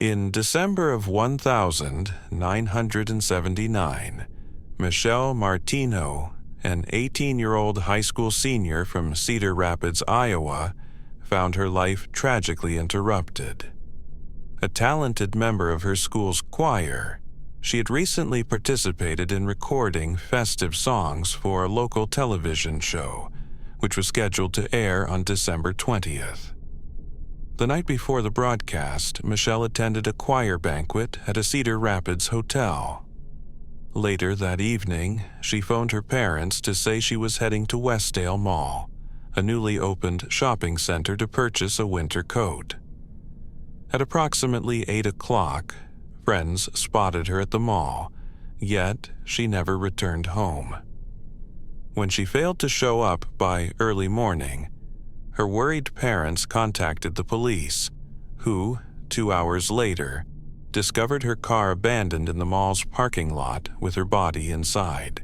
In December of 1979, Michelle Martino, an 18-year-old high school senior from Cedar Rapids, Iowa, found her life tragically interrupted. A talented member of her school's choir, she had recently participated in recording festive songs for a local television show, which was scheduled to air on December 20th. The night before the broadcast, Michelle attended a choir banquet at a Cedar Rapids hotel. Later that evening, she phoned her parents to say she was heading to Westdale Mall, a newly opened shopping center, to purchase a winter coat. At approximately 8 o'clock, friends spotted her at the mall, yet she never returned home. When she failed to show up by early morning, her worried parents contacted the police, who, 2 hours later, discovered her car abandoned in the mall's parking lot with her body inside.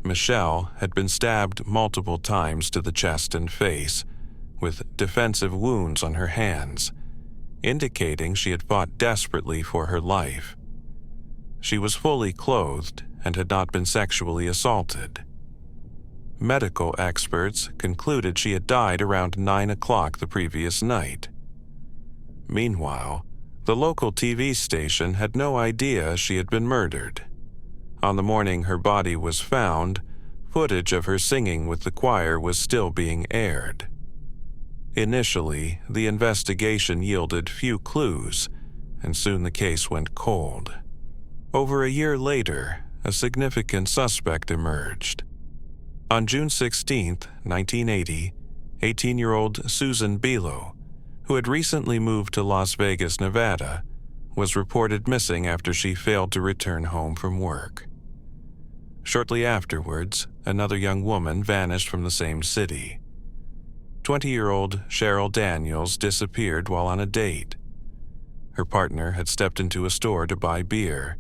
Michelle had been stabbed multiple times to the chest and face, with defensive wounds on her hands, indicating she had fought desperately for her life. She was fully clothed and had not been sexually assaulted. Medical experts concluded she had died around 9 o'clock the previous night. Meanwhile, the local TV station had no idea she had been murdered. On the morning her body was found, footage of her singing with the choir was still being aired. Initially, the investigation yielded few clues, and soon the case went cold. Over a year later, a significant suspect emerged. On June 16, 1980, 18-year-old Susan Bilo, who had recently moved to Las Vegas, Nevada, was reported missing after she failed to return home from work. Shortly afterwards, another young woman vanished from the same city. 20-year-old Cheryl Daniels disappeared while on a date. Her partner had stepped into a store to buy beer,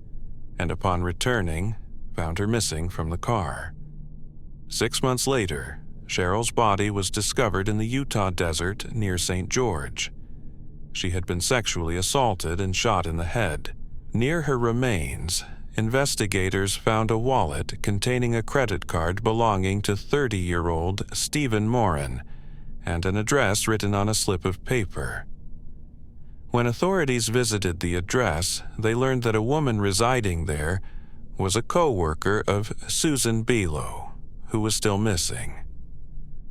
and upon returning, found her missing from the car. 6 months later, Cheryl's body was discovered in the Utah desert near St. George. She had been sexually assaulted and shot in the head. Near her remains, investigators found a wallet containing a credit card belonging to 30-year-old Stephen Morin and an address written on a slip of paper. When authorities visited the address, they learned that a woman residing there was a co-worker of Susan Bilo, who was still missing.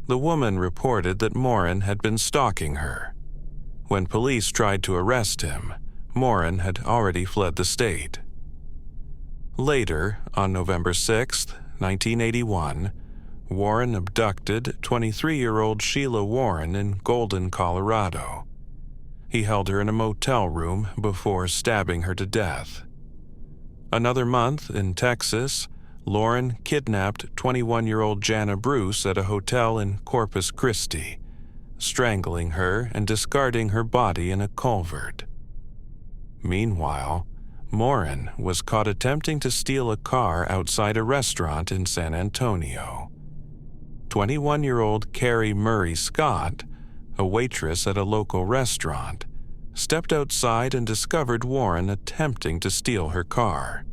The woman reported that Morin had been stalking her. When police tried to arrest him, Morin had already fled the state. Later, on November 6, 1981, Warren abducted 23-year-old Sheila Warren in Golden, Colorado. He held her in a motel room before stabbing her to death. Another month in Texas, Lauren kidnapped 21-year-old Jana Bruce at a hotel in Corpus Christi, strangling her and discarding her body in a culvert. Meanwhile, Morin was caught attempting to steal a car outside a restaurant in San Antonio. 21-year-old Carrie Murray Scott, a waitress at a local restaurant, stepped outside and discovered Warren attempting to steal her car.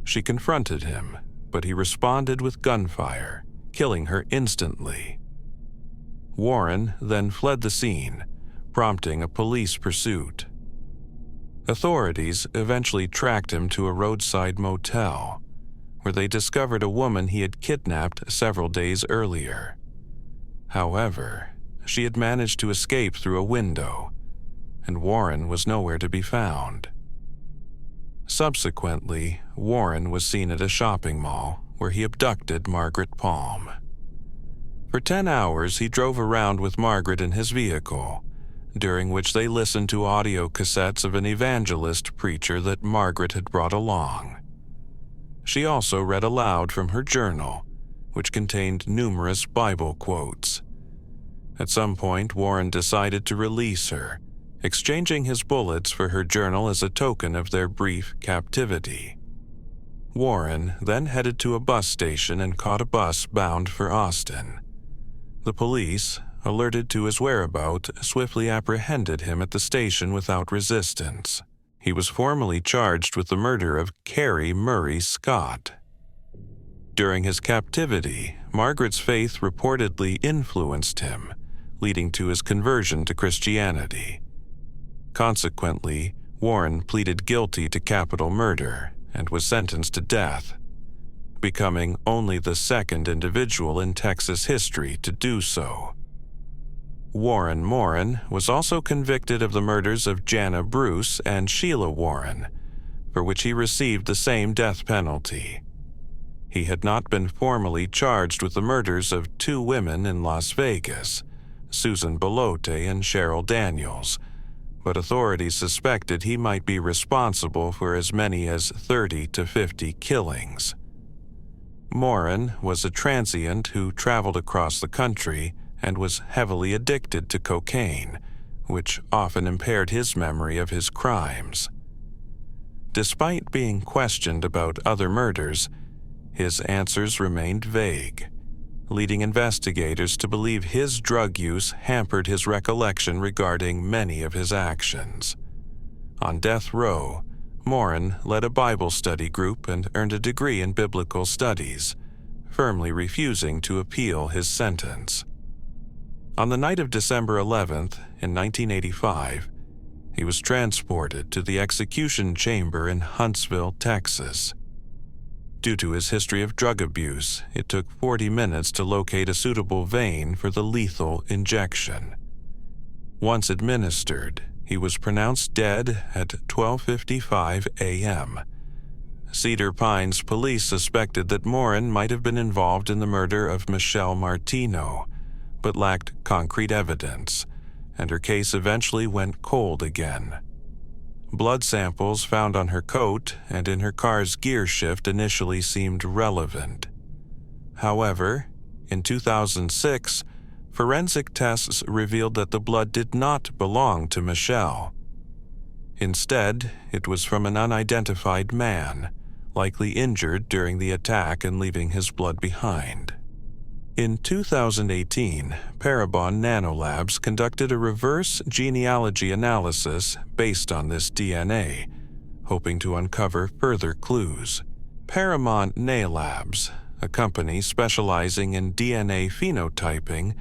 She confronted him, but he responded with gunfire, killing her instantly. Warren then fled the scene, prompting a police pursuit. Authorities eventually tracked him to a roadside motel, where they discovered a woman he had kidnapped several days earlier. However, she had managed to escape through a window, and Warren was nowhere to be found. Subsequently, Warren was seen at a shopping mall where he abducted Margaret Palm. For 10 hours, he drove around with Margaret in his vehicle, during which they listened to audio cassettes of an evangelist preacher that Margaret had brought along. She also read aloud from her journal, which contained numerous Bible quotes. At some point, Warren decided to release her, exchanging his bullets for her journal as a token of their brief captivity. Warren then headed to a bus station and caught a bus bound for Austin. The police, alerted to his whereabouts, swiftly apprehended him at the station without resistance. He was formally charged with the murder of Carrie Murray Scott. During his captivity, Margaret's faith reportedly influenced him, leading to his conversion to Christianity. Consequently, Warren pleaded guilty to capital murder and was sentenced to death, becoming only the second individual in Texas history to do so. Warren Morin was also convicted of the murders of Jana Bruce and Sheila Warren, for which he received the same death penalty. He had not been formally charged with the murders of two women in Las Vegas, Susan Belote and Cheryl Daniels, but authorities suspected he might be responsible for as many as 30 to 50 killings. Morin was a transient who traveled across the country and was heavily addicted to cocaine, which often impaired his memory of his crimes. Despite being questioned about other murders, his answers remained vague, leading investigators to believe his drug use hampered his recollection regarding many of his actions. On death row, Morin led a Bible study group and earned a degree in biblical studies, firmly refusing to appeal his sentence. On the night of December 11th, in 1985, he was transported to the execution chamber in Huntsville, Texas. Due to his history of drug abuse, it took 40 minutes to locate a suitable vein for the lethal injection. Once administered, he was pronounced dead at 12:55 a.m. Cedar Pines police suspected that Morin might have been involved in the murder of Michelle Martino, but lacked concrete evidence, and her case eventually went cold again. Blood samples found on her coat and in her car's gear shift initially seemed relevant. However, in 2006, forensic tests revealed that the blood did not belong to Michelle. Instead, it was from an unidentified man, likely injured during the attack and leaving his blood behind. In 2018, Parabon Nanolabs conducted a reverse genealogy analysis based on this DNA, hoping to uncover further clues. Paramount Nanolabs, a company specializing in DNA phenotyping,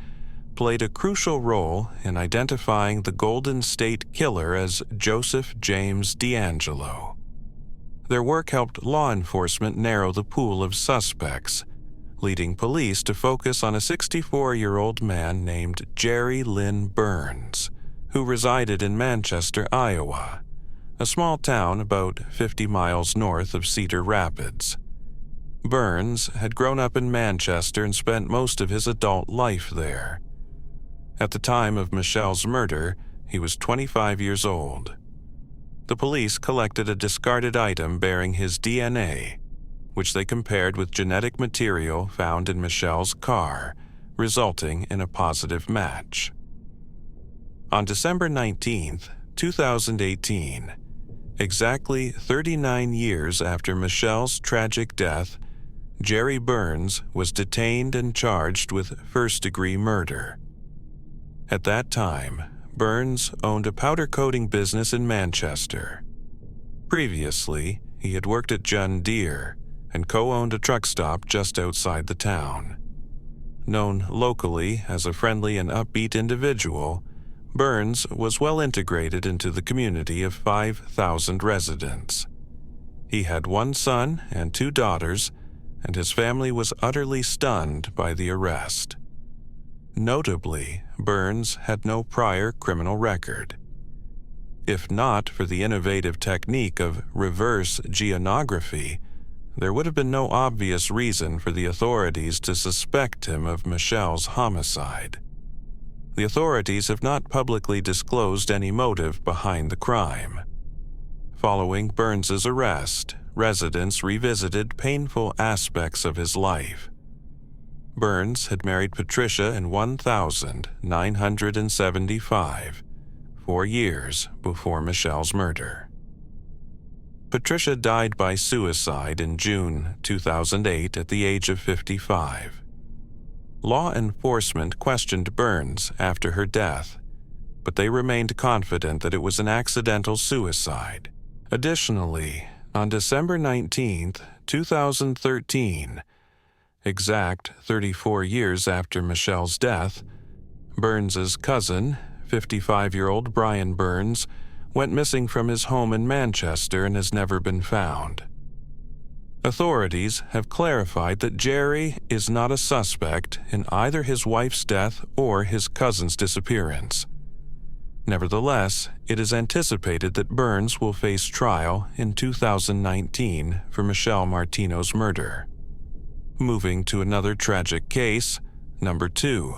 played a crucial role in identifying the Golden State Killer as Joseph James DeAngelo. Their work helped law enforcement narrow the pool of suspects, leading police to focus on a 64-year-old man named Jerry Lynn Burns, who resided in Manchester, Iowa, a small town about 50 miles north of Cedar Rapids. Burns had grown up in Manchester and spent most of his adult life there. At the time of Michelle's murder, he was 25 years old. The police collected a discarded item bearing his DNA, which they compared with genetic material found in Michelle's car, resulting in a positive match. On December 19, 2018, exactly 39 years after Michelle's tragic death, Jerry Burns was detained and charged with first-degree murder. At that time, Burns owned a powder coating business in Manchester. Previously, he had worked at John Deere and co-owned a truck stop just outside the town. Known locally as a friendly and upbeat individual, Burns was well integrated into the community of 5,000 residents. He had one son and two daughters, and his family was utterly stunned by the arrest. Notably, Burns had no prior criminal record. If not for the innovative technique of reverse genealogy, there would have been no obvious reason for the authorities to suspect him of Michelle's homicide. The authorities have not publicly disclosed any motive behind the crime. Following Burns's arrest, residents revisited painful aspects of his life. Burns had married Patricia in 1975, 4 years before Michelle's murder. Patricia died by suicide in June 2008 at the age of 55. Law enforcement questioned Burns after her death, but they remained confident that it was an accidental suicide. Additionally, on December 19, 2013, exact 34 years after Michelle's death, Burns's cousin, 55-year-old Brian Burns, went missing from his home in Manchester and has never been found. Authorities have clarified that Jerry is not a suspect in either his wife's death or his cousin's disappearance. Nevertheless, it is anticipated that Burns will face trial in 2019 for Michelle Martino's murder. Moving to another tragic case, number 2,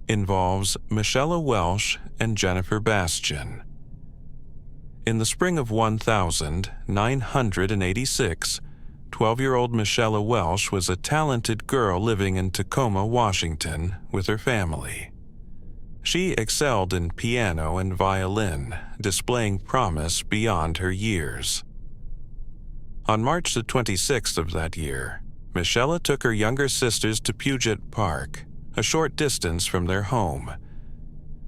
involves Michelle Welch and Jennifer Bastion. In the spring of 1986, 12-year-old Michelle Welch was a talented girl living in Tacoma, Washington, with her family. She excelled in piano and violin, displaying promise beyond her years. On March the 26th of that year, Michelle took her younger sisters to Puget Park, a short distance from their home.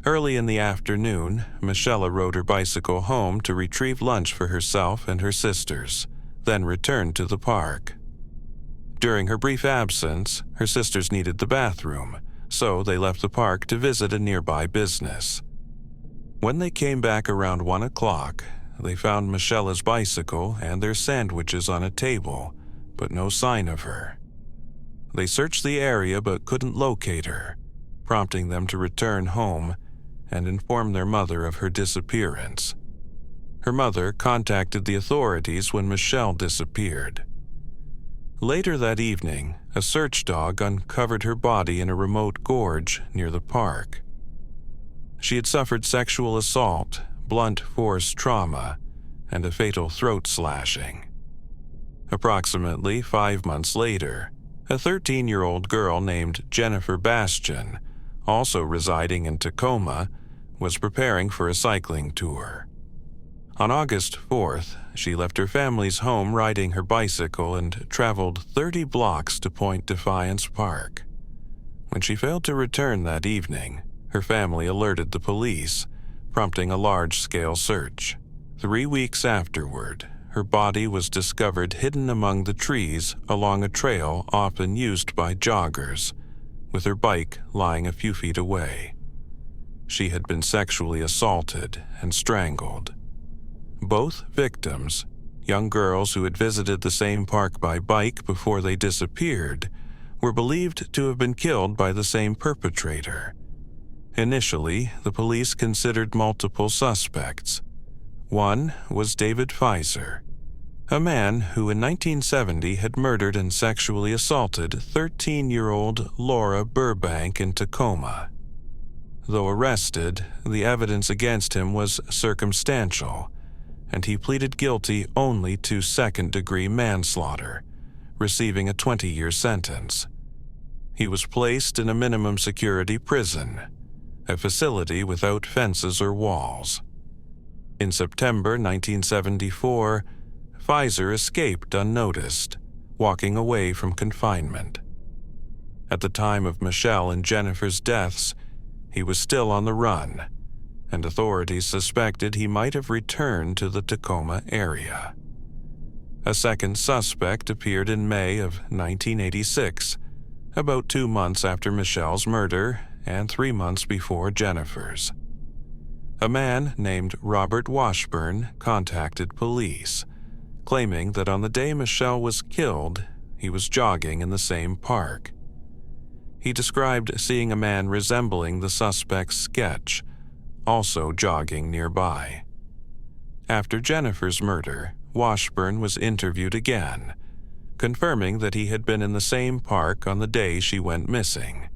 Early in the afternoon, Michelle rode her bicycle home to retrieve lunch for herself and her sisters, then returned to the park. During her brief absence, her sisters needed the bathroom, so they left the park to visit a nearby business. When they came back around 1 o'clock, they found Michelle's bicycle and their sandwiches on a table, but no sign of her. They searched the area but couldn't locate her, prompting them to return home and inform their mother of her disappearance. Her mother contacted the authorities when Michelle disappeared. Later that evening, a search dog uncovered her body in a remote gorge near the park. She had suffered sexual assault, blunt force trauma, and a fatal throat slashing. Approximately 5 months later, a 13-year-old girl named Jennifer Bastion, also residing in Tacoma, was preparing for a cycling tour. On August 4th, she left her family's home riding her bicycle and traveled 30 blocks to Point Defiance Park. When she failed to return that evening, her family alerted the police, prompting a large-scale search. 3 weeks afterward, her body was discovered hidden among the trees along a trail often used by joggers, with her bike lying a few feet away. She had been sexually assaulted and strangled. Both victims, young girls who had visited the same park by bike before they disappeared, were believed to have been killed by the same perpetrator. Initially, the police considered multiple suspects. One was David Pfizer, a man who in 1970 had murdered and sexually assaulted 13-year-old Laura Burbank in Tacoma. Though arrested, the evidence against him was circumstantial, and he pleaded guilty only to second-degree manslaughter, receiving a 20-year sentence. He was placed in a minimum security prison, a facility without fences or walls. In September 1974, Pfizer escaped unnoticed, walking away from confinement. At the time of Michelle and Jennifer's deaths, he was still on the run, and authorities suspected he might have returned to the Tacoma area. A second suspect appeared in May of 1986, about 2 months after Michelle's murder and 3 months before Jennifer's. A man named Robert Washburn contacted police, claiming that on the day Michelle was killed, he was jogging in the same park. He described seeing a man resembling the suspect's sketch, also jogging nearby. After Jennifer's murder, Washburn was interviewed again, confirming that he had been in the same park on the day she went missing.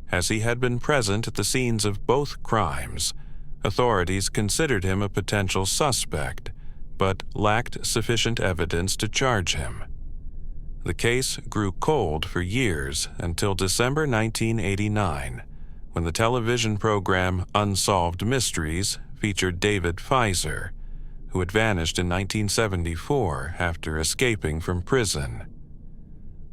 As he had been present at the scenes of both crimes, authorities considered him a potential suspect, but lacked sufficient evidence to charge him. The case grew cold for years until December 1989, when the television program Unsolved Mysteries featured David Pfizer, who had vanished in 1974 after escaping from prison.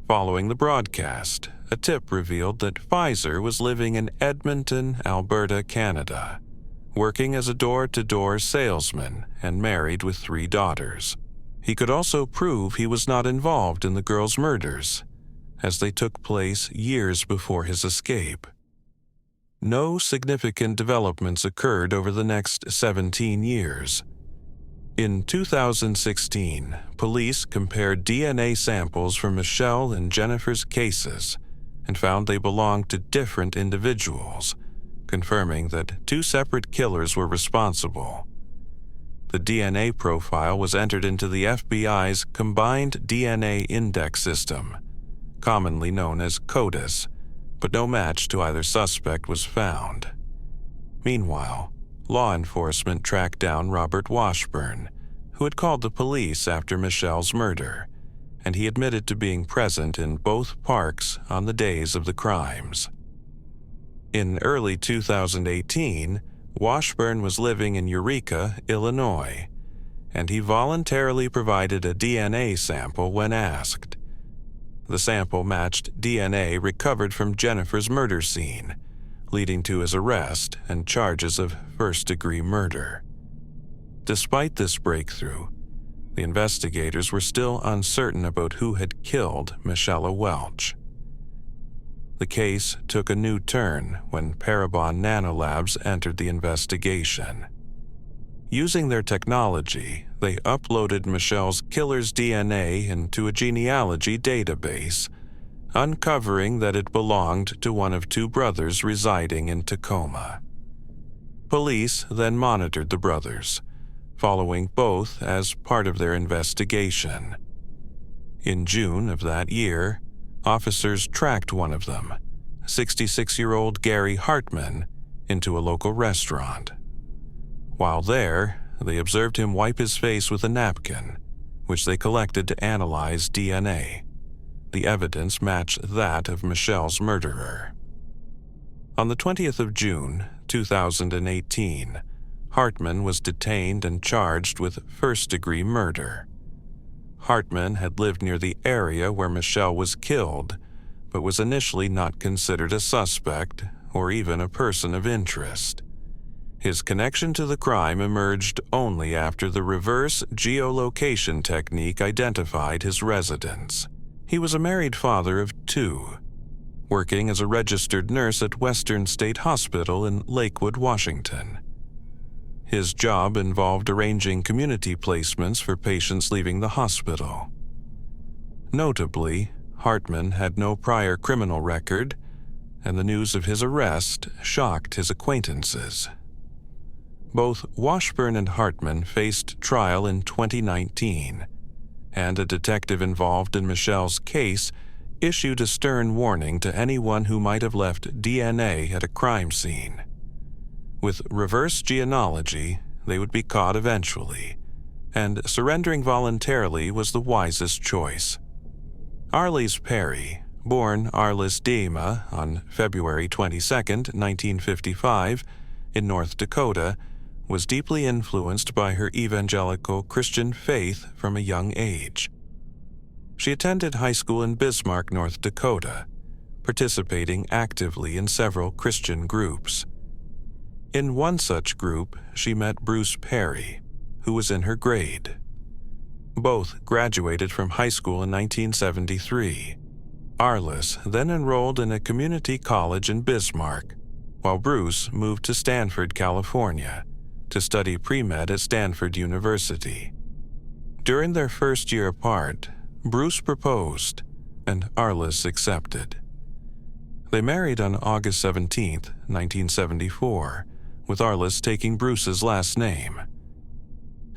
Following the broadcast, a tip revealed that Pfizer was living in Edmonton, Alberta, Canada, working as a door-to-door salesman and married with 3 daughters. He could also prove he was not involved in the girls' murders, as they took place years before his escape. No significant developments occurred over the next 17 years. In 2016, police compared DNA samples from Michelle and Jennifer's cases and found they belonged to different individuals, confirming that 2 separate killers were responsible. The DNA profile was entered into the FBI's Combined DNA Index System, commonly known as CODIS, but no match to either suspect was found. Meanwhile, law enforcement tracked down Robert Washburn, who had called the police after Michelle's murder, and he admitted to being present in both parks on the days of the crimes. In early 2018, Washburn was living in Eureka, Illinois, and he voluntarily provided a DNA sample when asked. The sample matched DNA recovered from Jennifer's murder scene, leading to his arrest and charges of first-degree murder. Despite this breakthrough, the investigators were still uncertain about who had killed Michelle Welch. The case took a new turn when Parabon Nanolabs entered the investigation. Using their technology, they uploaded Michelle's killer's DNA into a genealogy database, uncovering that it belonged to one of 2 brothers residing in Tacoma. Police then monitored the brothers, following both as part of their investigation. In June of that year, officers tracked one of them, 66-year-old Gary Hartman, into a local restaurant. While there, they observed him wipe his face with a napkin, which they collected to analyze DNA. The evidence matched that of Michelle's murderer. On the 20th of June, 2018, Hartman was detained and charged with first-degree murder. Hartman had lived near the area where Michelle was killed, but was initially not considered a suspect or even a person of interest. His connection to the crime emerged only after the reverse geolocation technique identified his residence. He was a married father of 2, working as a registered nurse at Western State Hospital in Lakewood, Washington. His job involved arranging community placements for patients leaving the hospital. Notably, Hartman had no prior criminal record, and the news of his arrest shocked his acquaintances. Both Washburn and Hartman faced trial in 2019, and a detective involved in Michelle's case issued a stern warning to anyone who might have left DNA at a crime scene. With reverse genealogy, they would be caught eventually, and surrendering voluntarily was the wisest choice. Arliss Perry, born Arliss Dima on February 22, 1955, in North Dakota, was deeply influenced by her evangelical Christian faith from a young age. She attended high school in Bismarck, North Dakota, participating actively in several Christian groups. In one such group, she met Bruce Perry, who was in her grade. Both graduated from high school in 1973. Arliss then enrolled in a community college in Bismarck, while Bruce moved to Stanford, California, to study pre-med at Stanford University. During their first year apart, Bruce proposed, and Arliss accepted. They married on August 17, 1974, with Arliss taking Bruce's last name.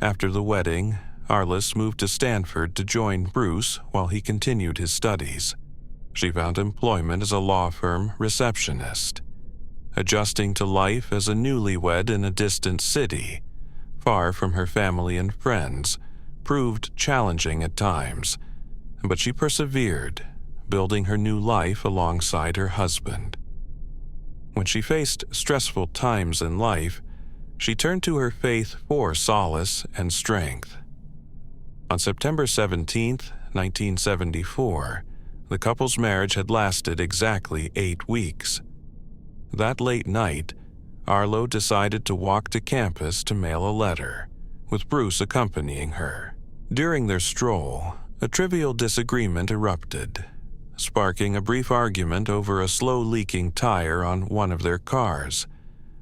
After the wedding, Arliss moved to Stanford to join Bruce while he continued his studies. She found employment as a law firm receptionist. Adjusting to life as a newlywed in a distant city, far from her family and friends, proved challenging at times, but she persevered, building her new life alongside her husband. When she faced stressful times in life, she turned to her faith for solace and strength. On September 17, 1974, The couple's marriage had lasted exactly 8 weeks. That late night, Arlo decided to walk to campus to mail a letter, with Bruce accompanying her. During their stroll, a trivial disagreement erupted, sparking a brief argument over a slow-leaking tire on one of their cars,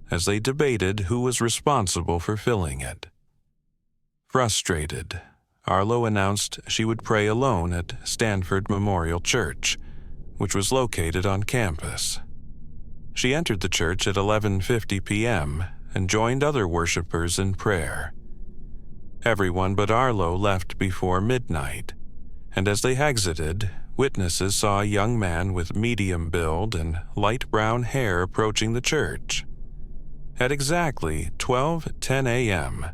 as they debated who was responsible for filling it. Frustrated, Arlo announced she would pray alone at Stanford Memorial Church, which was located on campus. She entered the church at 11:50 p.m. and joined other worshipers in prayer. Everyone but Arlo left before midnight, and as they exited, witnesses saw a young man with medium build and light brown hair approaching the church. At exactly 12:10 a.m.,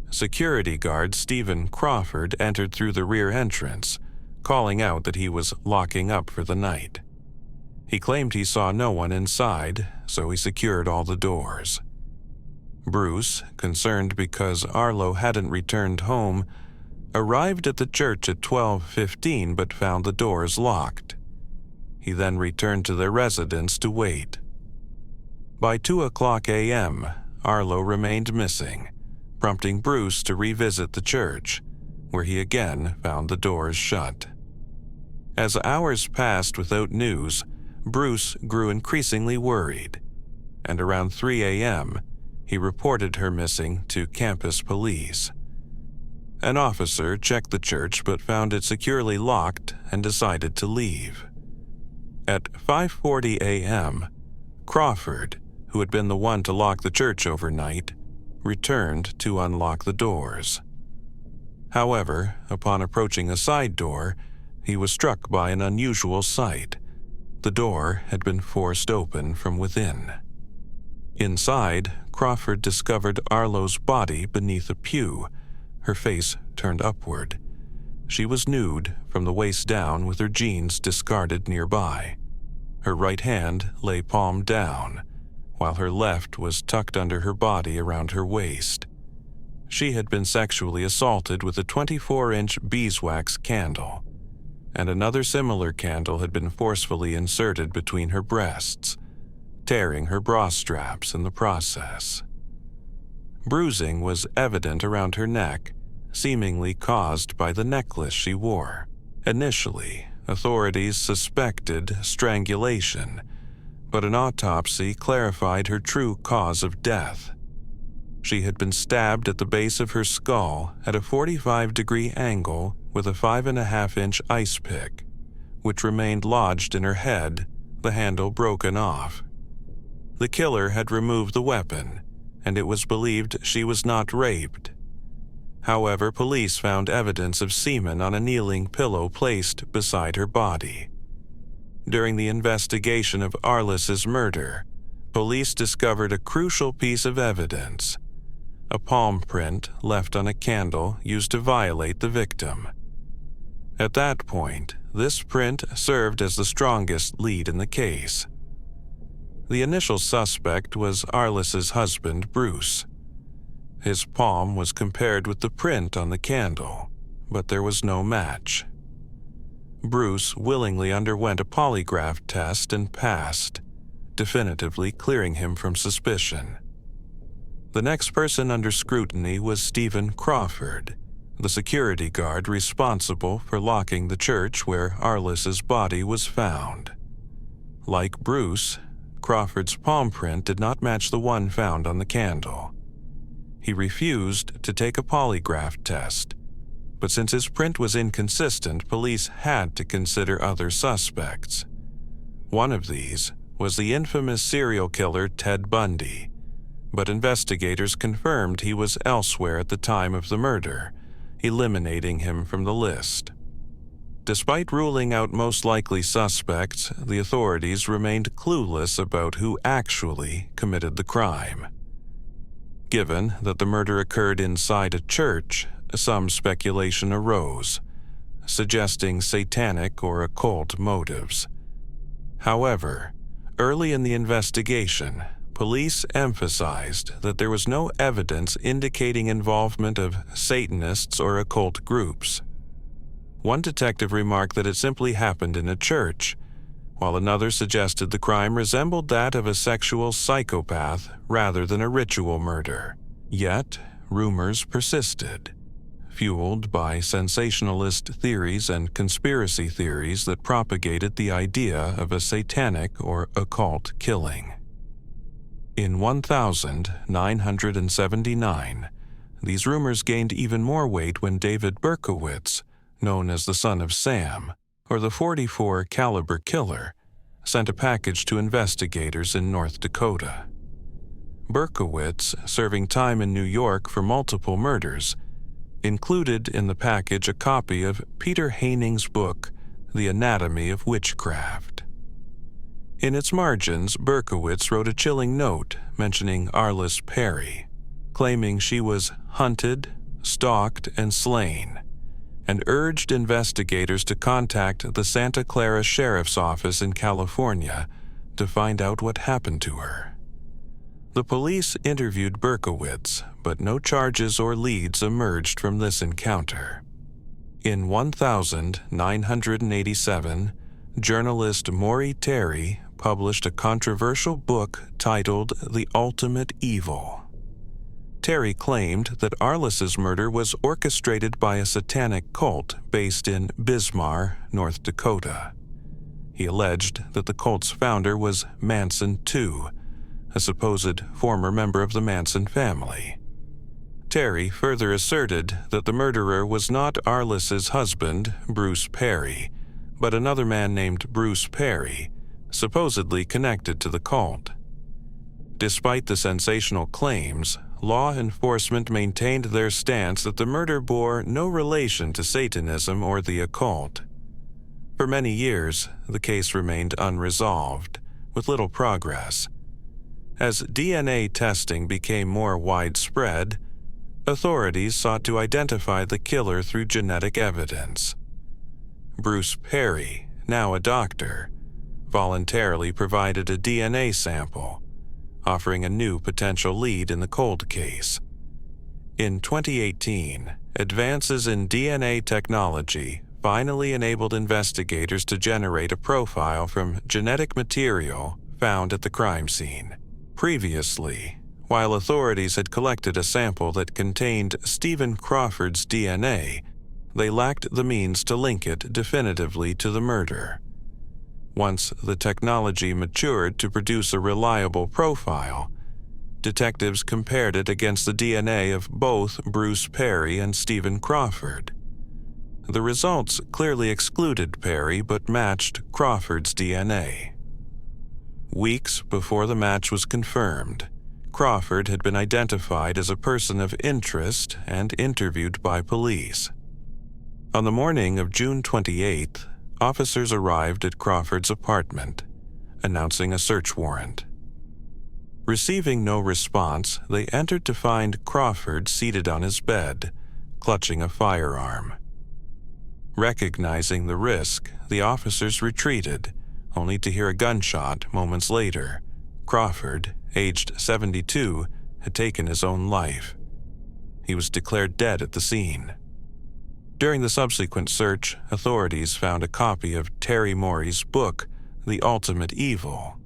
security guard Stephen Crawford entered through the rear entrance, calling out that he was locking up for the night. He claimed he saw no one inside, so he secured all the doors. Bruce, concerned because Arlo hadn't returned home, arrived at the church at 12:15 but found the doors locked. He then returned to their residence to wait. By 2:00 a.m., Arlo remained missing, prompting Bruce to revisit the church, where he again found the doors shut. As hours passed without news, Bruce grew increasingly worried, and around 3 a.m., he reported her missing to campus police. An officer checked the church but found it securely locked and decided to leave. At 5:40 a.m., Crawford, who had been the one to lock the church overnight, returned to unlock the doors. However, upon approaching a side door, he was struck by an unusual sight. The door had been forced open from within. Inside, Crawford discovered Arlo's body beneath a pew, her face turned upward. She was nude from the waist down with her jeans discarded nearby. Her right hand lay palm down, while her left was tucked under her body around her waist. She had been sexually assaulted with a 24-inch beeswax candle, and another similar candle had been forcefully inserted between her breasts, tearing her bra straps in the process. Bruising was evident around her neck, seemingly caused by the necklace she wore. Initially, authorities suspected strangulation, but an autopsy clarified her true cause of death. She had been stabbed at the base of her skull at a 45-degree angle with a 5.5-inch ice pick, which remained lodged in her head, the handle broken off. The killer had removed the weapon, and it was believed she was not raped. However, police found evidence of semen on a kneeling pillow placed beside her body. During the investigation of Arliss's murder, police discovered a crucial piece of evidence: a palm print left on a candle used to violate the victim. At that point, this print served as the strongest lead in the case. The initial suspect was Arliss's husband, Bruce. His palm was compared with the print on the candle, but there was no match. Bruce willingly underwent a polygraph test and passed, definitively clearing him from suspicion. The next person under scrutiny was Stephen Crawford, the security guard responsible for locking the church where Arliss's body was found. Like Bruce, Crawford's palm print did not match the one found on the candle. He refused to take a polygraph test, but since his print was inconsistent, police had to consider other suspects. One of these was the infamous serial killer Ted Bundy, but investigators confirmed he was elsewhere at the time of the murder, eliminating him from the list. Despite ruling out most likely suspects, the authorities remained clueless about who actually committed the crime. Given that the murder occurred inside a church, some speculation arose, suggesting satanic or occult motives. However, early in the investigation, police emphasized that there was no evidence indicating involvement of Satanists or occult groups. One detective remarked that it simply happened in a church, while another suggested the crime resembled that of a sexual psychopath rather than a ritual murder. Yet, rumors persisted, fueled by sensationalist theories and conspiracy theories that propagated the idea of a satanic or occult killing. In 1979, these rumors gained even more weight when David Berkowitz, known as the Son of Sam, or the .44 caliber killer, sent a package to investigators in North Dakota. Berkowitz, serving time in New York for multiple murders, included in the package a copy of Peter Haining's book, The Anatomy of Witchcraft. In its margins, Berkowitz wrote a chilling note mentioning Arliss Perry, claiming she was hunted, stalked, and slain, and urged investigators to contact the Santa Clara Sheriff's Office in California to find out what happened to her. The police interviewed Berkowitz, but no charges or leads emerged from this encounter. In 1987, journalist Maury Terry published a controversial book titled The Ultimate Evil. Terry claimed that Arliss's murder was orchestrated by a satanic cult based in Bismarck, North Dakota. He alleged that the cult's founder was Manson II, a supposed former member of the Manson family. Terry further asserted that the murderer was not Arliss's husband, Bruce Perry, but another man named Bruce Perry, supposedly connected to the cult. Despite the sensational claims, law enforcement maintained their stance that the murder bore no relation to Satanism or the occult. For many years, the case remained unresolved, with little progress. As DNA testing became more widespread, authorities sought to identify the killer through genetic evidence. Bruce Perry, now a doctor, voluntarily provided a DNA sample, offering a new potential lead in the cold case. In 2018, advances in DNA technology finally enabled investigators to generate a profile from genetic material found at the crime scene. Previously, while authorities had collected a sample that contained Stephen Crawford's DNA, they lacked the means to link it definitively to the murder. Once the technology matured to produce a reliable profile, detectives compared it against the DNA of both Bruce Perry and Stephen Crawford. The results clearly excluded Perry but matched Crawford's DNA. Weeks before the match was confirmed, Crawford had been identified as a person of interest and interviewed by police. On the morning of June 28th, officers arrived at Crawford's apartment, announcing a search warrant. Receiving no response, they entered to find Crawford seated on his bed, clutching a firearm. Recognizing the risk, the officers retreated, only to hear a gunshot moments later. Crawford, aged 72, had taken his own life. He was declared dead at the scene. During the subsequent search, authorities found a copy of Terry Morey's book, The Ultimate Evil,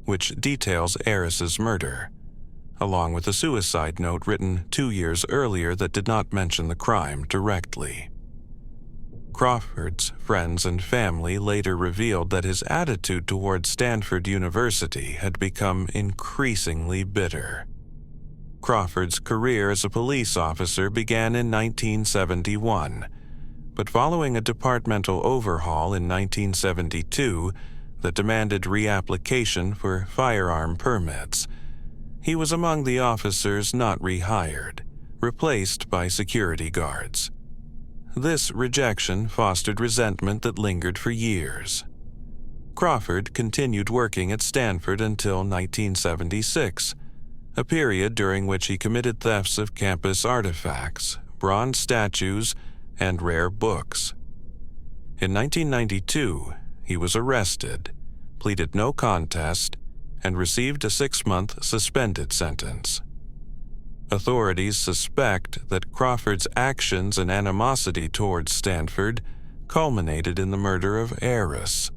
which details Arliss's murder, along with a suicide note written 2 years earlier that did not mention the crime directly. Crawford's friends and family later revealed that his attitude toward Stanford University had become increasingly bitter. Crawford's career as a police officer began in 1971, but following a departmental overhaul in 1972 that demanded reapplication for firearm permits, he was among the officers not rehired, replaced by security guards. This rejection fostered resentment that lingered for years. Crawford continued working at Stanford until 1976, a period during which he committed thefts of campus artifacts, bronze statues, and rare books. In 1992, he was arrested, pleaded no contest, and received a 6-month suspended sentence. Authorities suspect that Crawford's actions and animosity towards Stanford culminated in the murder of Eris,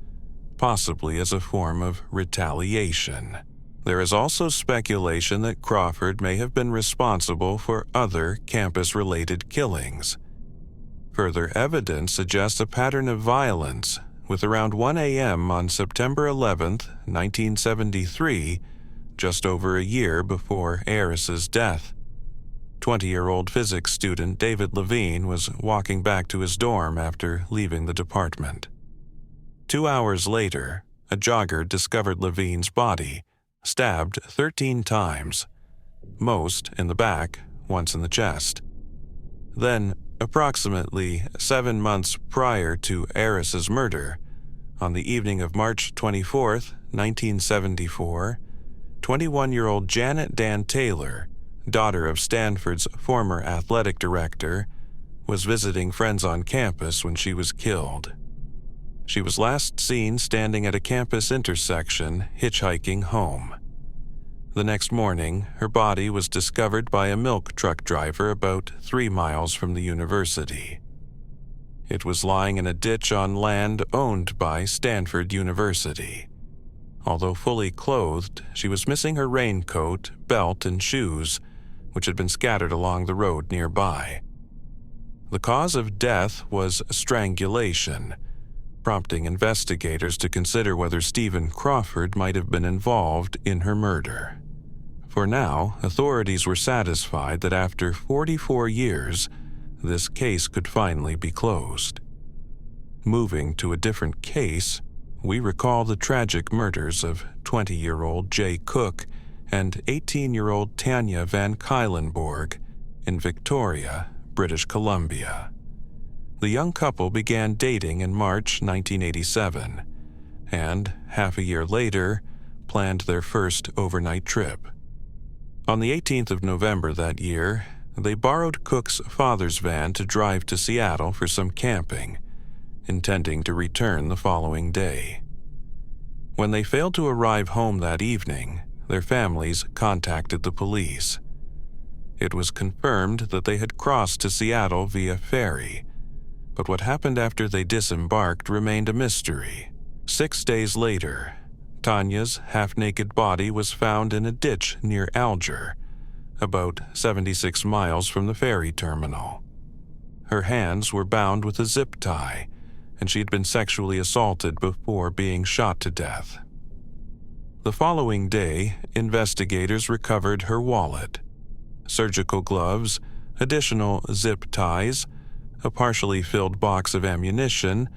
possibly as a form of retaliation. There is also speculation that Crawford may have been responsible for other campus-related killings. Further evidence suggests a pattern of violence, with around 1 a.m. on September 11, 1973, just over a year before Eris's death. 20-year-old physics student David Levine was walking back to his dorm after leaving the department. 2 hours later, a jogger discovered Levine's body, stabbed 13 times, most in the back, once in the chest. Then, approximately 7 months prior to Eris's murder, on the evening of March 24, 1974, 21-year-old Janet Dan Taylor, daughter of Stanford's former athletic director, was visiting friends on campus when she was killed. She was last seen standing at a campus intersection, hitchhiking home. The next morning, her body was discovered by a milk truck driver about 3 miles from the university. It was lying in a ditch on land owned by Stanford University. Although fully clothed, she was missing her raincoat, belt, and shoes, which had been scattered along the road nearby. The cause of death was strangulation, prompting investigators to consider whether Stephen Crawford might have been involved in her murder. For now, authorities were satisfied that after 44 years, this case could finally be closed. Moving to a different case, we recall the tragic murders of 20-year-old Jay Cook and 18-year-old Tanya Van Cuylenborg in Victoria, British Columbia. The young couple began dating in March 1987, and half a year later, planned their first overnight trip. On the 18th of November that year, they borrowed Cook's father's van to drive to Seattle for some camping, intending to return the following day. When they failed to arrive home that evening, their families contacted the police. It was confirmed that they had crossed to Seattle via ferry, but what happened after they disembarked remained a mystery. 6 days later, Tanya's half-naked body was found in a ditch near Alger, about 76 miles from the ferry terminal. Her hands were bound with a zip tie, and she had been sexually assaulted before being shot to death. The following day, investigators recovered her wallet, surgical gloves, additional zip ties, a partially filled box of ammunition,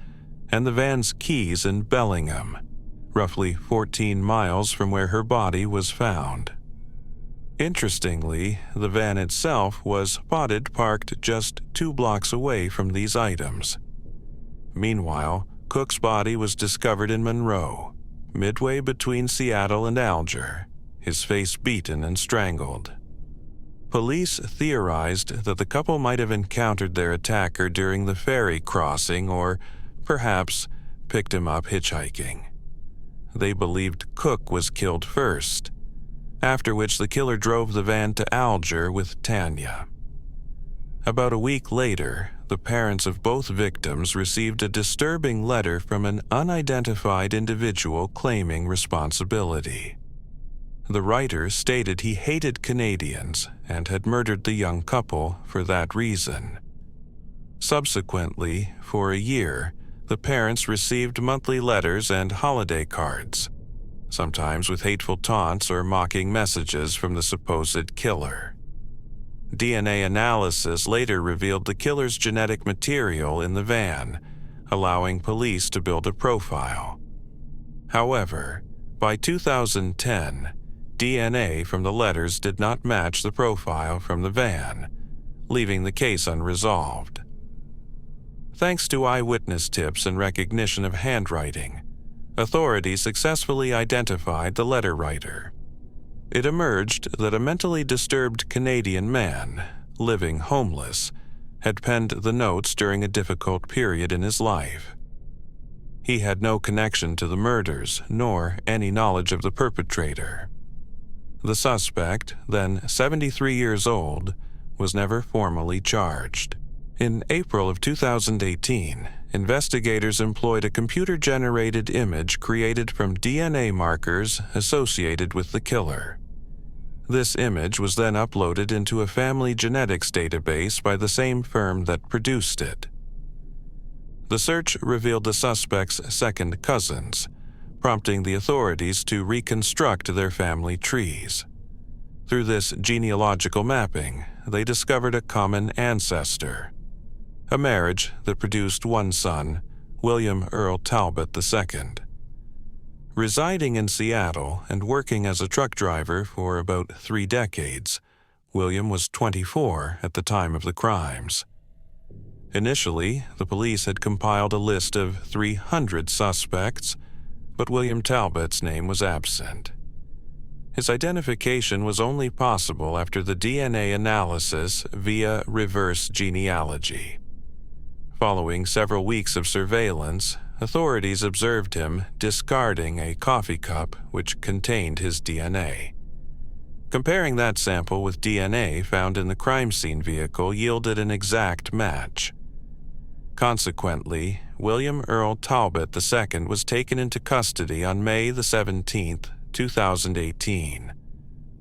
and the van's keys in Bellingham, roughly 14 miles from where her body was found. Interestingly, the van itself was spotted parked just 2 blocks away from these items. Meanwhile, Cook's body was discovered in Monroe, midway between Seattle and Alger, his face beaten and strangled. Police theorized that the couple might have encountered their attacker during the ferry crossing or, perhaps, picked him up hitchhiking. They believed Cook was killed first, after which the killer drove the van to Alger with Tanya. About a week later, the parents of both victims received a disturbing letter from an unidentified individual claiming responsibility. The writer stated he hated Canadians and had murdered the young couple for that reason. Subsequently, for a year, the parents received monthly letters and holiday cards, sometimes with hateful taunts or mocking messages from the supposed killer. DNA analysis later revealed the killer's genetic material in the van, allowing police to build a profile. However, by 2010, DNA from the letters did not match the profile from the van, leaving the case unresolved. Thanks to eyewitness tips and recognition of handwriting, authorities successfully identified the letter writer. It emerged that a mentally disturbed Canadian man, living homeless, had penned the notes during a difficult period in his life. He had no connection to the murders, nor any knowledge of the perpetrator. The suspect, then 73 years old, was never formally charged. In April of 2018, investigators employed a computer-generated image created from DNA markers associated with the killer. This image was then uploaded into a family genetics database by the same firm that produced it. The search revealed the suspect's second cousins, prompting the authorities to reconstruct their family trees. Through this genealogical mapping, they discovered a common ancestor, a marriage that produced one son, William Earl Talbot II. Residing in Seattle and working as a truck driver for about 3 decades, William was 24 at the time of the crimes. Initially, the police had compiled a list of 300 suspects, but William Talbot's name was absent. His identification was only possible after the DNA analysis via reverse genealogy. Following several weeks of surveillance, authorities observed him discarding a coffee cup which contained his DNA. Comparing that sample with DNA found in the crime scene vehicle yielded an exact match. Consequently, William Earl Talbot II was taken into custody on May 17, 2018,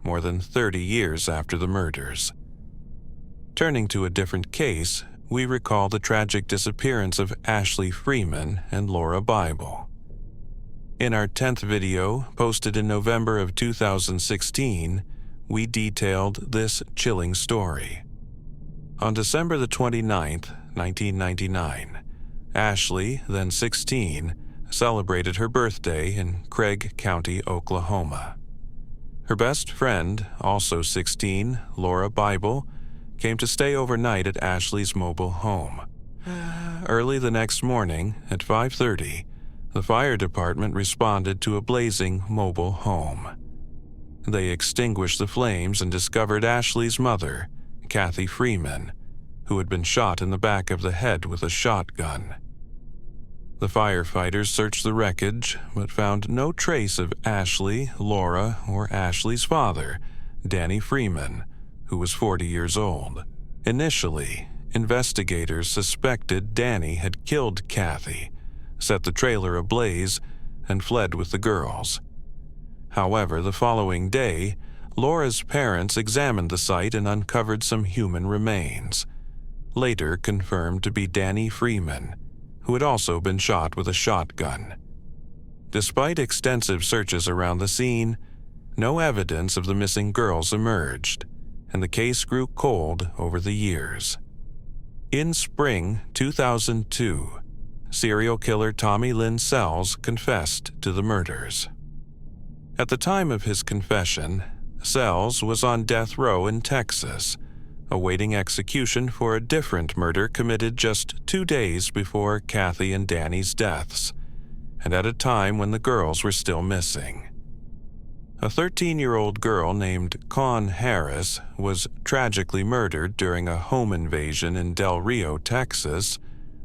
more than 30 years after the murders. Turning to a different case, we recall the tragic disappearance of Ashley Freeman and Laura Bible. In our 10th video, posted in November of 2016, we detailed this chilling story. On December 29, 1999, Ashley, then 16, celebrated her birthday in Craig County, Oklahoma. Her best friend, also 16, Laura Bible, came to stay overnight at Ashley's mobile home. Early the next morning, at 5:30, the fire department responded to a blazing mobile home. They extinguished the flames and discovered Ashley's mother, Kathy Freeman, who had been shot in the back of the head with a shotgun. The firefighters searched the wreckage, but found no trace of Ashley, Laura, or Ashley's father, Danny Freeman, who was 40 years old. Initially, investigators suspected Danny had killed Kathy, set the trailer ablaze, and fled with the girls. However, the following day, Laura's parents examined the site and uncovered some human remains, later confirmed to be Danny Freeman, who had also been shot with a shotgun. Despite extensive searches around the scene, no evidence of the missing girls emerged, and the case grew cold over the years. In spring 2002, serial killer Tommy Lynn Sells confessed to the murders. At the time of his confession, Sells was on death row in Texas, awaiting execution for a different murder committed just 2 days before Kathy and Danny's deaths, and at a time when the girls were still missing. A 13-year-old girl named Con Harris was tragically murdered during a home invasion in Del Rio, Texas,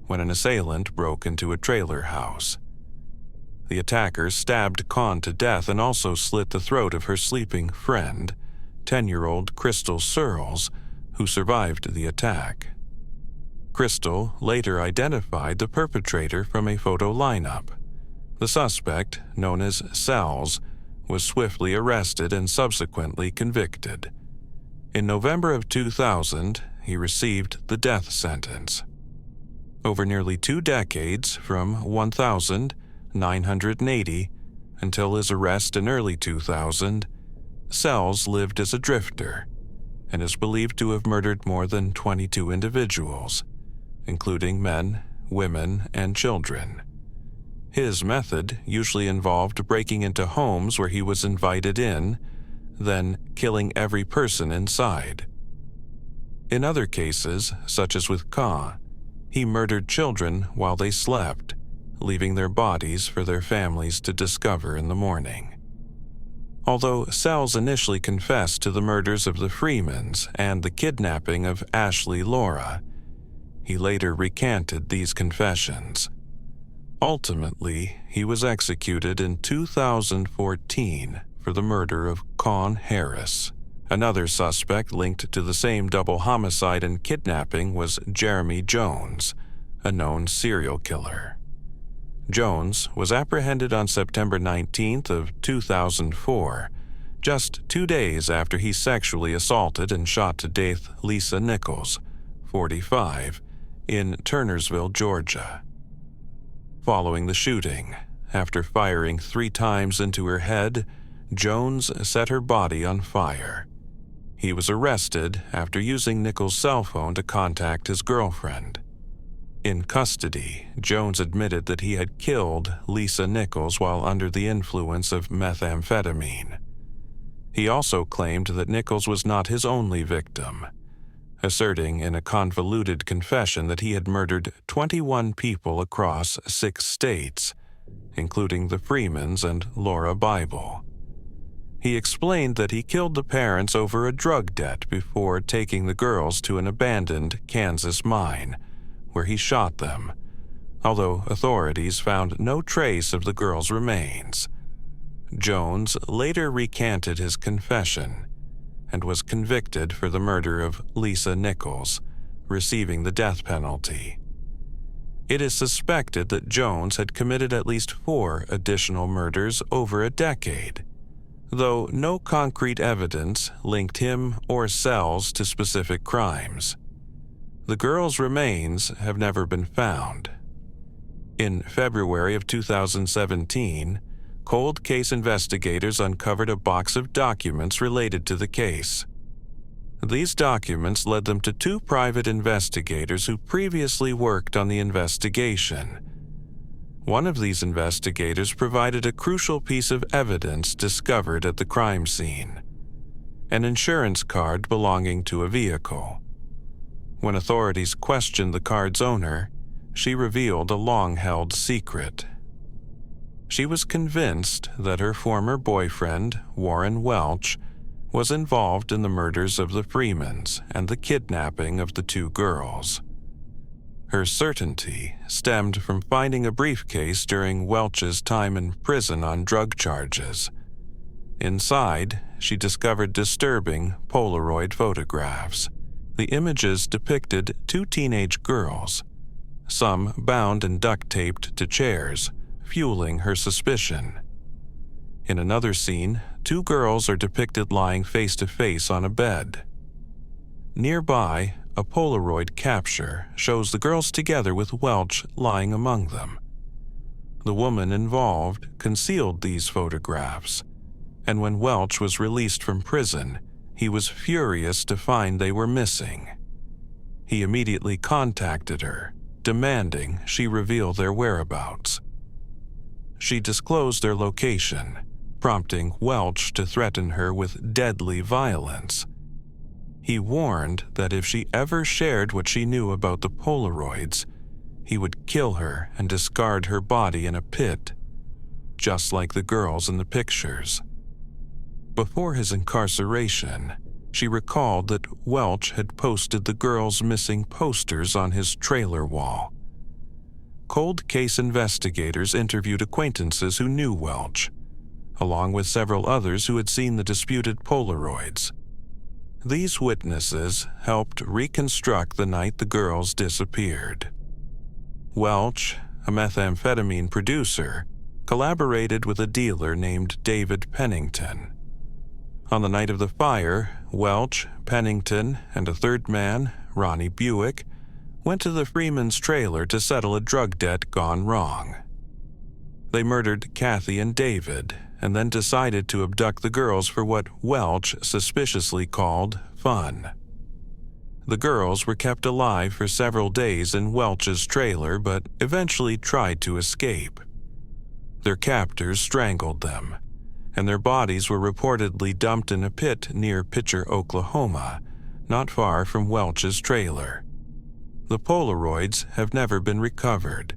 when an assailant broke into a trailer house. The attacker stabbed Con to death and also slit the throat of her sleeping friend, 10-year-old Crystal Searles, who survived the attack. Crystal later identified the perpetrator from a photo lineup. The suspect, known as Sells, was swiftly arrested and subsequently convicted. In November of 2000, he received the death sentence. Over nearly 2 decades, from 1980 until his arrest in early 2000, Sells lived as a drifter and is believed to have murdered more than 22 individuals, including men, women, and children. His method usually involved breaking into homes where he was invited in, then killing every person inside. In other cases, such as with Ka, he murdered children while they slept, leaving their bodies for their families to discover in the morning. Although Sells initially confessed to the murders of the Freemans and the kidnapping of Ashley Laura, he later recanted these confessions. Ultimately, he was executed in 2014 for the murder of Con Harris. Another suspect linked to the same double homicide and kidnapping was Jeremy Jones, a known serial killer. Jones was apprehended on September 19th of 2004, just 2 days after he sexually assaulted and shot to death Lisa Nichols, 45, in Turnersville, Georgia. Following the shooting, after firing 3 times into her head, Jones set her body on fire. He was arrested after using Nichols' cell phone to contact his girlfriend. In custody, Jones admitted that he had killed Lisa Nichols while under the influence of methamphetamine. He also claimed that Nichols was not his only victim, asserting in a convoluted confession that he had murdered 21 people across 6 states, including the Freemans and Laura Bible. He explained that he killed the parents over a drug debt before taking the girls to an abandoned Kansas mine, where he shot them, although authorities found no trace of the girls' remains. Jones later recanted his confession and was convicted for the murder of Lisa Nichols, receiving the death penalty. It is suspected that Jones had committed at least 4 additional murders over a decade, though no concrete evidence linked him or cells to specific crimes. The girls' remains have never been found. In February of 2017, cold case investigators uncovered a box of documents related to the case. These documents led them to 2 private investigators who previously worked on the investigation. One of these investigators provided a crucial piece of evidence discovered at the crime scene: an insurance card belonging to a vehicle. When authorities questioned the card's owner, she revealed a long-held secret. She was convinced that her former boyfriend, Warren Welch, was involved in the murders of the Freemans and the kidnapping of the 2 girls. Her certainty stemmed from finding a briefcase during Welch's time in prison on drug charges. Inside, she discovered disturbing Polaroid photographs. The images depicted 2 teenage girls, some bound and duct-taped to chairs, fueling her suspicion. In another scene, 2 girls are depicted lying face-to-face on a bed. Nearby, a Polaroid capture shows the girls together with Welch lying among them. The woman involved concealed these photographs, and when Welch was released from prison, he was furious to find they were missing. He immediately contacted her, demanding she reveal their whereabouts. She disclosed their location, prompting Welch to threaten her with deadly violence. He warned that if she ever shared what she knew about the Polaroids, he would kill her and discard her body in a pit, just like the girls in the pictures. Before his incarceration, she recalled that Welch had posted the girls' missing posters on his trailer wall. Cold case investigators interviewed acquaintances who knew Welch, along with several others who had seen the disputed Polaroids. These witnesses helped reconstruct the night the girls disappeared. Welch, a methamphetamine producer, collaborated with a dealer named David Pennington. On the night of the fire, Welch, Pennington, and a third man, Ronnie Buick, went to the Freemans' trailer to settle a drug debt gone wrong. They murdered Kathy and David, and then decided to abduct the girls for what Welch suspiciously called fun. The girls were kept alive for several days in Welch's trailer, but eventually tried to escape. Their captors strangled them, and their bodies were reportedly dumped in a pit near Pitcher, Oklahoma, not far from Welch's trailer. The Polaroids have never been recovered.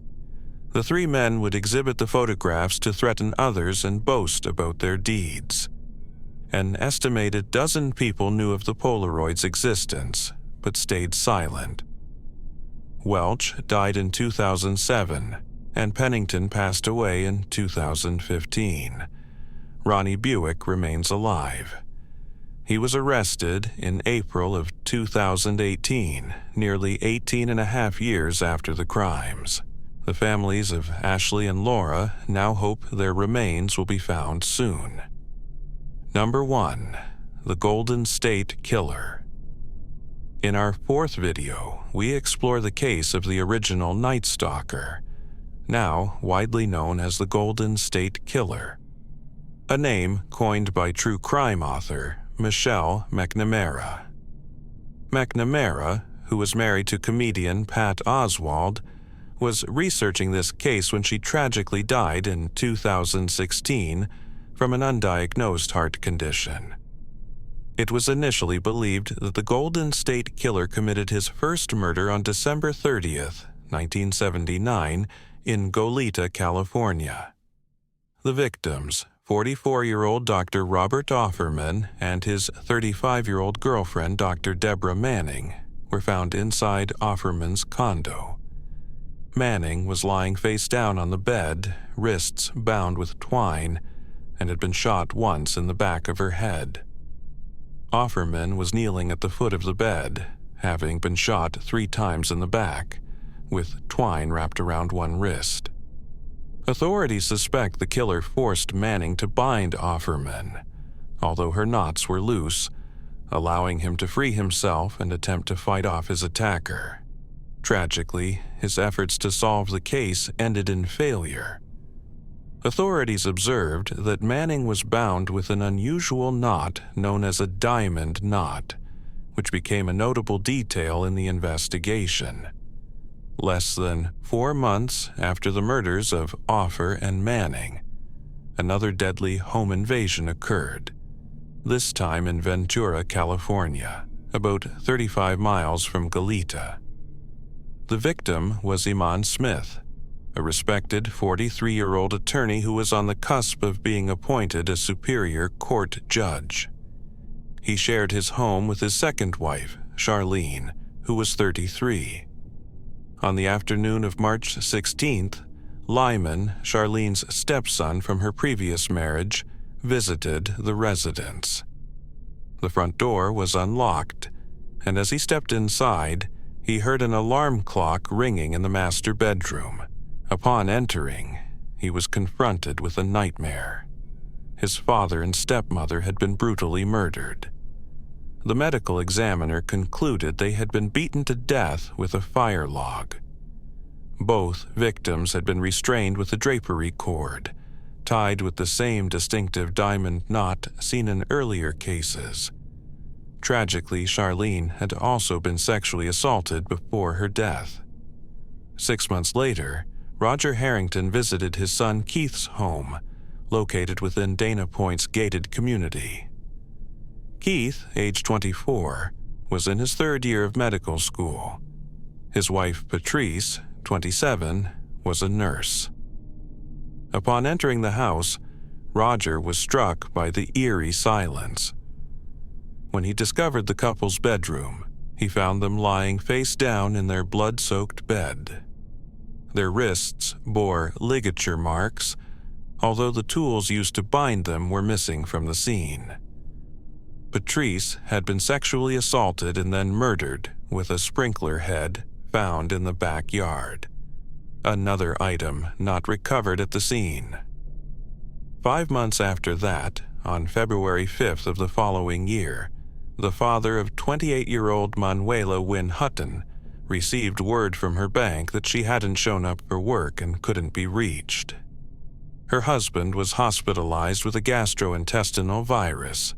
The 3 men would exhibit the photographs to threaten others and boast about their deeds. An estimated dozen people knew of the Polaroids' existence, but stayed silent. Welch died in 2007, and Pennington passed away in 2015. Ronnie Buick remains alive. He was arrested in April of 2018, nearly 18 and a half years after the crimes. The families of Ashley and Laura now hope their remains will be found soon. Number 1. The Golden State Killer. In our 4th video, we explore the case of the original Night Stalker, now widely known as the Golden State Killer, a name coined by true crime author Michelle McNamara. McNamara, who was married to comedian Pat Oswalt, was researching this case when she tragically died in 2016 from an undiagnosed heart condition. It was initially believed that the Golden State Killer committed his first murder on December 30th, 1979, in Goleta, California. The victims, 44-year-old Dr. Robert Offerman and his 35-year-old girlfriend, Dr. Deborah Manning, were found inside Offerman's condo. Manning was lying face down on the bed, wrists bound with twine, and had been shot once in the back of her head. Offerman was kneeling at the foot of the bed, having been shot 3 times in the back, with twine wrapped around one wrist. Authorities suspect the killer forced Manning to bind Offerman, although her knots were loose, allowing him to free himself and attempt to fight off his attacker. Tragically, his efforts to solve the case ended in failure. Authorities observed that Manning was bound with an unusual knot known as a diamond knot, which became a notable detail in the investigation. Less than 4 months after the murders of Offer and Manning, another deadly home invasion occurred, this time in Ventura, California, about 35 miles from Goleta. The victim was Iman Smith, a respected 43-year-old attorney who was on the cusp of being appointed a superior court judge. He shared his home with his second wife, Charlene, who was 33. On the afternoon of March 16th, Lyman, Charlene's stepson from her previous marriage, visited the residence. The front door was unlocked, and as he stepped inside, he heard an alarm clock ringing in the master bedroom. Upon entering, he was confronted with a nightmare. His father and stepmother had been brutally murdered. The medical examiner concluded they had been beaten to death with a fire log. Both victims had been restrained with a drapery cord, tied with the same distinctive diamond knot seen in earlier cases. Tragically, Charlene had also been sexually assaulted before her death. 6 months later, Roger Harrington visited his son Keith's home, located within Dana Point's gated community. Keith, age 24, was in his 3rd year of medical school. His wife, Patrice, 27, was a nurse. Upon entering the house, Roger was struck by the eerie silence. When he discovered the couple's bedroom, he found them lying face down in their blood-soaked bed. Their wrists bore ligature marks, although the tools used to bind them were missing from the scene. Patrice had been sexually assaulted and then murdered with a sprinkler head found in the backyard, another item not recovered at the scene. 5 months after that, on February 5th of the following year, the father of 28-year-old Manuela Wynn Hutton received word from her bank that she hadn't shown up for work and couldn't be reached. Her husband was hospitalized with a gastrointestinal virus,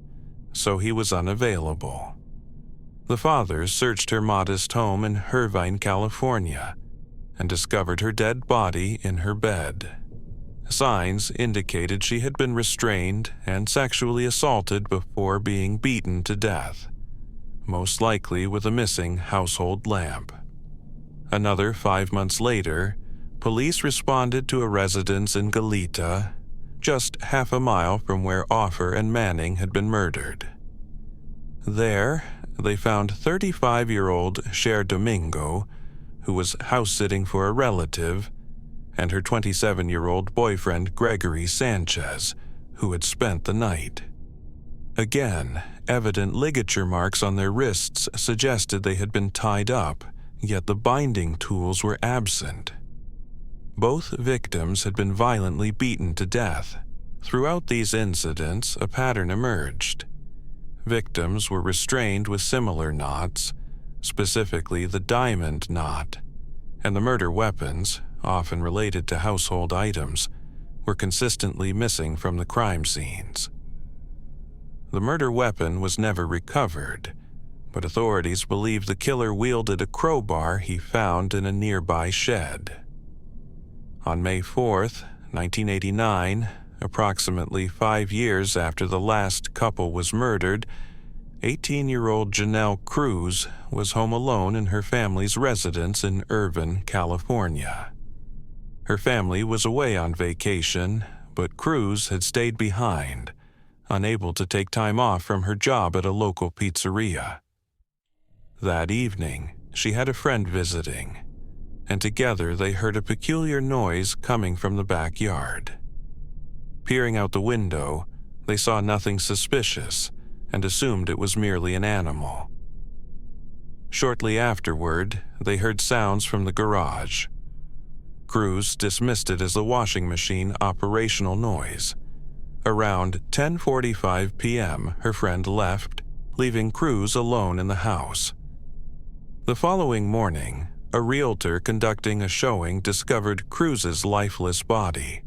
so he was unavailable. The father searched her modest home in Irvine, California, and discovered her dead body in her bed. Signs indicated she had been restrained and sexually assaulted before being beaten to death, most likely with a missing household lamp. Another 5 months later, police responded to a residence in Goleta, just half a mile from where Offer and Manning had been murdered. There, they found 35-year-old Cher Domingo, who was house-sitting for a relative, and her 27-year-old boyfriend Gregory Sanchez, who had spent the night. Again, evident ligature marks on their wrists suggested they had been tied up, yet the binding tools were absent. Both victims had been violently beaten to death. Throughout these incidents, a pattern emerged. Victims were restrained with similar knots, specifically the diamond knot, and the murder weapons, often related to household items, were consistently missing from the crime scenes. The murder weapon was never recovered, but authorities believe the killer wielded a crowbar he found in a nearby shed. On May 4, 1989, approximately 5 years after the last couple was murdered, 18-year-old Janelle Cruz was home alone in her family's residence in Irvine, California. Her family was away on vacation, but Cruz had stayed behind, unable to take time off from her job at a local pizzeria. That evening, she had a friend visiting, and together they heard a peculiar noise coming from the backyard. Peering out the window, they saw nothing suspicious and assumed it was merely an animal. Shortly afterward, they heard sounds from the garage. Cruz dismissed it as the washing machine operational noise. Around 10:45 p.m., her friend left, leaving Cruz alone in the house. The following morning, a realtor conducting a showing discovered Cruz's lifeless body.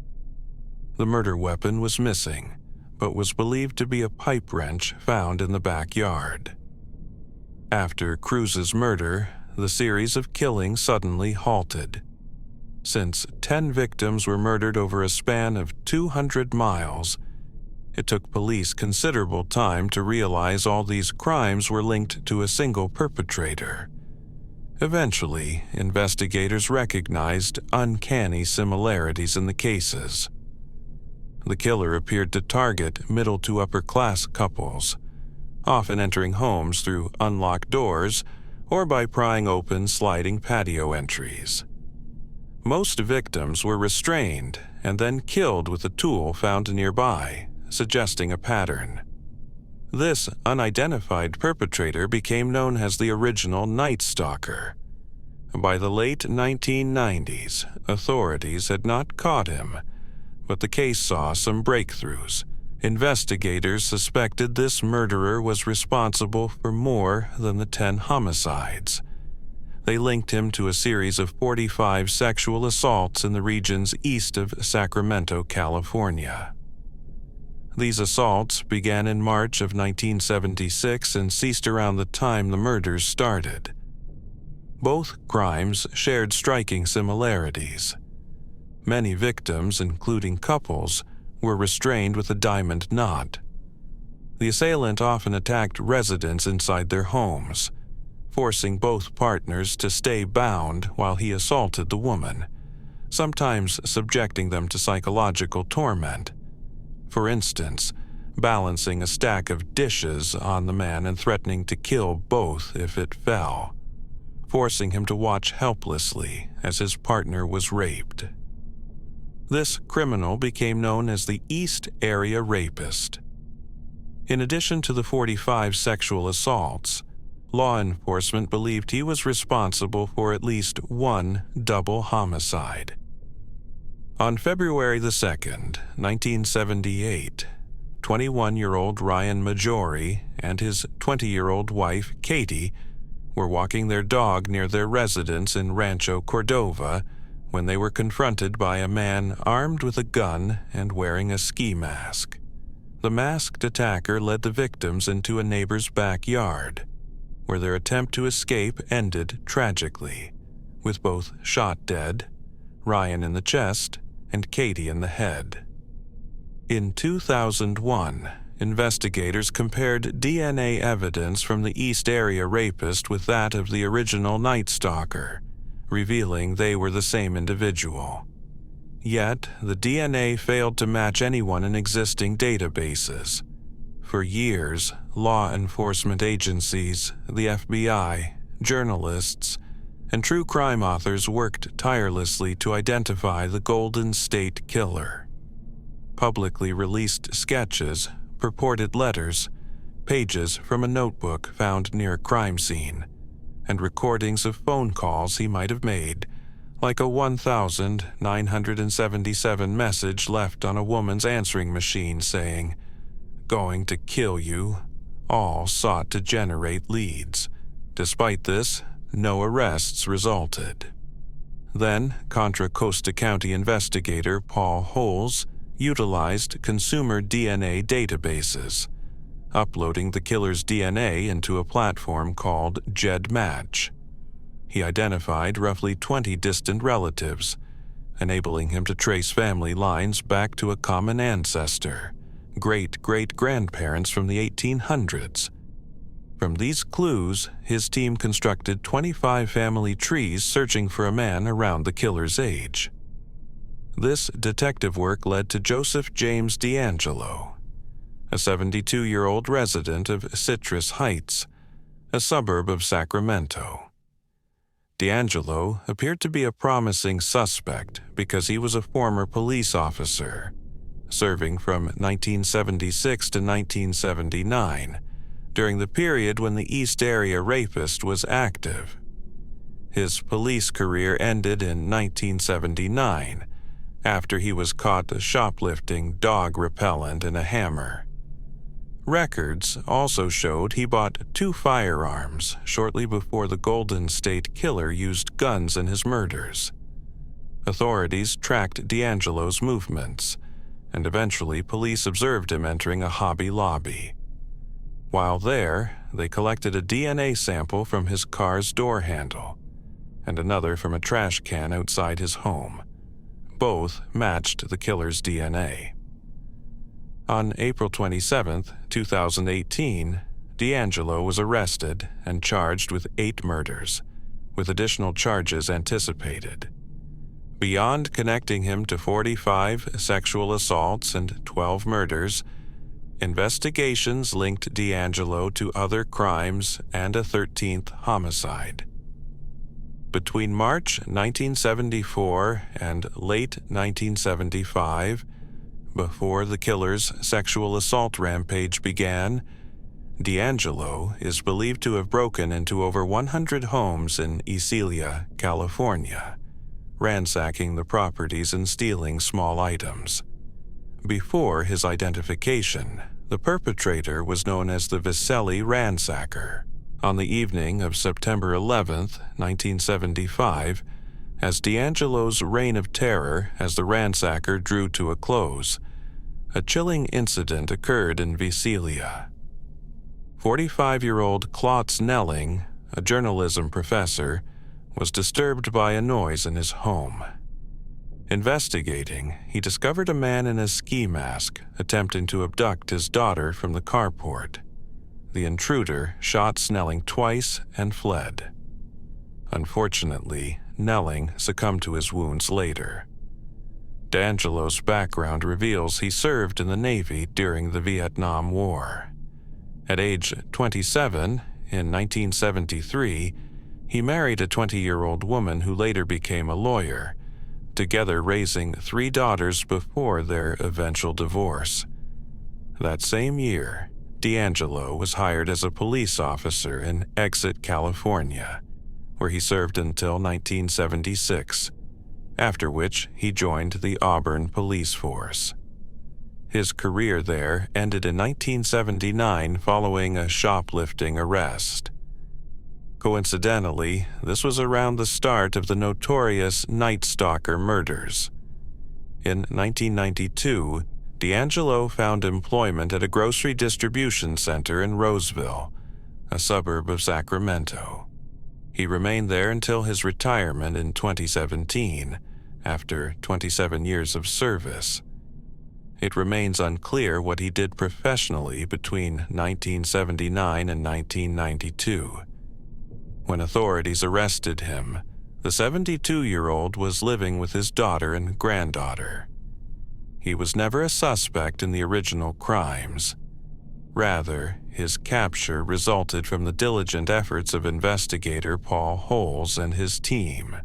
The murder weapon was missing, but was believed to be a pipe wrench found in the backyard. After Cruz's murder, the series of killings suddenly halted. Since 10 victims were murdered over a span of 200 miles, it took police considerable time to realize all these crimes were linked to a single perpetrator. Eventually, investigators recognized uncanny similarities in the cases. The killer appeared to target middle to upper-class couples, often entering homes through unlocked doors or by prying open sliding patio entries. Most victims were restrained and then killed with a tool found nearby, suggesting a pattern. This unidentified perpetrator became known as the original Night Stalker. By the late 1990s, authorities had not caught him, but the case saw some breakthroughs. Investigators suspected this murderer was responsible for more than the 10 homicides. They linked him to a series of 45 sexual assaults in the regions east of Sacramento, California. These assaults began in March of 1976 and ceased around the time the murders started. Both crimes shared striking similarities. Many victims, including couples, were restrained with a diamond knot. The assailant often attacked residents inside their homes, forcing both partners to stay bound while he assaulted the woman, sometimes subjecting them to psychological torment. For instance, balancing a stack of dishes on the man and threatening to kill both if it fell, forcing him to watch helplessly as his partner was raped. This criminal became known as the East Area Rapist. In addition to the 45 sexual assaults, law enforcement believed he was responsible for at least one double homicide. On February 2nd, 1978, 21-year-old Ryan Majori and his 20-year-old wife, Katie, were walking their dog near their residence in Rancho Cordova when they were confronted by a man armed with a gun and wearing a ski mask. The masked attacker led the victims into a neighbor's backyard, where their attempt to escape ended tragically, with both shot dead, Ryan in the chest and Katie in the head. In 2001, investigators compared DNA evidence from the East Area Rapist with that of the original Night Stalker, revealing they were the same individual. Yet, the DNA failed to match anyone in existing databases. For years, law enforcement agencies, the FBI, journalists, and true crime authors worked tirelessly to identify the Golden State Killer. Publicly released sketches, purported letters, pages from a notebook found near a crime scene, and recordings of phone calls he might have made, like a 1,977 message left on a woman's answering machine saying, "Going to kill you," all sought to generate leads. Despite this, no arrests resulted. Then, Contra Costa County investigator Paul Holes utilized consumer DNA databases, uploading the killer's DNA into a platform called GEDmatch. He identified roughly 20 distant relatives, enabling him to trace family lines back to a common ancestor, great-great-grandparents from the 1800s. From these clues, his team constructed 25 family trees searching for a man around the killer's age. This detective work led to Joseph James D'Angelo, a 72-year-old resident of Citrus Heights, a suburb of Sacramento. D'Angelo appeared to be a promising suspect because he was a former police officer, serving from 1976 to 1979, during the period when the East Area Rapist was active. His police career ended in 1979, after he was caught shoplifting dog repellent and a hammer. Records also showed he bought 2 firearms shortly before the Golden State Killer used guns in his murders. Authorities tracked D'Angelo's movements, and eventually police observed him entering a Hobby Lobby. While there, they collected a DNA sample from his car's door handle and another from a trash can outside his home. Both matched the killer's DNA. On April 27, 2018, D'Angelo was arrested and charged with 8 murders, with additional charges anticipated. Beyond connecting him to 45 sexual assaults and 12 murders, investigations linked D'Angelo to other crimes and a 13th homicide. Between March 1974 and late 1975, before the killer's sexual assault rampage began, D'Angelo is believed to have broken into over 100 homes in Ecelia, California, ransacking the properties and stealing small items. Before his identification, the perpetrator was known as the Vicelli Ransacker. On the evening of September 11, 1975, as D'Angelo's reign of terror as the ransacker drew to a close, a chilling incident occurred in Visalia. 45-year-old Klotz Nelling, a journalism professor, was disturbed by a noise in his home. Investigating, he discovered a man in a ski mask attempting to abduct his daughter from the carport. The intruder shot Snelling twice and fled. Unfortunately, Nelling succumbed to his wounds later. D'Angelo's background reveals he served in the Navy during the Vietnam War. At age 27, in 1973, he married a 20-year-old woman who later became a lawyer, together raising 3 daughters before their eventual divorce. That same year, D'Angelo was hired as a police officer in Exit, California, where he served until 1976, after which he joined the Auburn Police Force. His career there ended in 1979 following a shoplifting arrest. Coincidentally, this was around the start of the notorious Night Stalker murders. In 1992, D'Angelo found employment at a grocery distribution center in Roseville, a suburb of Sacramento. He remained there until his retirement in 2017, after 27 years of service. It remains unclear what he did professionally between 1979 and 1992. When authorities arrested him, the 72-year-old was living with his daughter and granddaughter. He was never a suspect in the original crimes. Rather, his capture resulted from the diligent efforts of investigator Paul Holes and his team.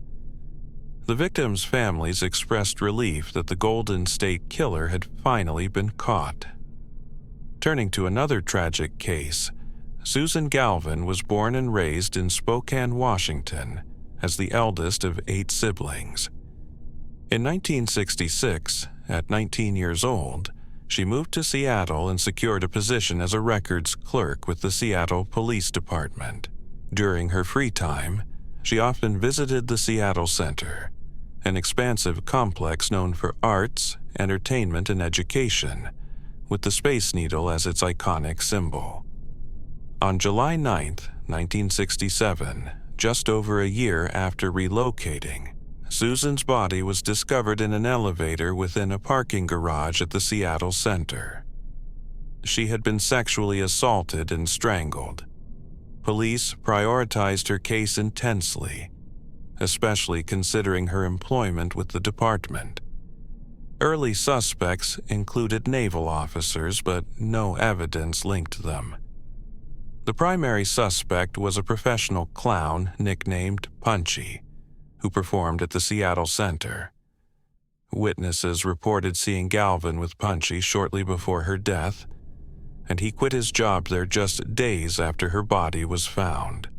The victims' families expressed relief that the Golden State Killer had finally been caught. Turning to another tragic case, Susan Galvin was born and raised in Spokane, Washington, as the eldest of 8 siblings. In 1966, at 19 years old, she moved to Seattle and secured a position as a records clerk with the Seattle Police Department. During her free time, she often visited the Seattle Center, an expansive complex known for arts, entertainment, and education, with the Space Needle as its iconic symbol. On July 9, 1967, just over a year after relocating, Susan's body was discovered in an elevator within a parking garage at the Seattle Center. She had been sexually assaulted and strangled. Police prioritized her case intensely, especially considering her employment with the department. Early suspects included naval officers, but no evidence linked them. The primary suspect was a professional clown nicknamed Punchy, who performed at the Seattle Center. Witnesses reported seeing Galvin with Punchy shortly before her death, and he quit his job there just days after her body was found.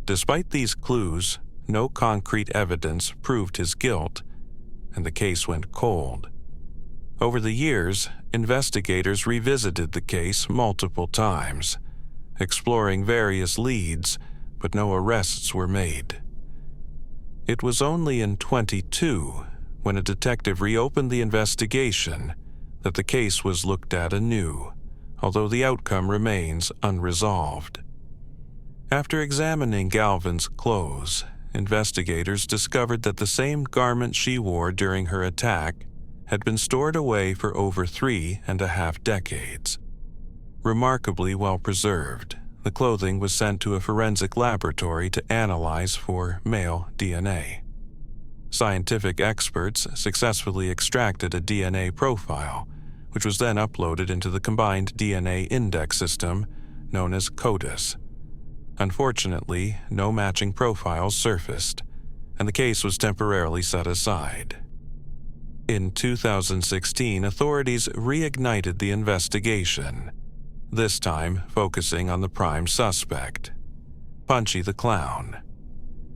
Despite these clues, no concrete evidence proved his guilt, and the case went cold. Over the years, investigators revisited the case multiple times, exploring various leads, but no arrests were made. It was only in 2022, when a detective reopened the investigation, that the case was looked at anew, although the outcome remains unresolved. After examining Galvin's clothes, investigators discovered that the same garment she wore during her attack had been stored away for over 3.5 decades. Remarkably well preserved, the clothing was sent to a forensic laboratory to analyze for male DNA. Scientific experts successfully extracted a DNA profile, which was then uploaded into the combined DNA index system known as CODIS. Unfortunately, no matching profiles surfaced, and the case was temporarily set aside. In 2016, authorities reignited the investigation, this time focusing on the prime suspect, Punchy the Clown.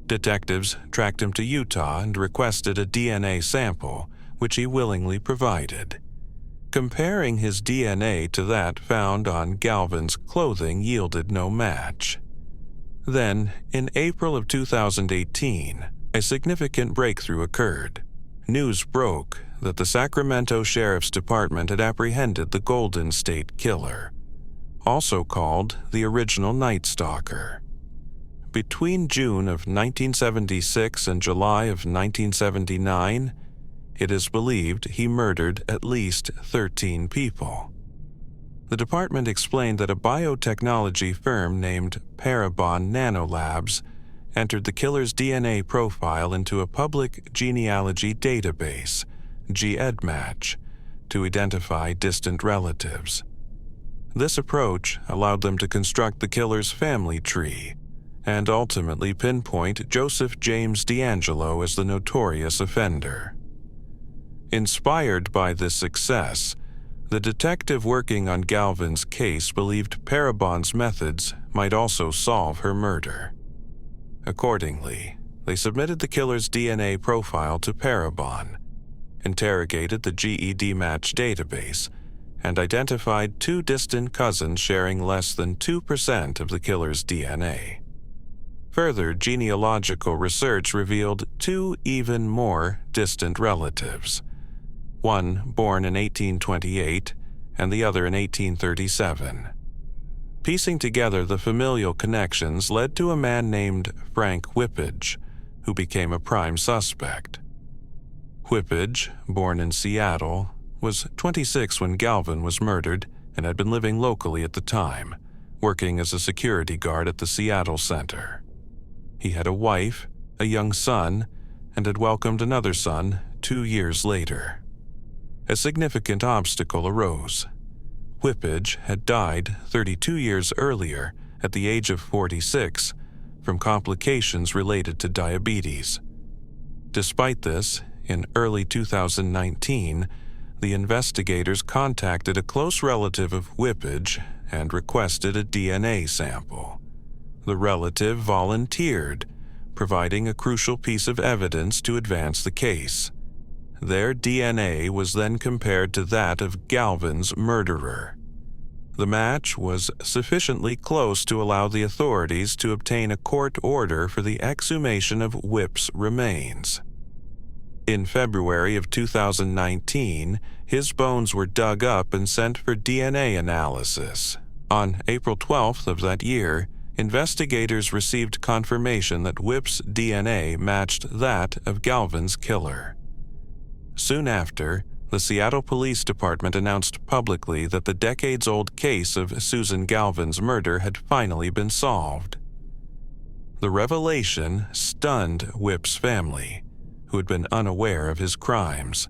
Detectives tracked him to Utah and requested a DNA sample, which he willingly provided. Comparing his DNA to that found on Galvin's clothing yielded no match. Then, in April of 2018, a significant breakthrough occurred. News broke that the Sacramento Sheriff's Department had apprehended the Golden State Killer, also called the original Night Stalker. Between June of 1976 and July of 1979, it is believed he murdered at least 13 people. The department explained that a biotechnology firm named Parabon Nanolabs entered the killer's DNA profile into a public genealogy database, GEDmatch, to identify distant relatives. This approach allowed them to construct the killer's family tree and ultimately pinpoint Joseph James D'Angelo as the notorious offender. Inspired by this success, the detective working on Galvin's case believed Parabon's methods might also solve her murder. Accordingly, they submitted the killer's DNA profile to Parabon, interrogated the GEDmatch database, and identified 2 distant cousins sharing less than 2% of the killer's DNA. Further genealogical research revealed 2 even more distant relatives, one born in 1828 and the other in 1837. Piecing together the familial connections led to a man named Frank Whippage, who became a prime suspect. Whippage, born in Seattle, was 26 when Galvin was murdered and had been living locally at the time, working as a security guard at the Seattle Center. He had a wife, a young son, and had welcomed another son 2 years later. A significant obstacle arose. Whippage had died 32 years earlier, at the age of 46, from complications related to diabetes. Despite this, in early 2019, the investigators contacted a close relative of whippage and requested a DNA sample. The relative volunteered, providing a crucial piece of evidence to advance the case. Their DNA was then compared to that of Galvin's murderer. The match was sufficiently close to allow the authorities to obtain a court order for the exhumation of Whip's remains. In February of 2019, his bones were dug up and sent for DNA analysis. On April 12th of that year, investigators received confirmation that Whip's DNA matched that of Galvin's killer. Soon after, the Seattle Police Department announced publicly that the decades-old case of Susan Galvin's murder had finally been solved. The revelation stunned Whip's family, who had been unaware of his crimes.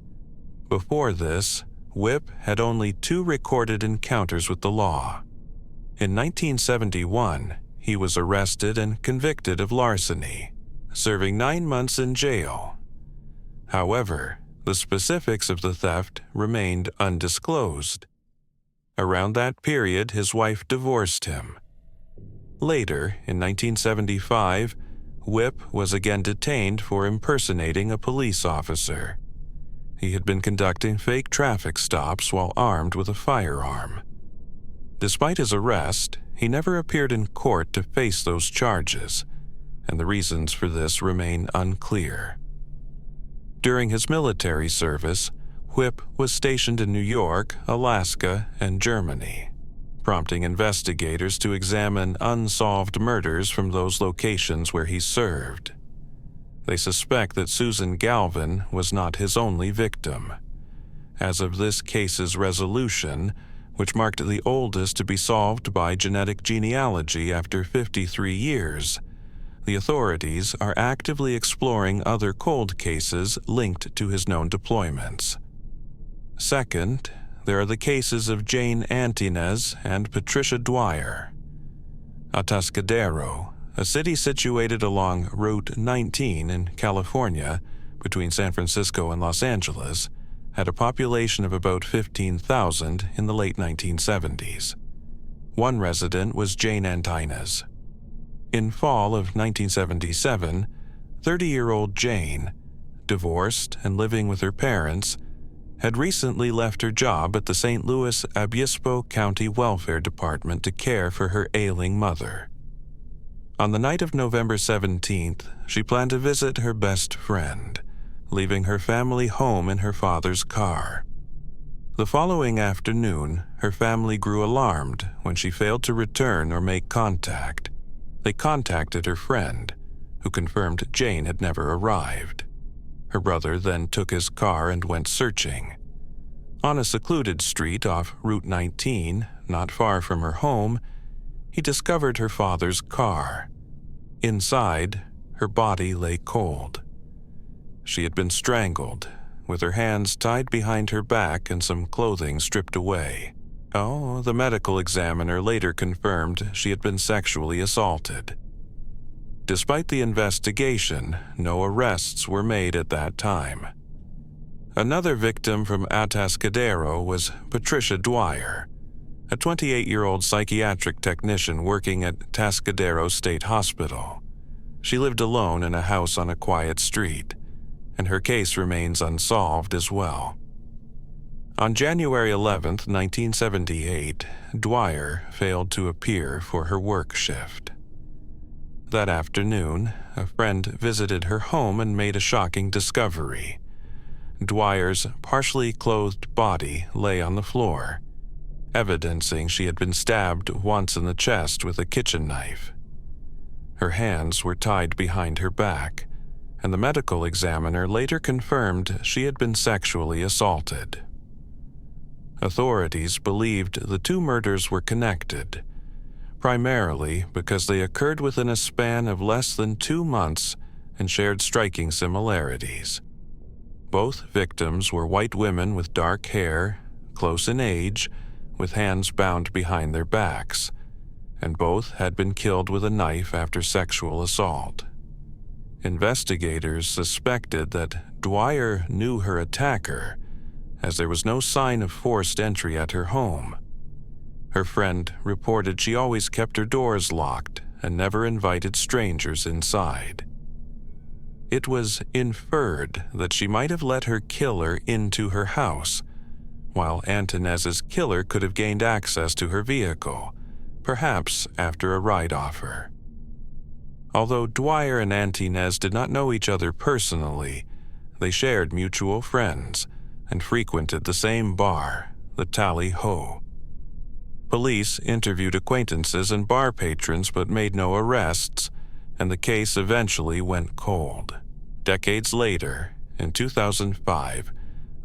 Before this, Whip had only 2 recorded encounters with the law. In 1971, he was arrested and convicted of larceny, serving 9 months in jail. However, the specifics of the theft remained undisclosed. Around that period, his wife divorced him. Later, in 1975, Whip was again detained for impersonating a police officer. He had been conducting fake traffic stops while armed with a firearm. Despite his arrest, he never appeared in court to face those charges, and the reasons for this remain unclear. During his military service, Whip was stationed in New York, Alaska, and Germany, prompting investigators to examine unsolved murders from those locations where he served. They suspect that Susan Galvin was not his only victim. As of this case's resolution, which marked the oldest to be solved by genetic genealogy after 53 years, the authorities are actively exploring other cold cases linked to his known deployments. Second, there are the cases of Jane Antinez and Patricia Dwyer. Atascadero, a city situated along Route 19 in California, between San Francisco and Los Angeles, had a population of about 15,000 in the late 1970s. One resident was Jane Antinez. In fall of 1977, 30-year-old Jane, divorced and living with her parents, had recently left her job at the St. Louis Obispo County Welfare Department to care for her ailing mother. On the night of November 17th, she planned to visit her best friend, leaving her family home in her father's car. The following afternoon, her family grew alarmed when she failed to return or make contact. They contacted her friend, who confirmed Jane had never arrived. Her brother then took his car and went searching. On a secluded street off Route 19, not far from her home, he discovered her father's car. Inside, her body lay cold. She had been strangled, with her hands tied behind her back and some clothing stripped away. The medical examiner later confirmed she had been sexually assaulted. Despite the investigation, no arrests were made at that time. Another victim from Atascadero was Patricia Dwyer, a 28-year-old psychiatric technician working at Atascadero State Hospital. She lived alone in a house on a quiet street, and her case remains unsolved as well. On January 11, 1978, Dwyer failed to appear for her work shift. That afternoon, a friend visited her home and made a shocking discovery. Dwyer's partially clothed body lay on the floor, evidencing she had been stabbed once in the chest with a kitchen knife. Her hands were tied behind her back, and the medical examiner later confirmed she had been sexually assaulted. Authorities believed the 2 murders were connected, primarily because they occurred within a span of less than 2 months and shared striking similarities. Both victims were white women with dark hair, close in age, with hands bound behind their backs, and both had been killed with a knife after sexual assault. Investigators suspected that Dwyer knew her attacker, as there was no sign of forced entry at her home. Her friend reported she always kept her doors locked and never invited strangers inside. It was inferred that she might have let her killer into her house, while Antonez's killer could have gained access to her vehicle, perhaps after a ride offer. Although Dwyer and Antonez did not know each other personally, they shared mutual friends and frequented the same bar, the Tally Ho. Police interviewed acquaintances and bar patrons but made no arrests, and the case eventually went cold. Decades later, in 2005,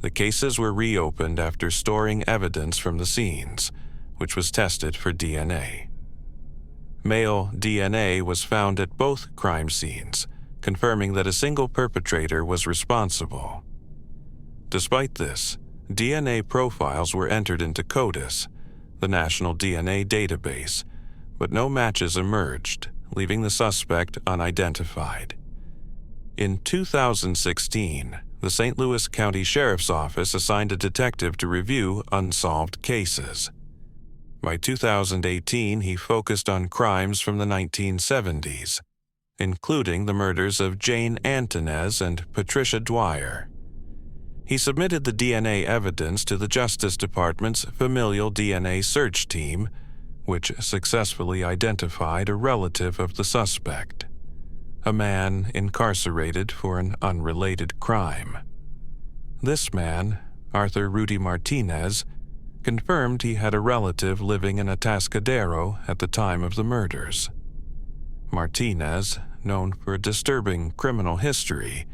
the cases were reopened after storing evidence from the scenes, which was tested for DNA. Male DNA was found at both crime scenes, confirming that a single perpetrator was responsible. Despite this, DNA profiles were entered into CODIS, the National DNA Database, but no matches emerged, leaving the suspect unidentified. In 2016, the St. Louis County Sheriff's Office assigned a detective to review unsolved cases. By 2018, he focused on crimes from the 1970s, including the murders of Jane Antonez and Patricia Dwyer. He submitted the DNA evidence to the Justice Department's Familial DNA Search Team, which successfully identified a relative of the suspect, a man incarcerated for an unrelated crime. This man, Arthur Rudy Martinez, confirmed he had a relative living in Atascadero at the time of the murders. Martinez, known for a disturbing criminal history,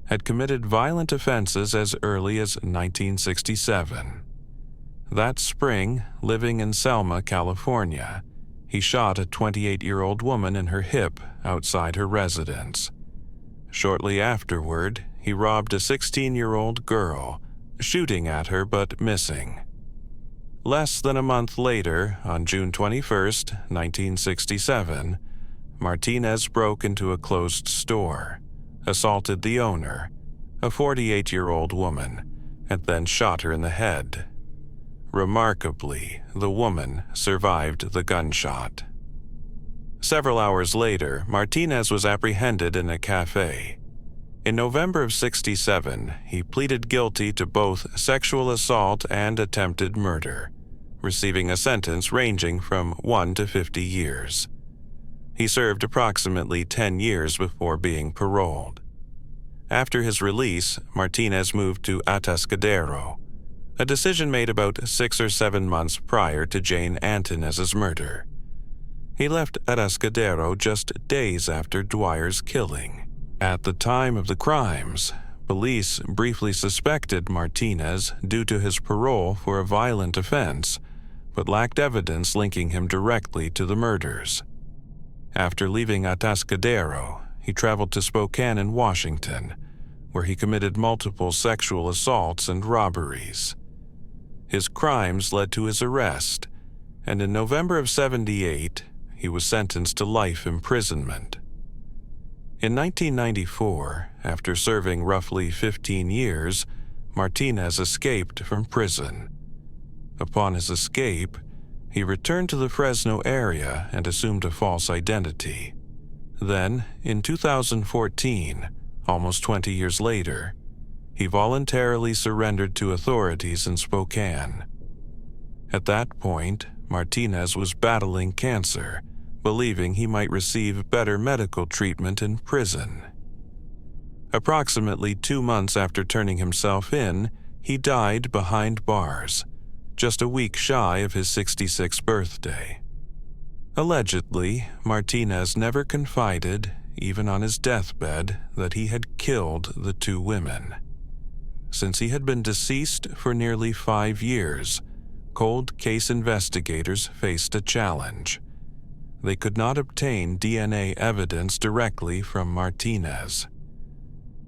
had committed violent offenses as early as 1967. That spring, living in Selma, California, he shot a 28-year-old woman in her hip outside her residence. Shortly afterward, he robbed a 16-year-old girl, shooting at her but missing. Less than a month later, on June 21, 1967, Martinez broke into a closed store, assaulted the owner, a 48-year-old woman, and then shot her in the head. Remarkably, the woman survived the gunshot. Several hours later, Martinez was apprehended in a cafe. In November of '67, he pleaded guilty to both sexual assault and attempted murder, receiving a sentence ranging from 1 to 50 years. He served approximately 10 years before being paroled. After his release, Martinez moved to Atascadero, a decision made about 6 or 7 months prior to Jane Antonez's murder. He left Atascadero just days after Dwyer's killing. At the time of the crimes, police briefly suspected Martinez due to his parole for a violent offense, but lacked evidence linking him directly to the murders. After leaving Atascadero, he traveled to Spokane in Washington, where he committed multiple sexual assaults and robberies. His crimes led to his arrest, and in November of '78, he was sentenced to life imprisonment. In 1994, after serving roughly 15 years, Martinez escaped from prison. Upon his escape, he returned to the Fresno area and assumed a false identity. Then, in 2014, almost 20 years later, he voluntarily surrendered to authorities in Spokane. At that point, Martinez was battling cancer, believing he might receive better medical treatment in prison. Approximately 2 months after turning himself in, he died behind bars, just a week shy of his 66th birthday. Allegedly, Martinez never confided, even on his deathbed, that he had killed the 2 women. Since he had been deceased for nearly 5 years, cold case investigators faced a challenge. They could not obtain DNA evidence directly from Martinez.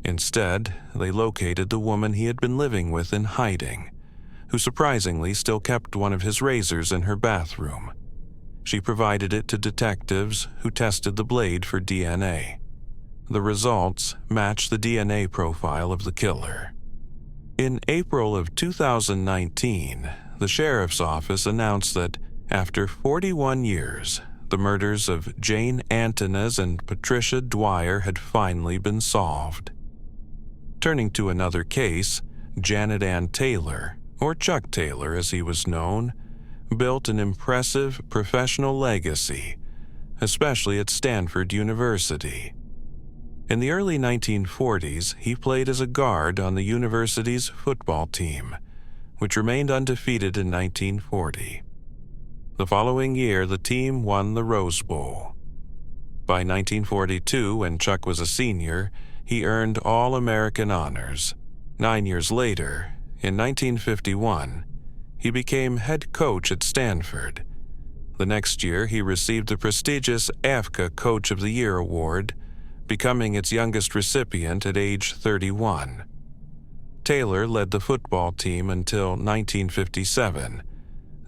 Instead, they located the woman he had been living with in hiding, who surprisingly still kept one of his razors in her bathroom. She provided it to detectives who tested the blade for DNA. The results matched the DNA profile of the killer. In April of 2019, the sheriff's office announced that after 41 years, the murders of Jane Antonas and Patricia Dwyer had finally been solved. Turning to another case, Janet Ann Taylor, or Chuck Taylor as he was known, built an impressive professional legacy, especially at Stanford University. In the early 1940s, he played as a guard on the university's football team, which remained undefeated in 1940. The following year, the team won the Rose Bowl. By 1942, when Chuck was a senior, he earned All-American honors. 9 years later, in 1951, he became head coach at Stanford. The next year, he received the prestigious AFCA Coach of the Year award, becoming its youngest recipient at age 31. Taylor led the football team until 1957,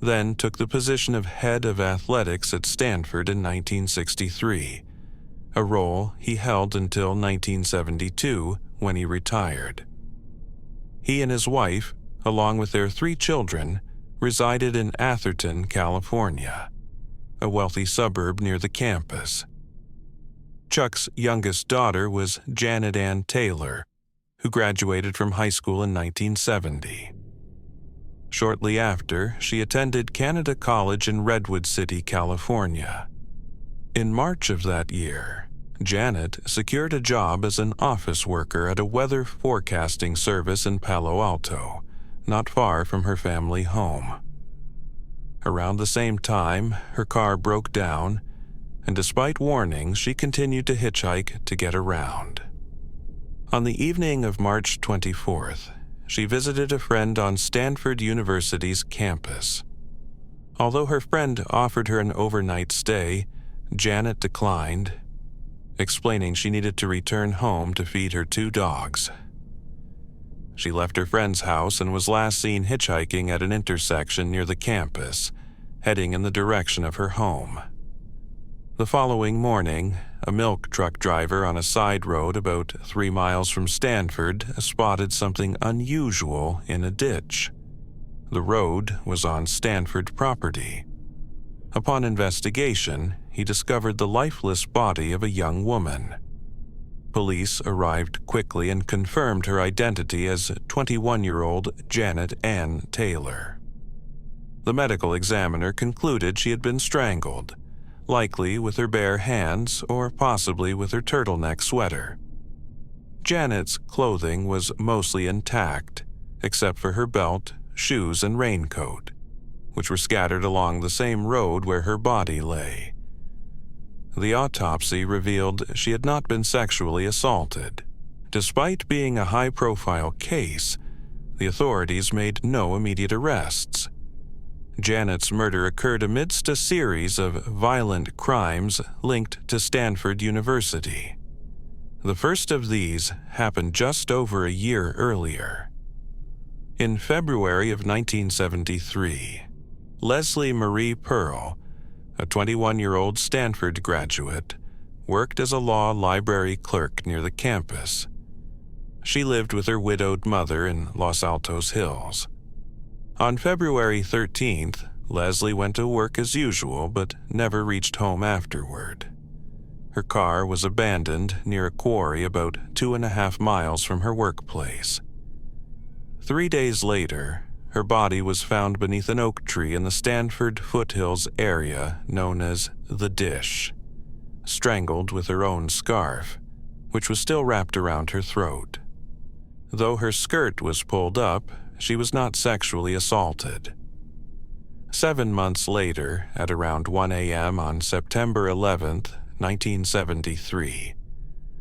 then took the position of head of athletics at Stanford in 1963, a role he held until 1972 when he retired. He and his wife, along with their 3 children, resided in Atherton, California, a wealthy suburb near the campus. Chuck's youngest daughter was Janet Ann Taylor, who graduated from high school in 1970. Shortly after, she attended Canada College in Redwood City, California. In March of that year, Janet secured a job as an office worker at a weather forecasting service in Palo Alto, not far from her family home. Around the same time, her car broke down, and despite warnings, she continued to hitchhike to get around. On the evening of March 24th, she visited a friend on Stanford University's campus. Although her friend offered her an overnight stay, Janet declined, explaining she needed to return home to feed her 2 dogs. She left her friend's house and was last seen hitchhiking at an intersection near the campus, heading in the direction of her home. The following morning, a milk truck driver on a side road about 3 miles from Stanford spotted something unusual in a ditch. The road was on Stanford property. Upon investigation, he discovered the lifeless body of a young woman. Police arrived quickly and confirmed her identity as 21-year-old Janet Ann Taylor. The medical examiner concluded she had been strangled, likely with her bare hands or possibly with her turtleneck sweater. Janet's clothing was mostly intact, except for her belt, shoes, and raincoat, which were scattered along the same road where her body lay. The autopsy revealed she had not been sexually assaulted. Despite being a high-profile case, the authorities made no immediate arrests. Janet's murder occurred amidst a series of violent crimes linked to Stanford University. The first of these happened just over a year earlier. In February of 1973, Leslie Marie Pearl, a 21-year-old Stanford graduate, worked as a law library clerk near the campus. She lived with her widowed mother in Los Altos Hills. On February 13th, Leslie went to work as usual but never reached home afterward. Her car was abandoned near a quarry about 2.5 miles from her workplace. 3 days later, her body was found beneath an oak tree in the Stanford foothills area known as The Dish, strangled with her own scarf, which was still wrapped around her throat. Though her skirt was pulled up, she was not sexually assaulted. 7 months later, at around 1 a.m. on September 11th, 1973,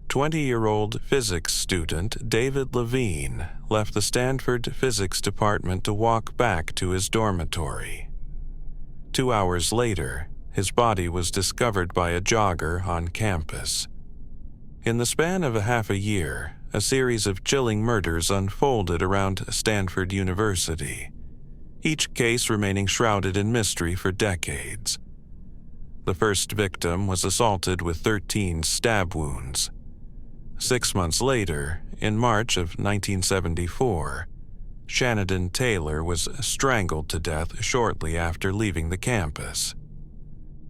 20-year-old physics student David Levine left the Stanford physics department to walk back to his dormitory. 2 hours later, his body was discovered by a jogger on campus. In the span of half a year, a series of chilling murders unfolded around Stanford University, each case remaining shrouded in mystery for decades. The first victim was assaulted with 13 stab wounds. 6 months later, in March of 1974, Shannon Taylor was strangled to death shortly after leaving the campus.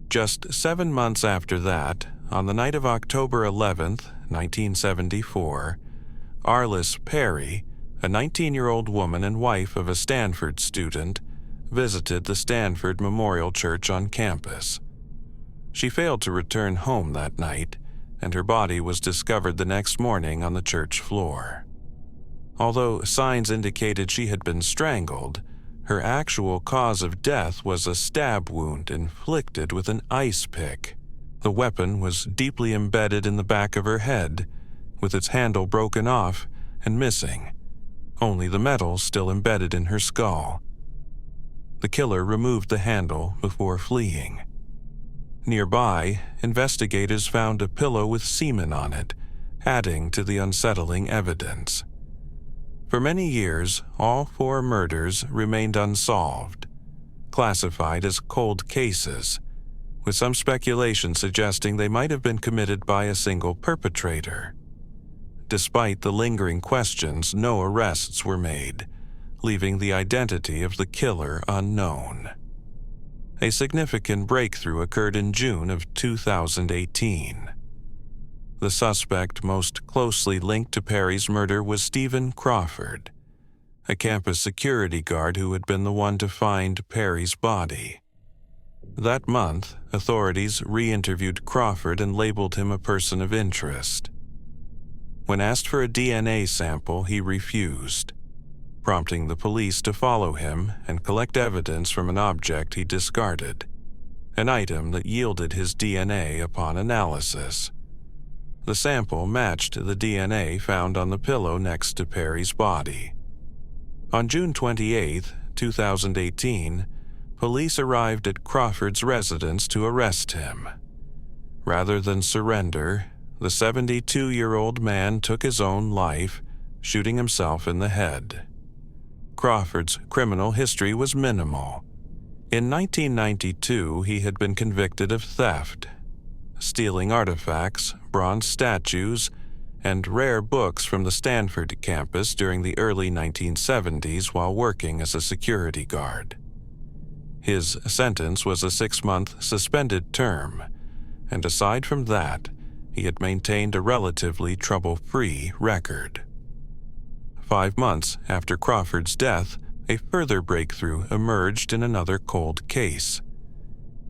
Just 7 months after that, on the night of October 11th, 1974, Arliss Perry, a 19-year-old woman and wife of a Stanford student, visited the Stanford Memorial Church on campus. She failed to return home that night, and her body was discovered the next morning on the church floor. Although signs indicated she had been strangled, her actual cause of death was a stab wound inflicted with an ice pick. The weapon was deeply embedded in the back of her head, with its handle broken off and missing, only the metal still embedded in her skull. The killer removed the handle before fleeing. Nearby, investigators found a pillow with semen on it, adding to the unsettling evidence. For many years, all 4 murders remained unsolved, classified as cold cases, with some speculation suggesting they might have been committed by a single perpetrator. Despite the lingering questions, no arrests were made, leaving the identity of the killer unknown. A significant breakthrough occurred in June of 2018. The suspect most closely linked to Perry's murder was Stephen Crawford, a campus security guard who had been the one to find Perry's body. That month, authorities re-interviewed Crawford and labeled him a person of interest. When asked for a DNA sample, he refused, prompting the police to follow him and collect evidence from an object he discarded, an item that yielded his DNA upon analysis. The sample matched the DNA found on the pillow next to Perry's body. On June 28, 2018, police arrived at Crawford's residence to arrest him. Rather than surrender, the 72-year-old man took his own life, shooting himself in the head. Crawford's criminal history was minimal. In 1992, he had been convicted of theft, stealing artifacts, bronze statues, and rare books from the Stanford campus during the early 1970s while working as a security guard. His sentence was a 6-month suspended term, and aside from that, he had maintained a relatively trouble-free record. 5 months after Crawford's death, a further breakthrough emerged in another cold case.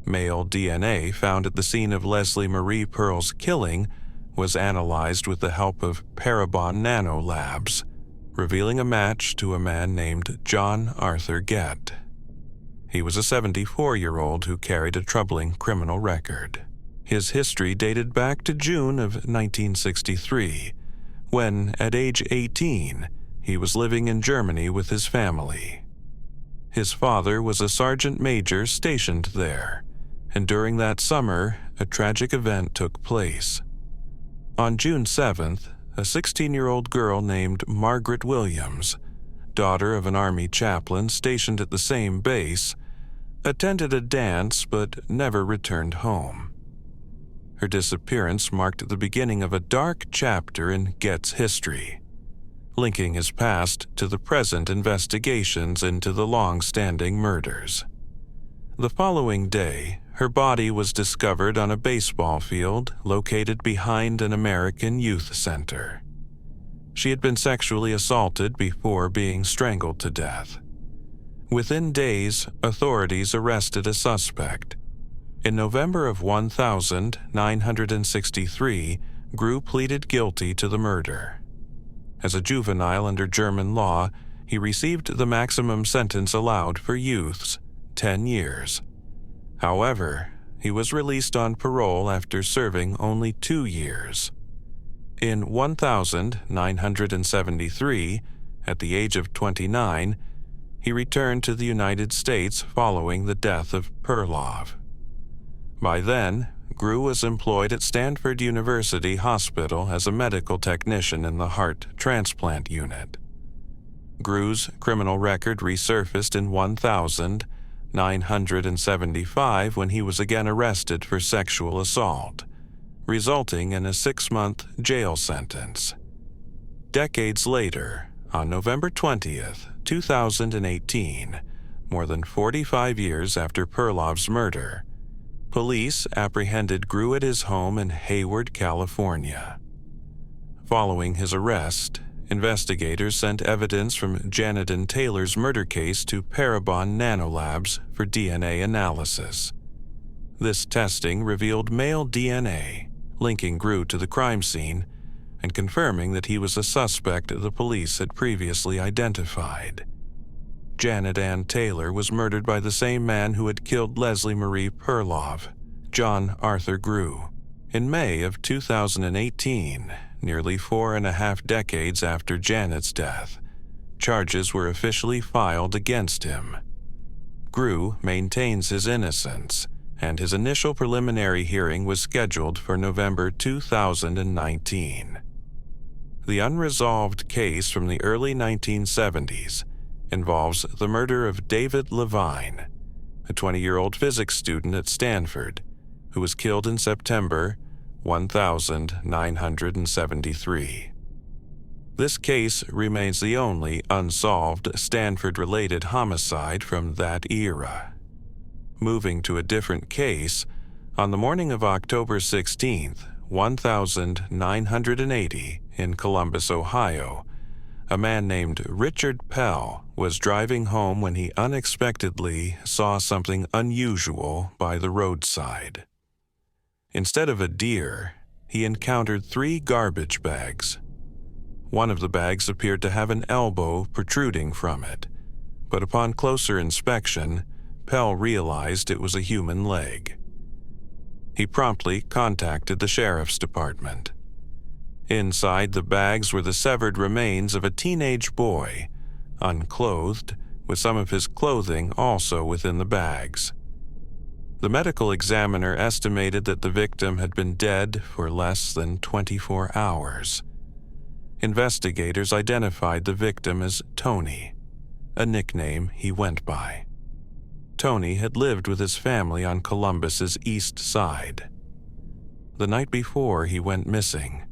Male DNA found at the scene of Leslie Marie Pearl's killing was analyzed with the help of Parabon nanolabs, revealing a match to a man named John Arthur Gett. He was a 74-year-old who carried a troubling criminal record. His history dated back to June of 1963, when, at age 18, he was living in Germany with his family. His father was a sergeant major stationed there, and during that summer, a tragic event took place. On June 7th, a 16-year-old girl named Margaret Williams, daughter of an Army chaplain stationed at the same base, attended a dance but never returned home. Her disappearance marked the beginning of a dark chapter in Gett's history, linking his past to the present investigations into the long-standing murders. The following day, her body was discovered on a baseball field located behind an American youth center. She had been sexually assaulted before being strangled to death. Within days, authorities arrested a suspect. In November of 1963, Grew pleaded guilty to the murder. As a juvenile under German law, he received the maximum sentence allowed for youths, 10 years. However, he was released on parole after serving only 2 years. In 1973, at the age of 29, he returned to the United States following the death of Perlov. By then, Grew was employed at Stanford University Hospital as a medical technician in the heart transplant unit. Grew's criminal record resurfaced in 1975 when he was again arrested for sexual assault, resulting in a 6-month jail sentence. Decades later, On November 20th, 2018, more than 45 years after Perlov's murder, police apprehended Grew at his home in Hayward, California. Following his arrest, investigators sent evidence from Janet and Taylor's murder case to Parabon Nanolabs for DNA analysis. This testing revealed male DNA, linking Grew to the crime scene and confirming that he was a suspect the police had previously identified. Janet Ann Taylor was murdered by the same man who had killed Leslie Marie Perlov, John Arthur Grew, in May of 2018, nearly 4.5 decades after Janet's death. Charges were officially filed against him. Grew maintains his innocence, and his initial preliminary hearing was scheduled for November 2019. The unresolved case from the early 1970s involves the murder of David Levine, a 20-year-old physics student at Stanford, who was killed in September 1973. This case remains the only unsolved Stanford-related homicide from that era. Moving to a different case, on the morning of October 16, 1980, in Columbus, Ohio, a man named Richard Pell was driving home when he unexpectedly saw something unusual by the roadside. Instead of a deer, he encountered 3 garbage bags. One of the bags appeared to have an elbow protruding from it, but upon closer inspection, Pell realized it was a human leg. He promptly contacted the sheriff's department. Inside the bags were the severed remains of a teenage boy, unclothed, with some of his clothing also within the bags. The medical examiner estimated that the victim had been dead for less than 24 hours. Investigators identified the victim as Tony, a nickname he went by. Tony had lived with his family on Columbus's east side. The night before he went missing,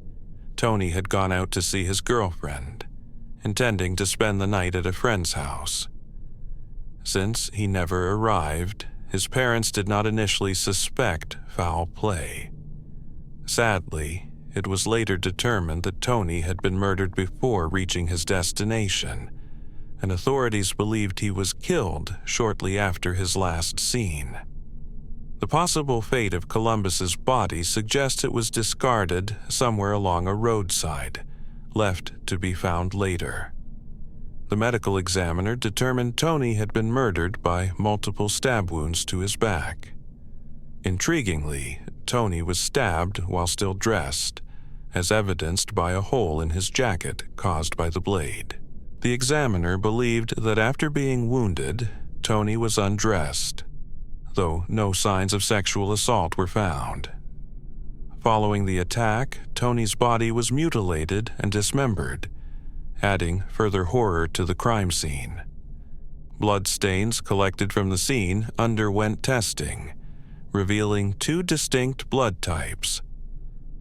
Tony had gone out to see his girlfriend, intending to spend the night at a friend's house. Since he never arrived, his parents did not initially suspect foul play. Sadly, it was later determined that Tony had been murdered before reaching his destination, and authorities believed he was killed shortly after his last seen. The possible fate of Columbus's body suggests it was discarded somewhere along a roadside, left to be found later. The medical examiner determined Tony had been murdered by multiple stab wounds to his back. Intriguingly, Tony was stabbed while still dressed, as evidenced by a hole in his jacket caused by the blade. The examiner believed that after being wounded, Tony was undressed, though no signs of sexual assault were found. Following the attack, Tony's body was mutilated and dismembered, adding further horror to the crime scene. Blood stains collected from the scene underwent testing, revealing 2 distinct blood types.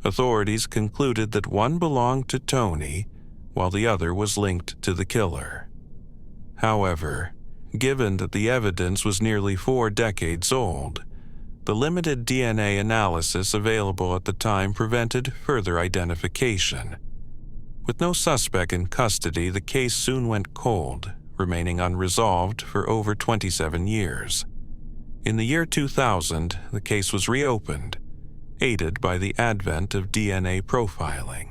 Authorities concluded that one belonged to Tony, while the other was linked to the killer. However, given that the evidence was nearly 4 decades old, the limited DNA analysis available at the time prevented further identification. With no suspect in custody, the case soon went cold, remaining unresolved for over 27 years. In the year 2000, the case was reopened, aided by the advent of DNA profiling.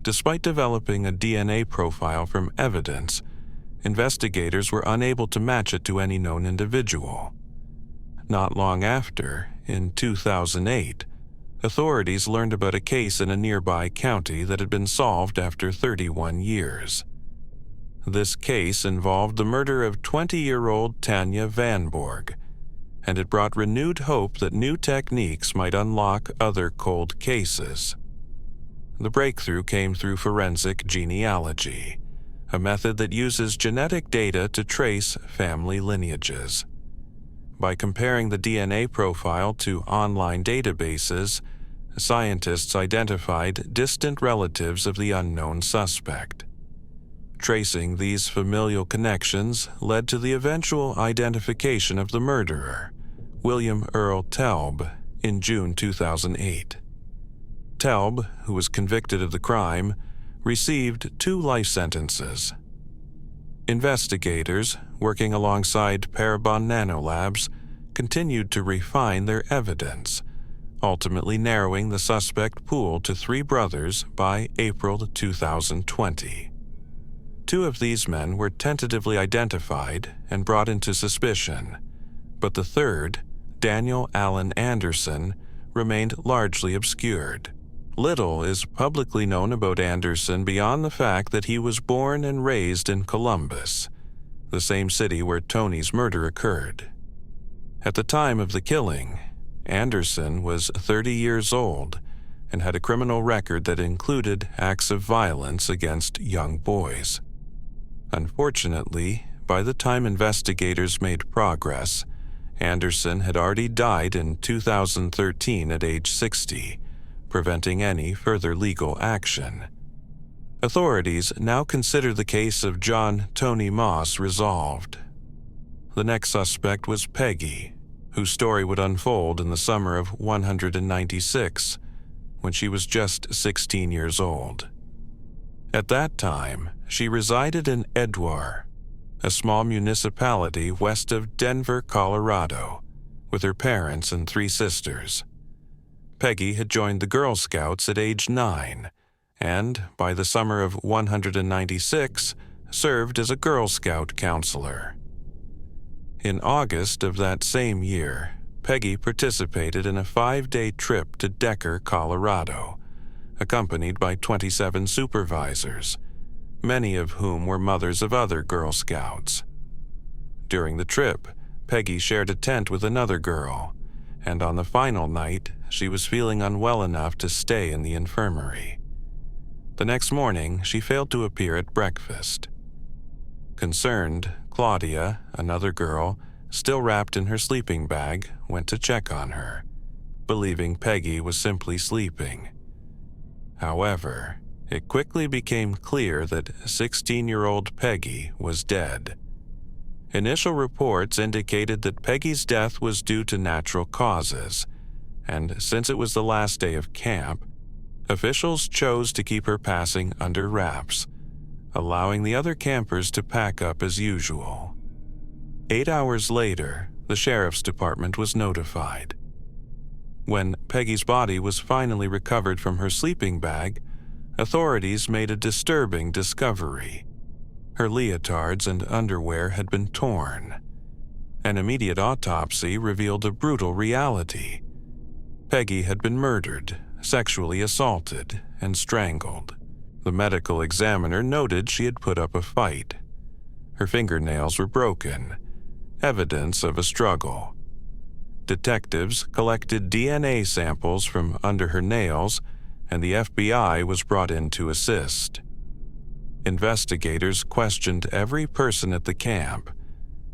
Despite developing a DNA profile from evidence, investigators were unable to match it to any known individual. Not long after, in 2008, authorities learned about a case in a nearby county that had been solved after 31 years. This case involved the murder of 20-year-old Tanya Vanborg, and it brought renewed hope that new techniques might unlock other cold cases. The breakthrough came through forensic genealogy, a method that uses genetic data to trace family lineages. By comparing the DNA profile to online databases, scientists identified distant relatives of the unknown suspect. Tracing these familial connections led to the eventual identification of the murderer, William Earl Telb, in June 2008. Telb, who was convicted of the crime, received 2 life sentences. Investigators, working alongside Parabon Nanolabs, continued to refine their evidence, ultimately narrowing the suspect pool to 3 brothers by April 2020. 2 of these men were tentatively identified and brought into suspicion, but the third, Daniel Allen Anderson, remained largely obscured. Little is publicly known about Anderson beyond the fact that he was born and raised in Columbus, the same city where Tony's murder occurred. At the time of the killing, Anderson was 30 years old and had a criminal record that included acts of violence against young boys. Unfortunately, by the time investigators made progress, Anderson had already died in 2013 at age 60, preventing any further legal action. Authorities now consider the case of John Tony Moss resolved. The next suspect was Peggy, whose story would unfold in the summer of 196, when she was just 16 years old. At that time, she resided in Edouard, a small municipality west of Denver, Colorado, with her parents and 3 sisters. Peggy had joined the Girl Scouts at age 9, and by the summer of 196, served as a Girl Scout counselor. In August of that same year, Peggy participated in a 5-day trip to Decker, Colorado, accompanied by 27 supervisors, many of whom were mothers of other Girl Scouts. During the trip, Peggy shared a tent with another girl, and on the final night, she was feeling unwell enough to stay in the infirmary. The next morning, she failed to appear at breakfast. Concerned, Claudia, another girl, still wrapped in her sleeping bag, went to check on her, believing Peggy was simply sleeping. However, it quickly became clear that 16-year-old Peggy was dead. Initial reports indicated that Peggy's death was due to natural causes, and since it was the last day of camp, officials chose to keep her passing under wraps, allowing the other campers to pack up as usual. 8 hours later, the sheriff's department was notified. When Peggy's body was finally recovered from her sleeping bag, authorities made a disturbing discovery. Her leotards and underwear had been torn. An immediate autopsy revealed a brutal reality. Peggy had been murdered, sexually assaulted, and strangled. The medical examiner noted she had put up a fight. Her fingernails were broken, evidence of a struggle. Detectives collected DNA samples from under her nails, and the FBI was brought in to assist. Investigators questioned every person at the camp,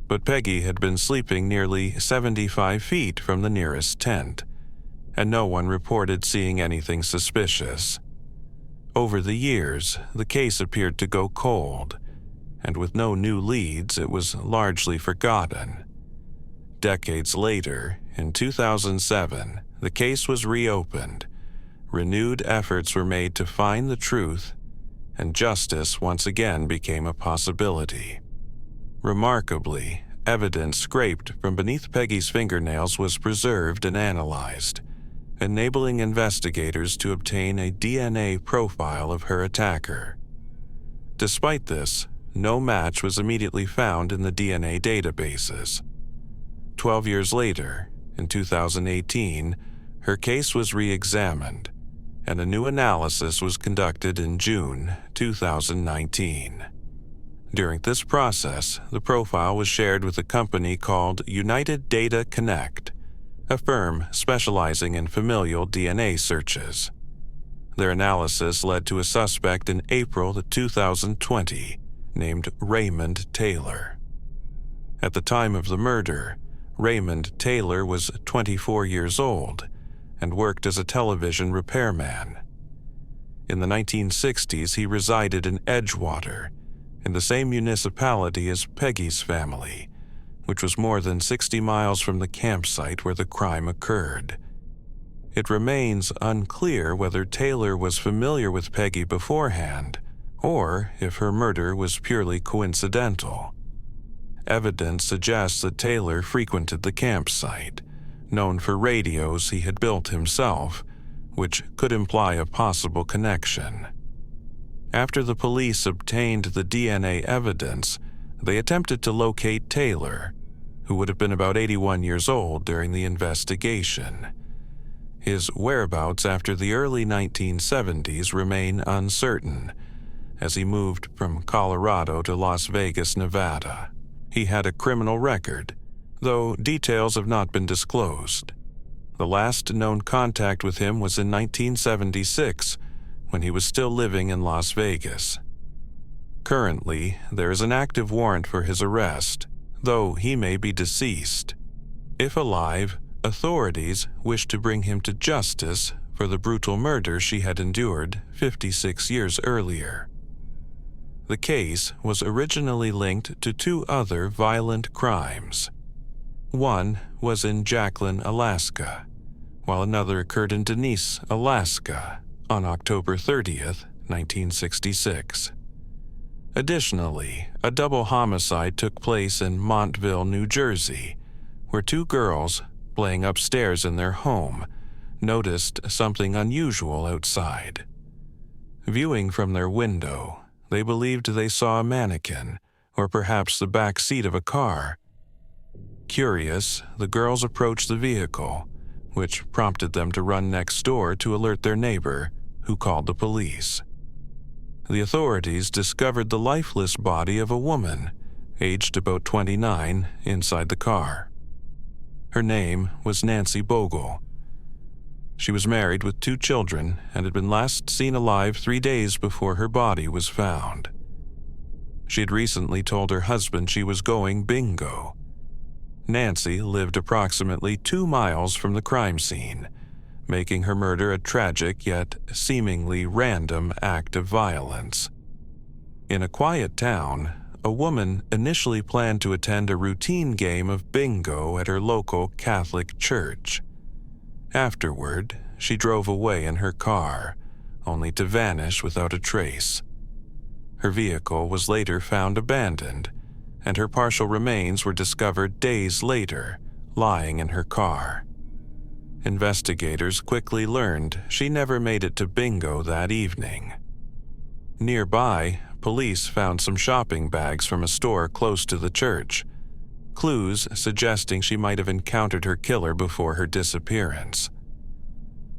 but Peggy had been sleeping nearly 75 feet from the nearest tent, and no one reported seeing anything suspicious. Over the years, the case appeared to go cold, and with no new leads, it was largely forgotten. Decades later, in 2007, the case was reopened. Renewed efforts were made to find the truth, and justice once again became a possibility. Remarkably, evidence scraped from beneath Peggy's fingernails was preserved and analyzed, enabling investigators to obtain a DNA profile of her attacker. Despite this, no match was immediately found in the DNA databases. 12 years later, in 2018, her case was re-examined, and a new analysis was conducted in June 2019. During this process, the profile was shared with a company called United Data Connect, a firm specializing in familial DNA searches. Their analysis led to a suspect in April 2020 named Raymond Taylor. At the time of the murder, Raymond Taylor was 24 years old and worked as a television repairman. In the 1960s, he resided in Edgewater in the same municipality as Peggy's family, which was more than 60 miles from the campsite where the crime occurred. It remains unclear whether Taylor was familiar with Peggy beforehand, or if her murder was purely coincidental. Evidence suggests that Taylor frequented the campsite, known for radios he had built himself, which could imply a possible connection. After the police obtained the DNA evidence, they attempted to locate Taylor, who would have been about 81 years old during the investigation. His whereabouts after the early 1970s remain uncertain, as he moved from Colorado to Las Vegas, Nevada. He had a criminal record, though details have not been disclosed. The last known contact with him was in 1976, when he was still living in Las Vegas. Currently, there is an active warrant for his arrest, though he may be deceased. If alive, authorities wish to bring him to justice for the brutal murder she had endured 56 years earlier. The case was originally linked to 2 other violent crimes. One was in Jacqueline, Alaska, while another occurred in Denise, Alaska, on October 30th, 1966. Additionally, a double homicide took place in Montville, New Jersey, where 2 girls, playing upstairs in their home, noticed something unusual outside. Viewing from their window, they believed they saw a mannequin, or perhaps the back seat of a car. Curious, the girls approached the vehicle, which prompted them to run next door to alert their neighbor, who called the police. The authorities discovered the lifeless body of a woman, aged about 29, inside the car. Her name was Nancy Bogle. She was married with 2 children and had been last seen alive 3 days before her body was found. She had recently told her husband she was going bingo. Nancy lived approximately 2 miles from the crime scene, making her murder a tragic yet seemingly random act of violence. In a quiet town, a woman initially planned to attend a routine game of bingo at her local Catholic church. Afterward, she drove away in her car, only to vanish without a trace. Her vehicle was later found abandoned, and her partial remains were discovered days later, lying in her car. Investigators quickly learned she never made it to bingo that evening. Nearby, police found some shopping bags from a store close to the church, clues suggesting she might have encountered her killer before her disappearance.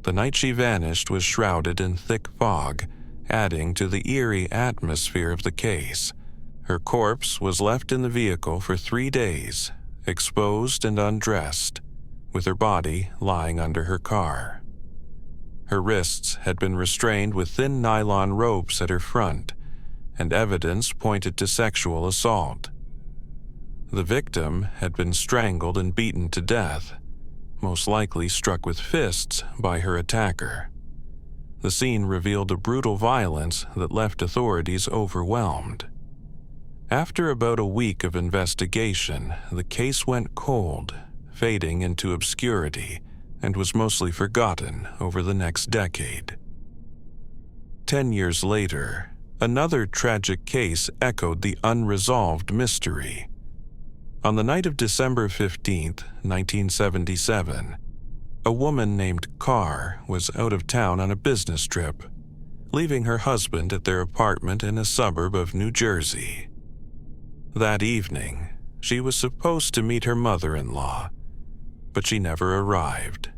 The night she vanished was shrouded in thick fog, adding to the eerie atmosphere of the case. Her corpse was left in the vehicle for 3 days, exposed and undressed, with her body lying under her car. Her wrists had been restrained with thin nylon ropes at her front, and evidence pointed to sexual assault. The victim had been strangled and beaten to death, most likely struck with fists by her attacker. The scene revealed a brutal violence that left authorities overwhelmed. After about a week of investigation, the case went cold, fading into obscurity, and was mostly forgotten over the next decade. 10 years later, another tragic case echoed the unresolved mystery. On the night of December 15, 1977, a woman named Carr was out of town on a business trip, leaving her husband at their apartment in a suburb of New Jersey. That evening, she was supposed to meet her mother-in-law, but she never arrived.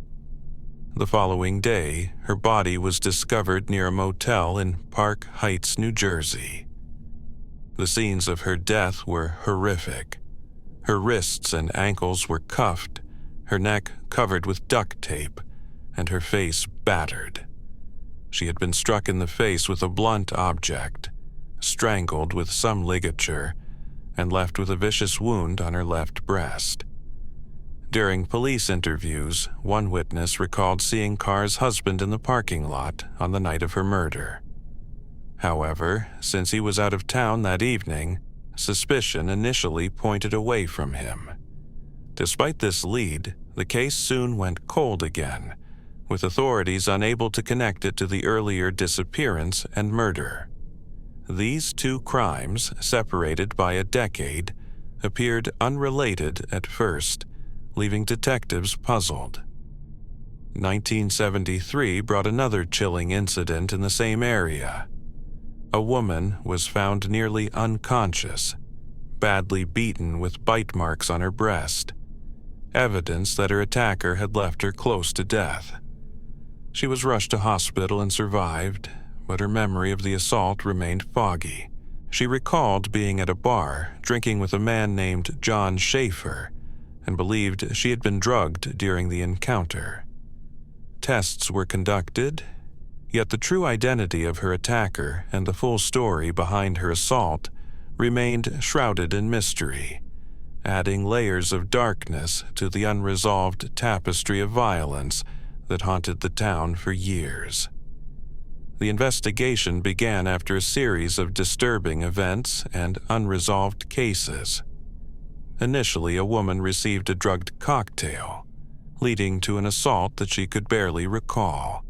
The following day, her body was discovered near a motel in Park Heights, New Jersey. The scenes of her death were horrific. Her wrists and ankles were cuffed, her neck covered with duct tape, and her face battered. She had been struck in the face with a blunt object, strangled with some ligature, and left with a vicious wound on her left breast. During police interviews, one witness recalled seeing Carr's husband in the parking lot on the night of her murder. However, since he was out of town that evening, suspicion initially pointed away from him. Despite this lead, the case soon went cold again, with authorities unable to connect it to the earlier disappearance and murder. These two crimes, separated by a decade, appeared unrelated at first, leaving detectives puzzled. 1973 brought another chilling incident in the same area. A woman was found nearly unconscious, badly beaten with bite marks on her breast, evidence that her attacker had left her close to death. She was rushed to hospital and survived, but her memory of the assault remained foggy. She recalled being at a bar, drinking with a man named John Schaefer, and believed she had been drugged during the encounter. Tests were conducted, yet the true identity of her attacker and the full story behind her assault remained shrouded in mystery, adding layers of darkness to the unresolved tapestry of violence that haunted the town for years. The investigation began after a series of disturbing events and unresolved cases. Initially, a woman received a drugged cocktail, leading to an assault that she could barely recall.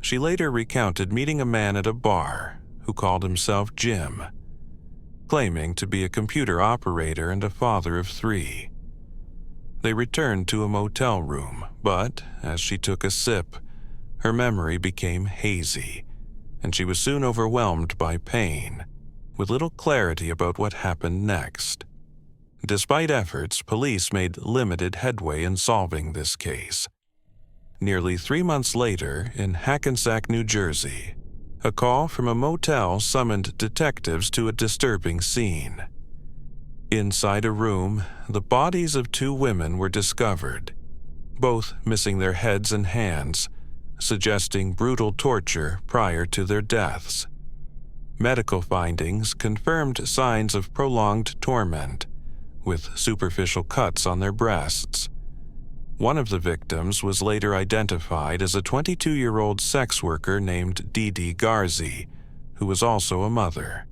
She later recounted meeting a man at a bar who called himself Jim, claiming to be a computer operator and a father of 3. They returned to a motel room, but as she took a sip, her memory became hazy, and she was soon overwhelmed by pain, with little clarity about what happened next. Despite efforts, police made limited headway in solving this case. Nearly 3 months later, in Hackensack, New Jersey, a call from a motel summoned detectives to a disturbing scene. Inside a room, the bodies of 2 women were discovered, both missing their heads and hands, suggesting brutal torture prior to their deaths. Medical findings confirmed signs of prolonged torment, with superficial cuts on their breasts. One of the victims was later identified as a 22-year-old sex worker named Dee Dee Garzi, who was also a mother.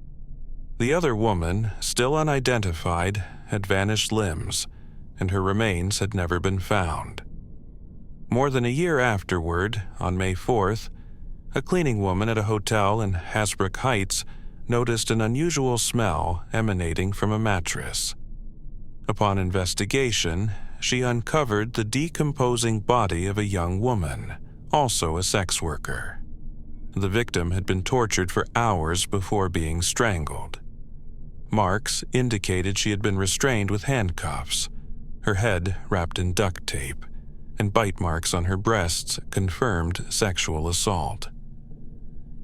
The other woman, still unidentified, had vanished limbs, and her remains had never been found. More than a year afterward, on May 4th, a cleaning woman at a hotel in Hasbrook Heights noticed an unusual smell emanating from a mattress. Upon investigation, she uncovered the decomposing body of a young woman, also a sex worker. The victim had been tortured for hours before being strangled. Marks indicated she had been restrained with handcuffs, her head wrapped in duct tape, and bite marks on her breasts confirmed sexual assault.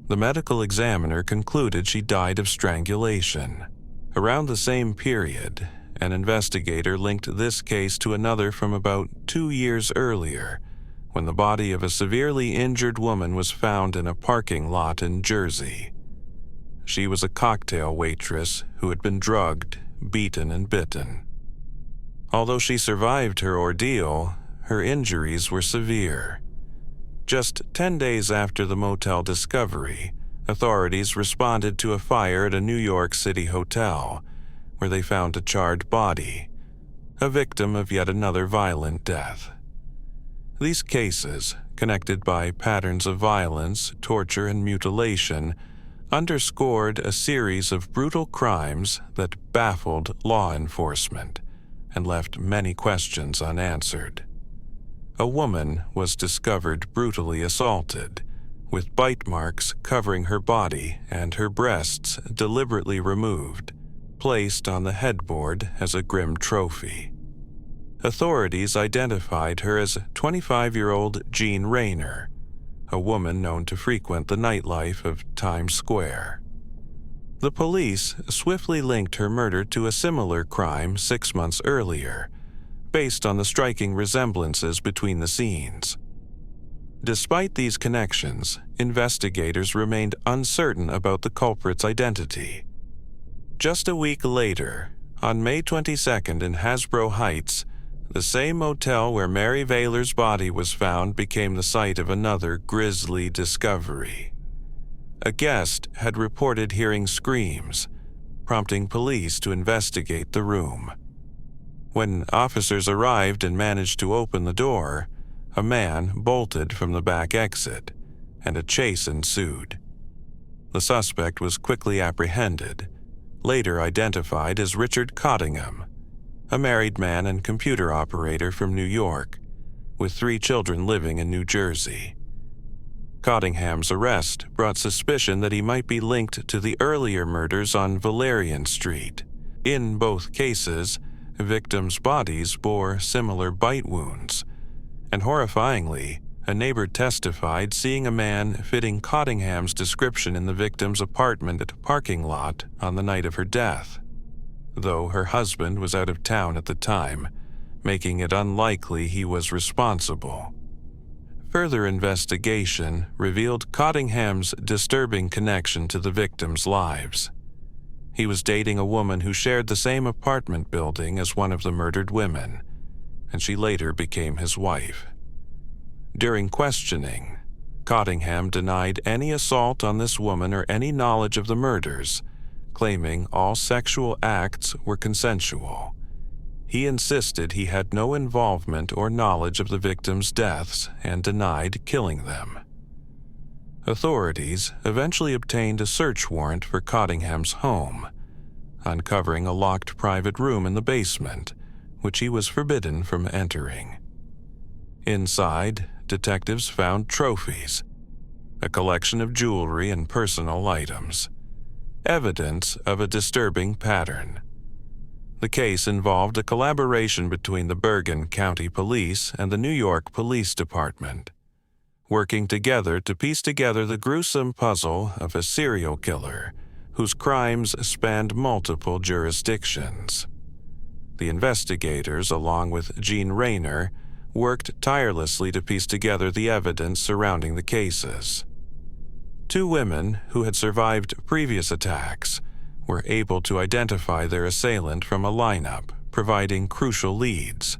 The medical examiner concluded she died of strangulation. Around the same period, an investigator linked this case to another from about 2 years earlier, when the body of a severely injured woman was found in a parking lot in Jersey. She was a cocktail waitress who had been drugged, beaten, and bitten. Although she survived her ordeal, her injuries were severe. Just 10 days after the motel discovery, authorities responded to a fire at a New York City hotel, where they found a charred body, a victim of yet another violent death. These cases, connected by patterns of violence, torture, and mutilation, underscored a series of brutal crimes that baffled law enforcement and left many questions unanswered. A woman was discovered brutally assaulted, with bite marks covering her body and her breasts deliberately removed, placed on the headboard as a grim trophy. Authorities identified her as 25-year-old Jean Rayner, a woman known to frequent the nightlife of Times Square. The police swiftly linked her murder to a similar crime 6 months earlier, based on the striking resemblances between the scenes. Despite these connections, investigators remained uncertain about the culprit's identity. Just a week later, on May 22nd in Hasbro Heights, the same motel where Mary Vaylor's body was found became the site of another grisly discovery. A guest had reported hearing screams, prompting police to investigate the room. When officers arrived and managed to open the door, a man bolted from the back exit, and a chase ensued. The suspect was quickly apprehended, later identified as Richard Cottingham, a married man and computer operator from New York, with 3 children living in New Jersey. Cottingham's arrest brought suspicion that he might be linked to the earlier murders on Valerian Street. In both cases, victims' bodies bore similar bite wounds, and horrifyingly, a neighbor testified seeing a man fitting Cottingham's description in the victim's apartment at a parking lot on the night of her death, though her husband was out of town at the time, making it unlikely he was responsible. Further investigation revealed Cottingham's disturbing connection to the victims' lives. He was dating a woman who shared the same apartment building as one of the murdered women, and she later became his wife. During questioning, Cottingham denied any assault on this woman or any knowledge of the murders, claiming all sexual acts were consensual. He insisted he had no involvement or knowledge of the victims' deaths and denied killing them. Authorities eventually obtained a search warrant for Cottingham's home, uncovering a locked private room in the basement, which he was forbidden from entering. Inside, detectives found trophies, a collection of jewelry and personal items, evidence of a disturbing pattern. The case involved a collaboration between the Bergen County Police and the New York Police Department, working together to piece together the gruesome puzzle of a serial killer whose crimes spanned multiple jurisdictions. The investigators, along with Jean Rayner, worked tirelessly to piece together the evidence surrounding the cases. 2 women who had survived previous attacks were able to identify their assailant from a lineup, providing crucial leads.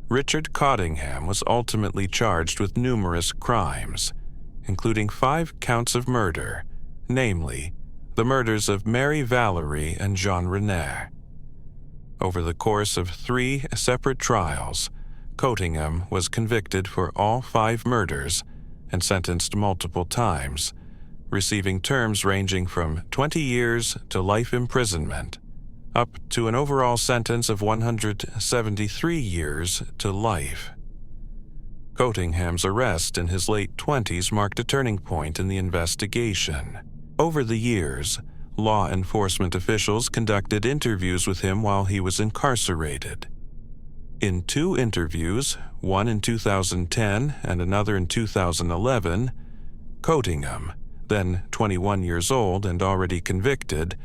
Richard Cottingham was ultimately charged with numerous crimes, including 5 counts of murder, namely, the murders of Mary Valerie and Jean René. Over the course of 3 separate trials, Cottingham was convicted for all 5 murders and sentenced multiple times, receiving terms ranging from 20 years to life imprisonment, up to an overall sentence of 173 years to life. Cottingham's arrest in his late 20s marked a turning point in the investigation. Over the years, law enforcement officials conducted interviews with him while he was incarcerated. In 2 interviews, one in 2010 and another in 2011, Cottingham, then 21 years old and already convicted,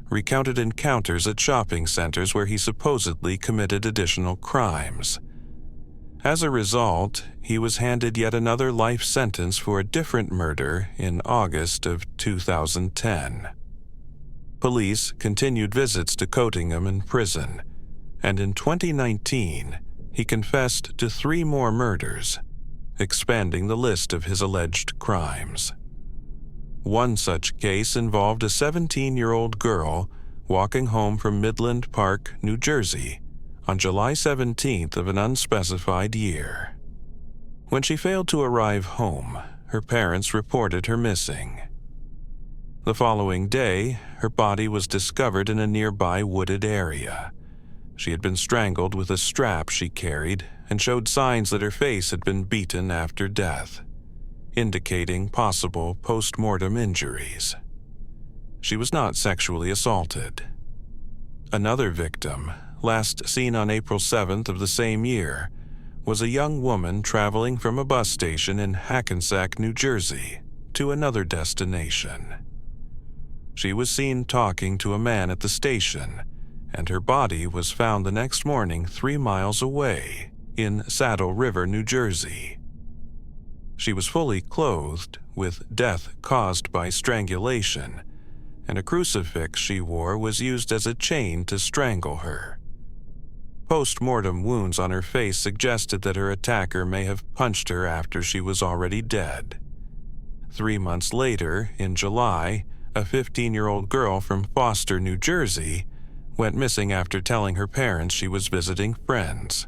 recounted encounters at shopping centers where he supposedly committed additional crimes. As a result, he was handed yet another life sentence for a different murder in August of 2010. Police continued visits to Cottingham in prison, and in 2019, he confessed to 3 more murders, expanding the list of his alleged crimes. One such case involved a 17-year-old girl walking home from Midland Park, New Jersey, on July 17th of an unspecified year. When she failed to arrive home, her parents reported her missing. The following day, her body was discovered in a nearby wooded area. She had been strangled with a strap she carried and showed signs that her face had been beaten after death, indicating possible post-mortem injuries. She was not sexually assaulted. Another victim, last seen on April 7th of the same year, was a young woman traveling from a bus station in Hackensack, New Jersey, to another destination. She was seen talking to a man at the station, and her body was found the next morning 3 miles away, in Saddle River, New Jersey. She was fully clothed, with death caused by strangulation, and a crucifix she wore was used as a chain to strangle her. Post-mortem wounds on her face suggested that her attacker may have punched her after she was already dead. 3 months later, in July, a 15-year-old girl from Foster, New Jersey, went missing after telling her parents she was visiting friends.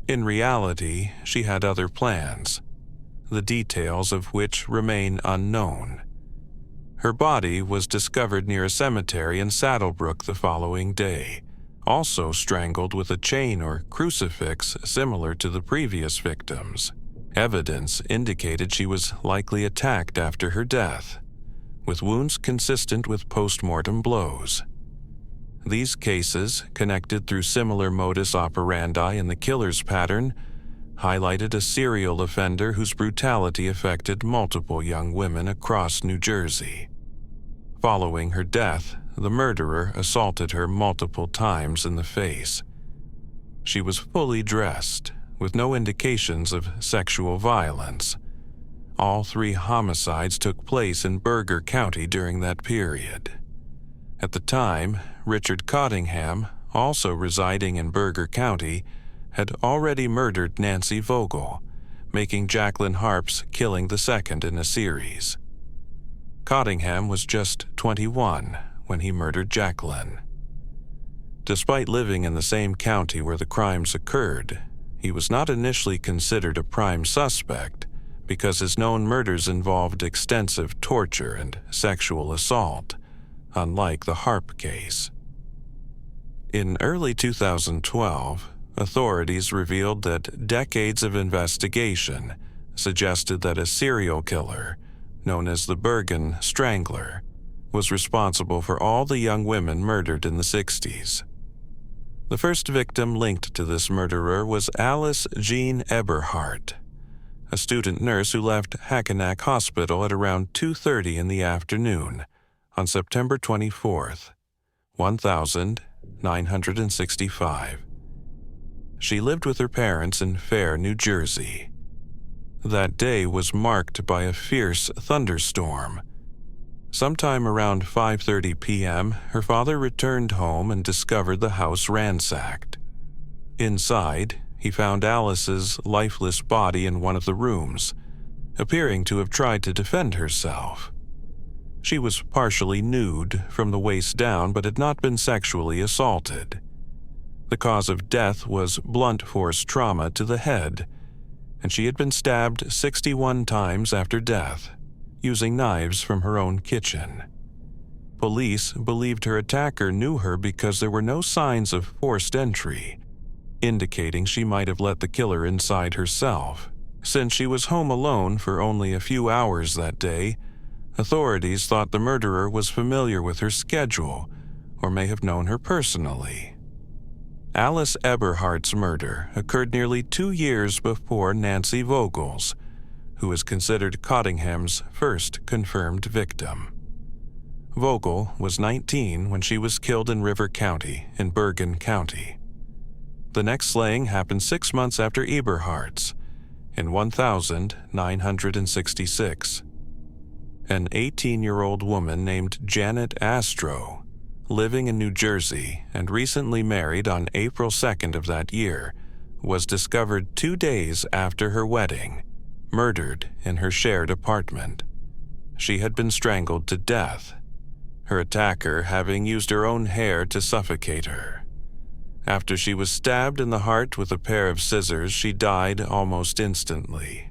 In reality, she had other plans, the details of which remain unknown. Her body was discovered near a cemetery in Saddlebrook the following day, also strangled with a chain or crucifix similar to the previous victims. Evidence indicated she was likely attacked after her death, with wounds consistent with post-mortem blows. These cases, connected through similar modus operandi in the killer's pattern, highlighted a serial offender whose brutality affected multiple young women across New Jersey. Following her death, the murderer assaulted her multiple times in the face. She was fully dressed, with no indications of sexual violence. All 3 homicides took place in Berger County during that period. At the time, Richard Cottingham, also residing in Berger County, had already murdered Nancy Vogel, making Jacqueline Harp's killing the second in a series. Cottingham was just 21 when he murdered Jacqueline. Despite living in the same county where the crimes occurred, he was not initially considered a prime suspect because his known murders involved extensive torture and sexual assault, unlike the Harp case. In early 2012, authorities revealed that decades of investigation suggested that a serial killer, known as the Bergen Strangler, was responsible for all the young women murdered in the 60s. The first victim linked to this murderer was Alice Jean Eberhardt, a student nurse who left Hackensack Hospital at around 2:30 in the afternoon on September 24th, 1965. She lived with her parents in Fair, New Jersey. That day was marked by a fierce thunderstorm. Sometime around 5:30 p.m., her father returned home and discovered the house ransacked. Inside, he found Alice's lifeless body in one of the rooms, appearing to have tried to defend herself. She was partially nude from the waist down but had not been sexually assaulted. The cause of death was blunt force trauma to the head, and she had been stabbed 61 times after death, using knives from her own kitchen. Police believed her attacker knew her because there were no signs of forced entry, indicating she might have let the killer inside herself. Since she was home alone for only a few hours that day, authorities thought the murderer was familiar with her schedule or may have known her personally. Alice Eberhardt's murder occurred nearly 2 years before Nancy Vogel's, who is considered Cottingham's first confirmed victim. Vogel was 19 when she was killed in River County in Bergen County. The next slaying happened 6 months after Eberhardt's, in 1966. An 18-year-old woman named Janet Astro, living in New Jersey and recently married on April 2nd of that year, was discovered 2 days after her wedding, murdered in her shared apartment. She had been strangled to death, her attacker having used her own hair to suffocate her. After she was stabbed in the heart with a pair of scissors, she died almost instantly.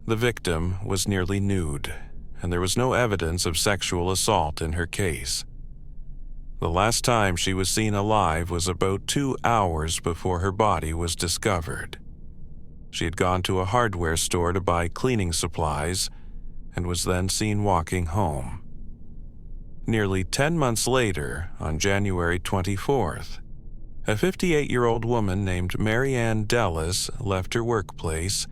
The victim was nearly nude, and there was no evidence of sexual assault in her case. The last time she was seen alive was about 2 hours before her body was discovered. She had gone to a hardware store to buy cleaning supplies and was then seen walking home. Nearly 10 months later, on January 24th, a 58-year-old woman named Mary Ann Dellis left her workplace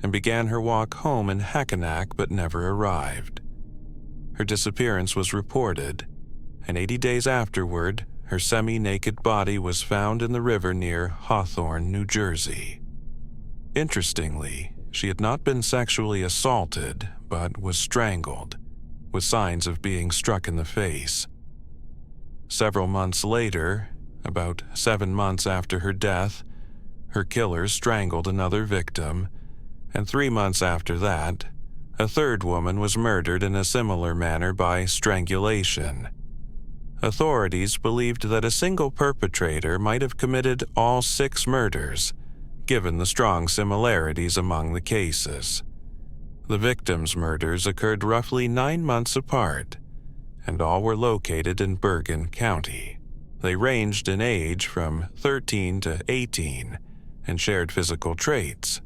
and began her walk home in Hackensack but never arrived. Her disappearance was reported, and 80 days afterward, her semi-naked body was found in the river near Hawthorne, New Jersey. Interestingly, she had not been sexually assaulted but was strangled, with signs of being struck in the face. Several months later, about 7 months after her death, her killer strangled another victim, and 3 months after that, A third woman was murdered in a similar manner by strangulation. Authorities believed that a single perpetrator might have committed all 6 murders, given the strong similarities among the cases. The victims' murders occurred roughly 9 months apart, and all were located in Bergen County. They ranged in age from 13 to 18 and shared physical traits,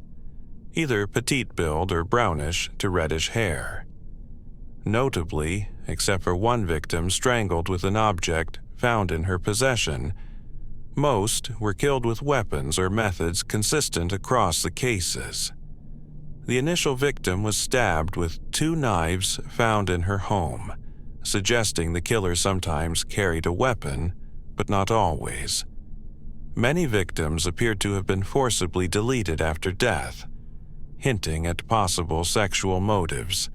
either petite build or brownish to reddish hair. Notably, except for one victim strangled with an object found in her possession, most were killed with weapons or methods consistent across the cases. The initial victim was stabbed with 2 knives found in her home, suggesting the killer sometimes carried a weapon, but not always. Many victims appeared to have been forcibly deleted after death, hinting at possible sexual motives,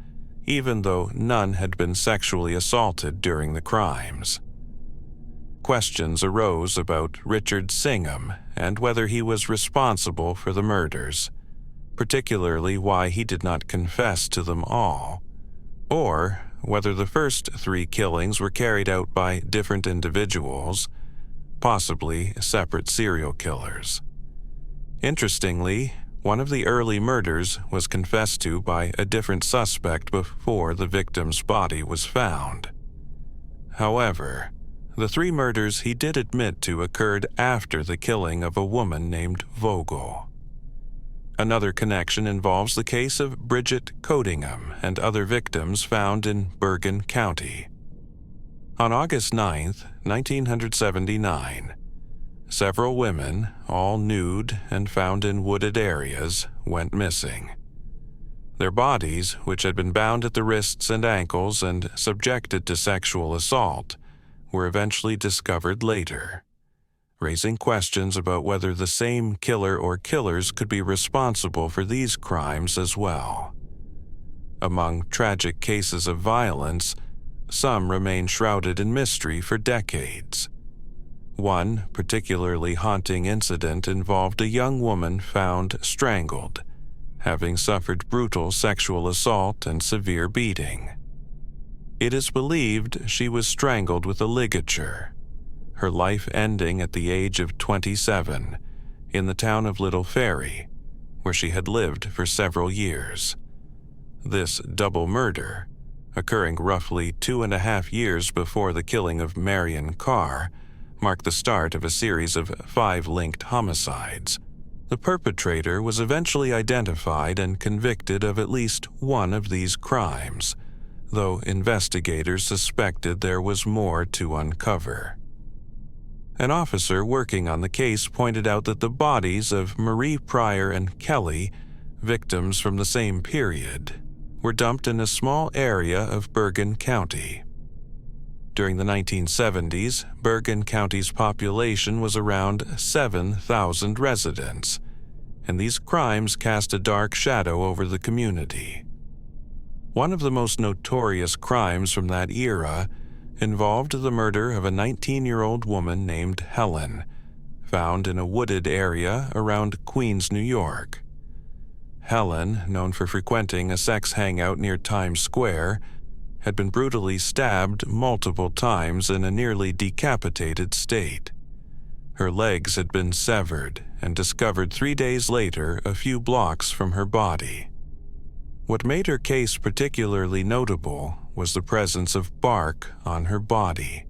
even though none had been sexually assaulted during the crimes. Questions arose about Richard Singham and whether he was responsible for the murders, particularly why he did not confess to them all, or whether the first 3 killings were carried out by different individuals, possibly separate serial killers. Interestingly, one of the early murders was confessed to by a different suspect before the victim's body was found. However, the 3 murders he did admit to occurred after the killing of a woman named Vogel. Another connection involves the case of Bridget Codingham and other victims found in Bergen County. On August 9, 1979, several women, all nude and found in wooded areas, went missing. Their bodies, which had been bound at the wrists and ankles and subjected to sexual assault, were eventually discovered later, raising questions about whether the same killer or killers could be responsible for these crimes as well. Among tragic cases of violence, some remain shrouded in mystery for decades. One particularly haunting incident involved a young woman found strangled, having suffered brutal sexual assault and severe beating. It is believed she was strangled with a ligature, her life ending at the age of 27 in the town of Little Ferry, where she had lived for several years. This double murder, occurring roughly 2.5 years before the killing of Marion Carr, marked the start of a series of 5 linked homicides. The perpetrator was eventually identified and convicted of at least one of these crimes, though investigators suspected there was more to uncover. An officer working on the case pointed out that the bodies of Marie Pryor and Kelly, victims from the same period, were dumped in a small area of Bergen County. During the 1970s, Bergen County's population was around 7,000 residents, and these crimes cast a dark shadow over the community. One of the most notorious crimes from that era involved the murder of a 19-year-old woman named Helen, found in a wooded area around Queens, New York. Helen, known for frequenting a sex hangout near Times Square, had been brutally stabbed multiple times in a nearly decapitated state. Her legs had been severed and discovered 3 days later a few blocks from her body. What made her case particularly notable was the presence of bark on her body,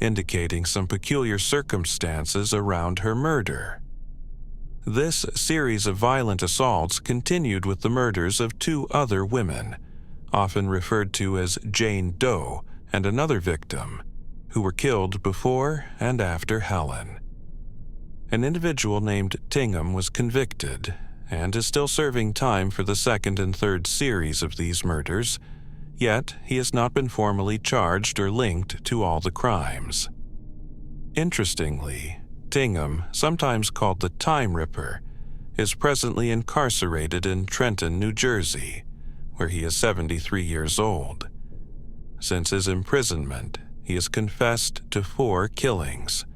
indicating some peculiar circumstances around her murder. This series of violent assaults continued with the murders of 2 other women, often referred to as Jane Doe, and another victim, who were killed before and after Helen. An individual named Tingham was convicted and is still serving time for the second and third series of these murders, yet he has not been formally charged or linked to all the crimes. Interestingly, Tingham, sometimes called the Time Ripper, is presently incarcerated in Trenton, New Jersey, where he is 73 years old. Since his imprisonment, he has confessed to 4 killings,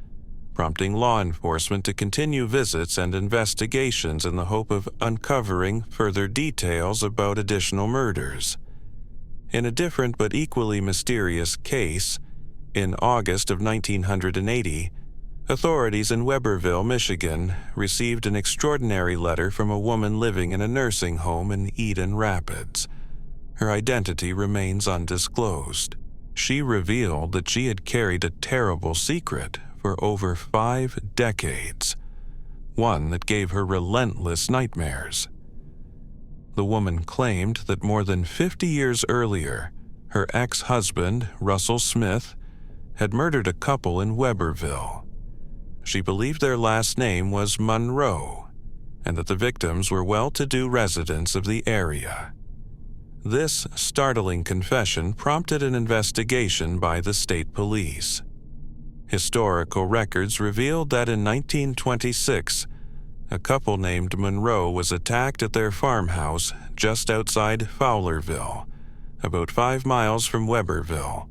prompting law enforcement to continue visits and investigations in the hope of uncovering further details about additional murders. In a different but equally mysterious case, in August of 1980, authorities in Weberville, Michigan, received an extraordinary letter from a woman living in a nursing home in Cedar Rapids. Her identity remains undisclosed. She revealed that she had carried a terrible secret for over 5 decades, one that gave her relentless nightmares. The woman claimed that more than 50 years earlier, her ex-husband, Russell Smith, had murdered a couple in Weberville. She believed their last name was Monroe, and that the victims were well-to-do residents of the area. This startling confession prompted an investigation by the state police. Historical records revealed that in 1926, a couple named Monroe was attacked at their farmhouse just outside Fowlerville, about 5 miles from Weberville.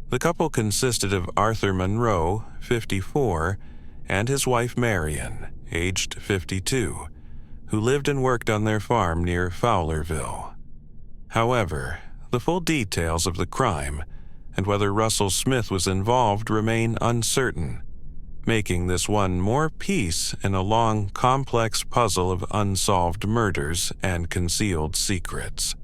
The couple consisted of Arthur Monroe, 54, and his wife Marion, aged 52, who lived and worked on their farm near Fowlerville. However, the full details of the crime and whether Russell Smith was involved remain uncertain, making this one more piece in a long, complex puzzle of unsolved murders and concealed secrets.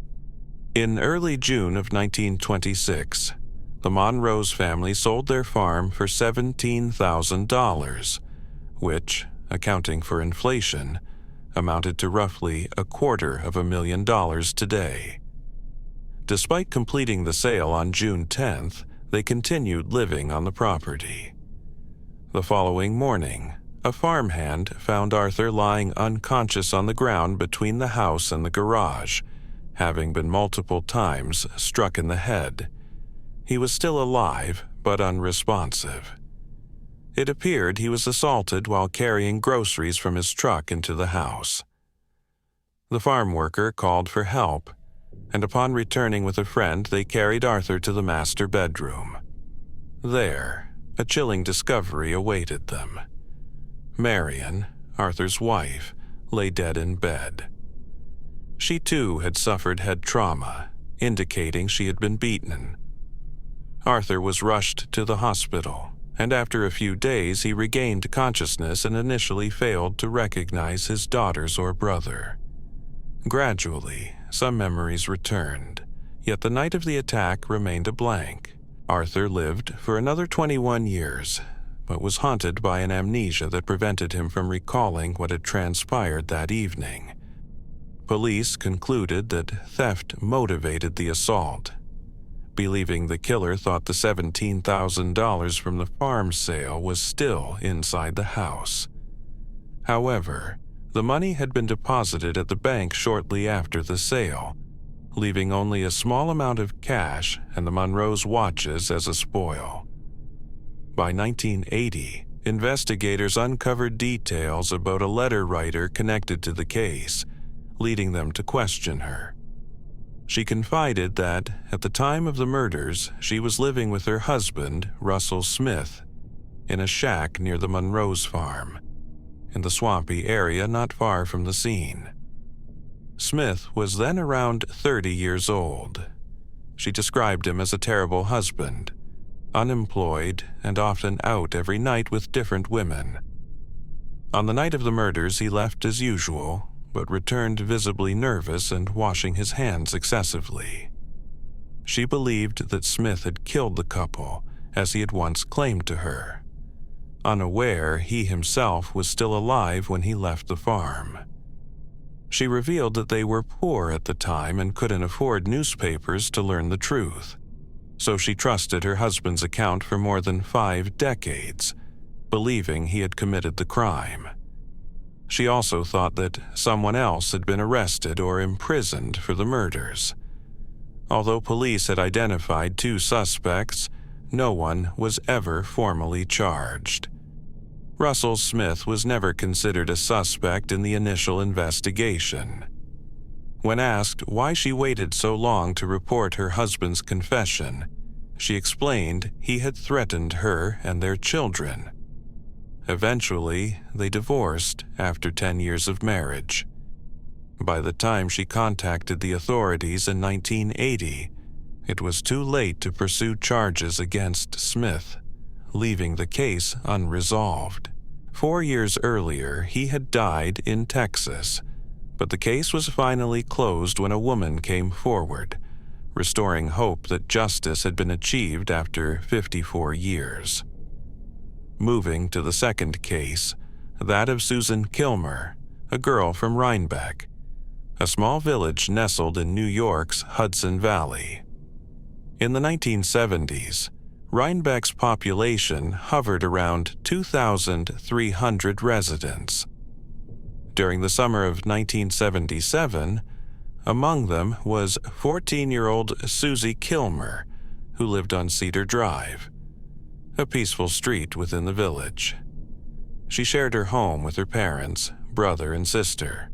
In early June of 1926, the Monroe's family sold their farm for $17,000, which, accounting for inflation, amounted to roughly $250,000 today. Despite completing the sale on June 10th, they continued living on the property. The following morning, a farmhand found Arthur lying unconscious on the ground between the house and the garage, having been multiple times struck in the head. He was still alive, but unresponsive. It appeared he was assaulted while carrying groceries from his truck into the house. The farm worker called for help, and upon returning with a friend, they carried Arthur to the master bedroom. There, a chilling discovery awaited them. Marion, Arthur's wife, lay dead in bed. She too had suffered head trauma, indicating she had been beaten. Arthur was rushed to the hospital, and after a few days he regained consciousness and initially failed to recognize his daughters or brother. Gradually, some memories returned, yet the night of the attack remained a blank. Arthur lived for another 21 years, but was haunted by an amnesia that prevented him from recalling what had transpired that evening. Police concluded that theft motivated the assault, believing the killer thought the $17,000 from the farm sale was still inside the house. However, the money had been deposited at the bank shortly after the sale, leaving only a small amount of cash and the Monroe's watches as a spoil. By 1980, investigators uncovered details about a letter writer connected to the case, leading them to question her. She confided that, at the time of the murders, she was living with her husband, Russell Smith, in a shack near the Monroe's farm, in the swampy area not far from the scene. Smith was then around 30 years old. She described him as a terrible husband, unemployed and often out every night with different women. On the night of the murders, he left as usual, but returned visibly nervous and washing his hands excessively. She believed that Smith had killed the couple, as he had once claimed to her, unaware he himself was still alive when he left the farm. She revealed that they were poor at the time and couldn't afford newspapers to learn the truth, so she trusted her husband's account for more than 5 decades, believing he had committed the crime. She also thought that someone else had been arrested or imprisoned for the murders. Although police had identified 2 suspects, no one was ever formally charged. Russell Smith was never considered a suspect in the initial investigation. When asked why she waited so long to report her husband's confession, she explained he had threatened her and their children. Eventually, they divorced after 10 years of marriage. By the time she contacted the authorities in 1980, it was too late to pursue charges against Smith, leaving the case unresolved. 4 years earlier, he had died in Texas, but the case was finally closed when a woman came forward, restoring hope that justice had been achieved after 54 years. Moving to the second case, that of Susan Kilmer, a girl from Rhinebeck, a small village nestled in New York's Hudson Valley. In the 1970s, Rhinebeck's population hovered around 2,300 residents. During the summer of 1977, among them was 14-year-old Susie Kilmer, who lived on Cedar Drive, a peaceful street within the village. She shared her home with her parents, brother, and sister.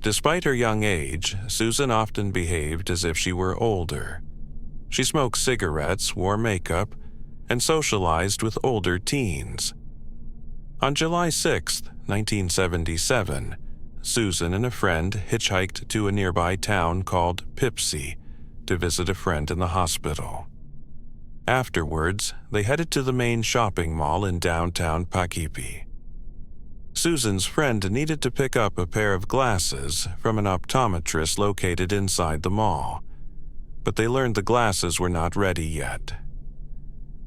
Despite her young age, Susan often behaved as if she were older. She smoked cigarettes, wore makeup, and socialized with older teens. On July 6, 1977, Susan and a friend hitchhiked to a nearby town called Pipsy to visit a friend in the hospital. Afterwards, they headed to the main shopping mall in downtown Poughkeepsie. Susan's friend needed to pick up a pair of glasses from an optometrist located inside the mall, but they learned the glasses were not ready yet.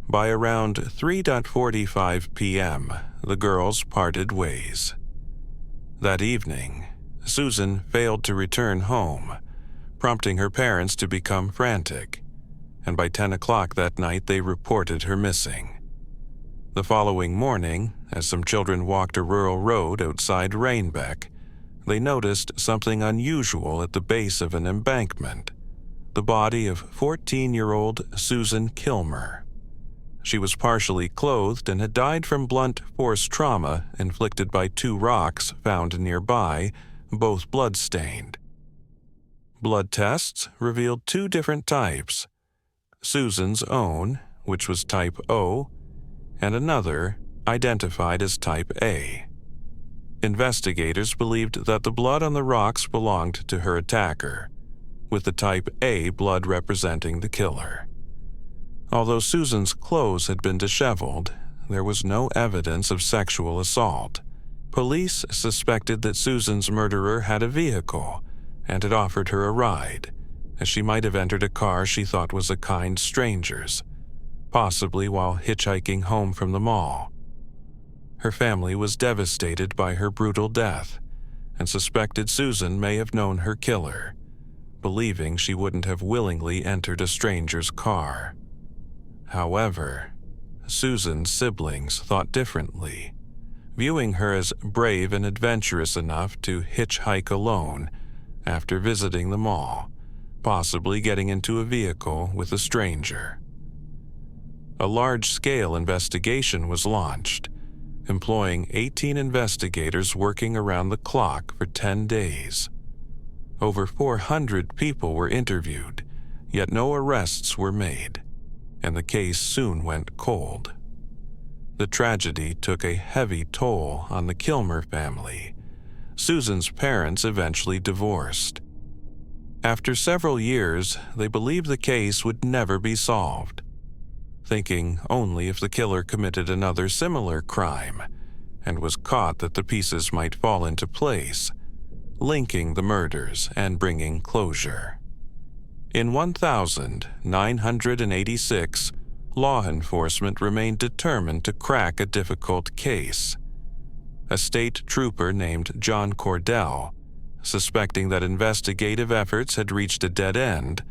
By around 3:45 p.m., the girls parted ways. That evening, Susan failed to return home, prompting her parents to become frantic, and by 10 o'clock that night they reported her missing. The following morning, as some children walked a rural road outside Rhinebeck, they noticed something unusual at the base of an embankment: the body of 14-year-old Susan Kilmer. She was partially clothed and had died from blunt force trauma inflicted by 2 rocks found nearby, both blood-stained. Blood tests revealed 2 different types: Susan's own, which was type O, and another, identified as type A. Investigators believed that the blood on the rocks belonged to her attacker, with the type A blood representing the killer. Although Susan's clothes had been disheveled, there was no evidence of sexual assault. Police suspected that Susan's murderer had a vehicle and had offered her a ride, as she might have entered a car she thought was a kind stranger's, possibly while hitchhiking home from the mall. Her family was devastated by her brutal death and suspected Susan may have known her killer, believing she wouldn't have willingly entered a stranger's car. However, Susan's siblings thought differently, viewing her as brave and adventurous enough to hitchhike alone after visiting the mall, possibly getting into a vehicle with a stranger. A large-scale investigation was launched, employing 18 investigators working around the clock for 10 days. Over 400 people were interviewed, yet no arrests were made, and the case soon went cold. The tragedy took a heavy toll on the Kilmer family. Susan's parents eventually divorced. After several years, they believed the case would never be solved, thinking only if the killer committed another similar crime and was caught that the pieces might fall into place, linking the murders and bringing closure. In 1986, law enforcement remained determined to crack a difficult case. A state trooper named John Cordell, suspecting that investigative efforts had reached a dead end,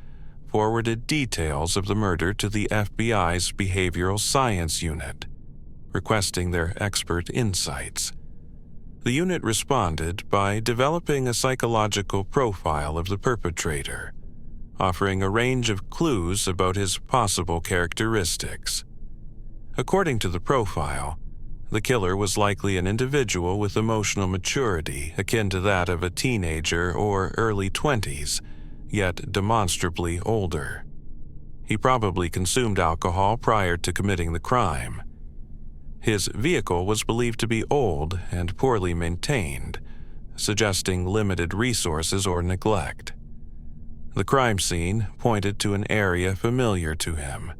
forwarded details of the murder to the FBI's Behavioral Science Unit, requesting their expert insights. The unit responded by developing a psychological profile of the perpetrator, offering a range of clues about his possible characteristics. According to the profile, the killer was likely an individual with emotional maturity akin to that of a teenager or early 20s, yet demonstrably older. He probably consumed alcohol prior to committing the crime. His vehicle was believed to be old and poorly maintained, suggesting limited resources or neglect. The crime scene pointed to an area familiar to him,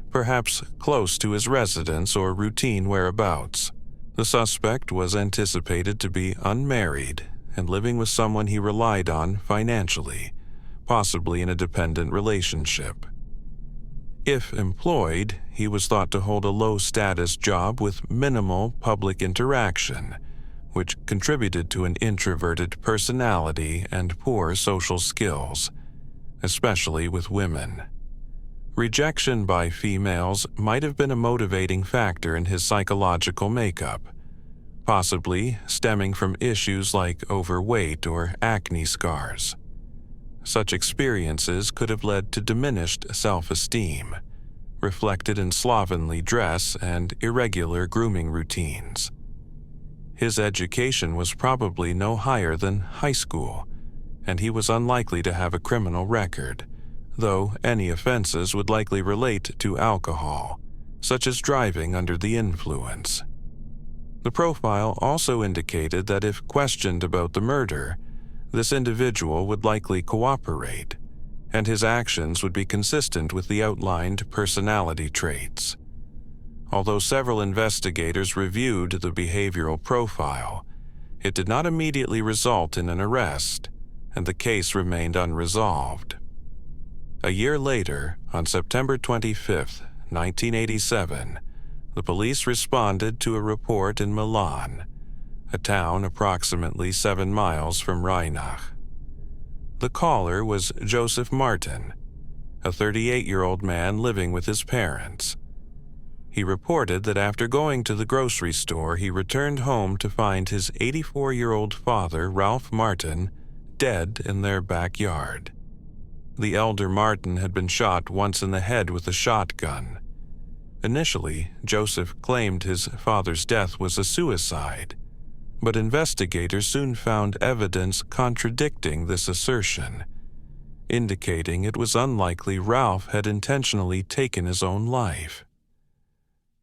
perhaps close to his residence or routine whereabouts. The suspect was anticipated to be unmarried and living with someone he relied on financially, possibly in a dependent relationship. If employed, he was thought to hold a low-status job with minimal public interaction, which contributed to an introverted personality and poor social skills, especially with women. Rejection by females might have been a motivating factor in his psychological makeup, possibly stemming from issues like overweight or acne scars. Such experiences could have led to diminished self-esteem, reflected in slovenly dress and irregular grooming routines. His education was probably no higher than high school, and he was unlikely to have a criminal record, though any offenses would likely relate to alcohol, such as driving under the influence. The profile also indicated that if questioned about the murder, this individual would likely cooperate, and his actions would be consistent with the outlined personality traits. Although several investigators reviewed the behavioral profile, it did not immediately result in an arrest, and the case remained unresolved. A year later, on September 25, 1987, the police responded to a report in Milan, a town approximately 7 miles from Reinach. The caller was Joseph Martin, a 38-year-old man living with his parents. He reported that after going to the grocery store, he returned home to find his 84-year-old father, Ralph Martin, dead in their backyard. The elder Martin had been shot once in the head with a shotgun. Initially, Joseph claimed his father's death was a suicide, but investigators soon found evidence contradicting this assertion, indicating it was unlikely Ralph had intentionally taken his own life.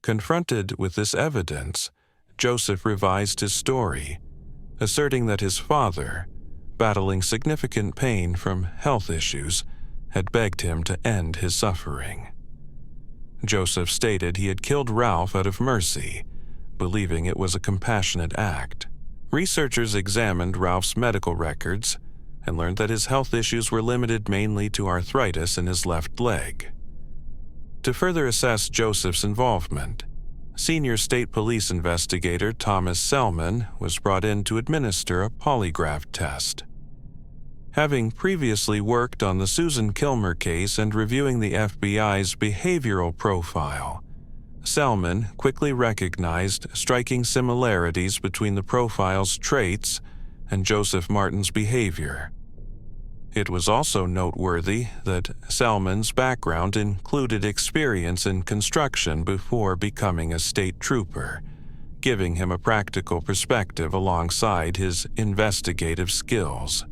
Confronted with this evidence, Joseph revised his story, asserting that his father, battling significant pain from health issues, had begged him to end his suffering. Joseph stated he had killed Ralph out of mercy, believing it was a compassionate act. Researchers examined Ralph's medical records and learned that his health issues were limited mainly to arthritis in his left leg. To further assess Joseph's involvement, senior state police investigator Thomas Selman was brought in to administer a polygraph test. Having previously worked on the Susan Kilmer case and reviewing the FBI's behavioral profile, Selman quickly recognized striking similarities between the profile's traits and Joseph Martin's behavior. It was also noteworthy that Selman's background included experience in construction before becoming a state trooper, giving him a practical perspective alongside his investigative skills.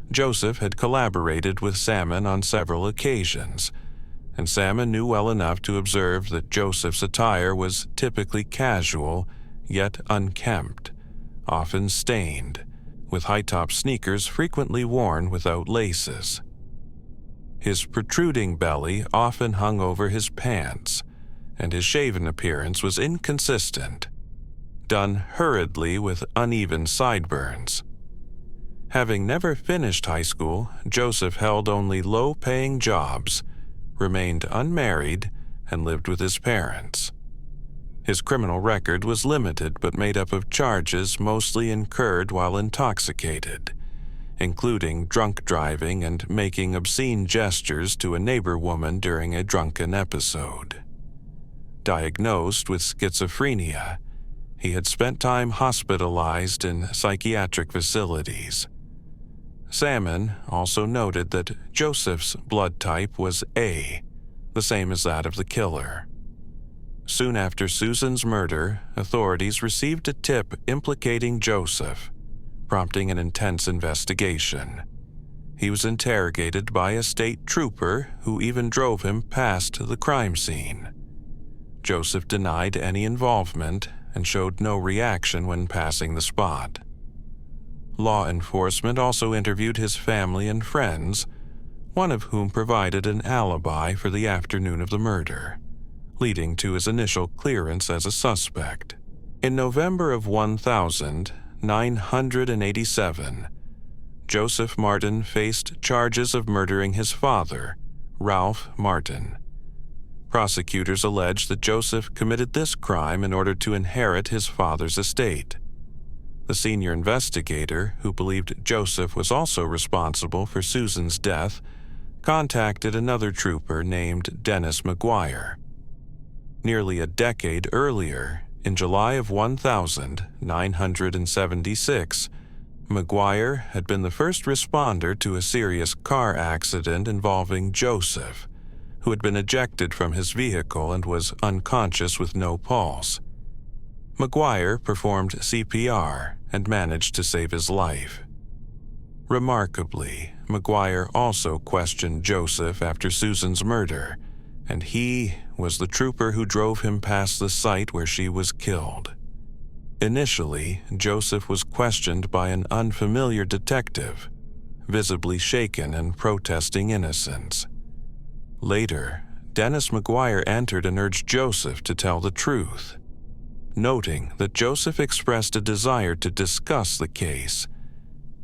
Joseph had collaborated with Salmon on several occasions, and Salmon knew well enough to observe that Joseph's attire was typically casual, yet unkempt, often stained, with high-top sneakers frequently worn without laces. His protruding belly often hung over his pants, and his shaven appearance was inconsistent, done hurriedly with uneven sideburns. Having never finished high school, Joseph held only low-paying jobs, remained unmarried, and lived with his parents. His criminal record was limited but made up of charges mostly incurred while intoxicated, including drunk driving and making obscene gestures to a neighbor woman during a drunken episode. Diagnosed with schizophrenia, he had spent time hospitalized in psychiatric facilities. Salmon also noted that Joseph's blood type was A, the same as that of the killer. Soon after Susan's murder, authorities received a tip implicating Joseph, prompting an intense investigation. He was interrogated by a state trooper who even drove him past the crime scene. Joseph denied any involvement and showed no reaction when passing the spot. Law enforcement also interviewed his family and friends, one of whom provided an alibi for the afternoon of the murder, leading to his initial clearance as a suspect. In November of 1987, Joseph Martin faced charges of murdering his father, Ralph Martin. Prosecutors alleged that Joseph committed this crime in order to inherit his father's estate. The senior investigator, who believed Joseph was also responsible for Susan's death, contacted another trooper named Dennis McGuire. Nearly a decade earlier, in July of 1976, McGuire had been the first responder to a serious car accident involving Joseph, who had been ejected from his vehicle and was unconscious with no pulse. McGuire performed CPR and managed to save his life. Remarkably, McGuire also questioned Joseph after Susan's murder, and he was the trooper who drove him past the site where she was killed. Initially, Joseph was questioned by an unfamiliar detective, visibly shaken and protesting innocence. Later, Dennis McGuire entered and urged Joseph to tell the truth, noting that Joseph expressed a desire to discuss the case,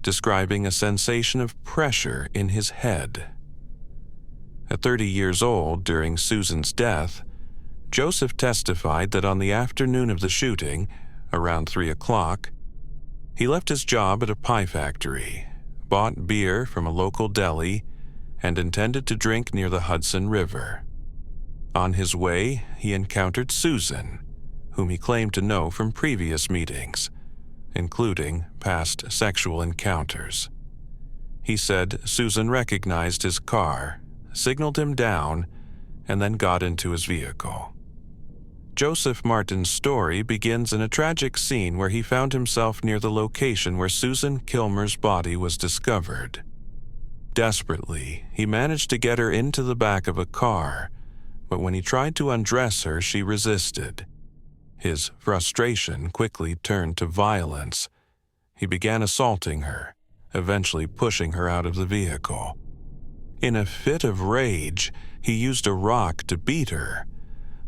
describing a sensation of pressure in his head. At 30 years old during Susan's death, Joseph testified that on the afternoon of the shooting, around 3 o'clock, he left his job at a pie factory, bought beer from a local deli, and intended to drink near the Hudson River. On his way, he encountered Susan, whom he claimed to know from previous meetings, including past sexual encounters. He said Susan recognized his car, signaled him down, and then got into his vehicle. Joseph Martin's story begins in a tragic scene where he found himself near the location where Susan Kilmer's body was discovered. Desperately, he managed to get her into the back of a car, but when he tried to undress her, she resisted. His frustration quickly turned to violence. He began assaulting her, eventually pushing her out of the vehicle. In a fit of rage, he used a rock to beat her,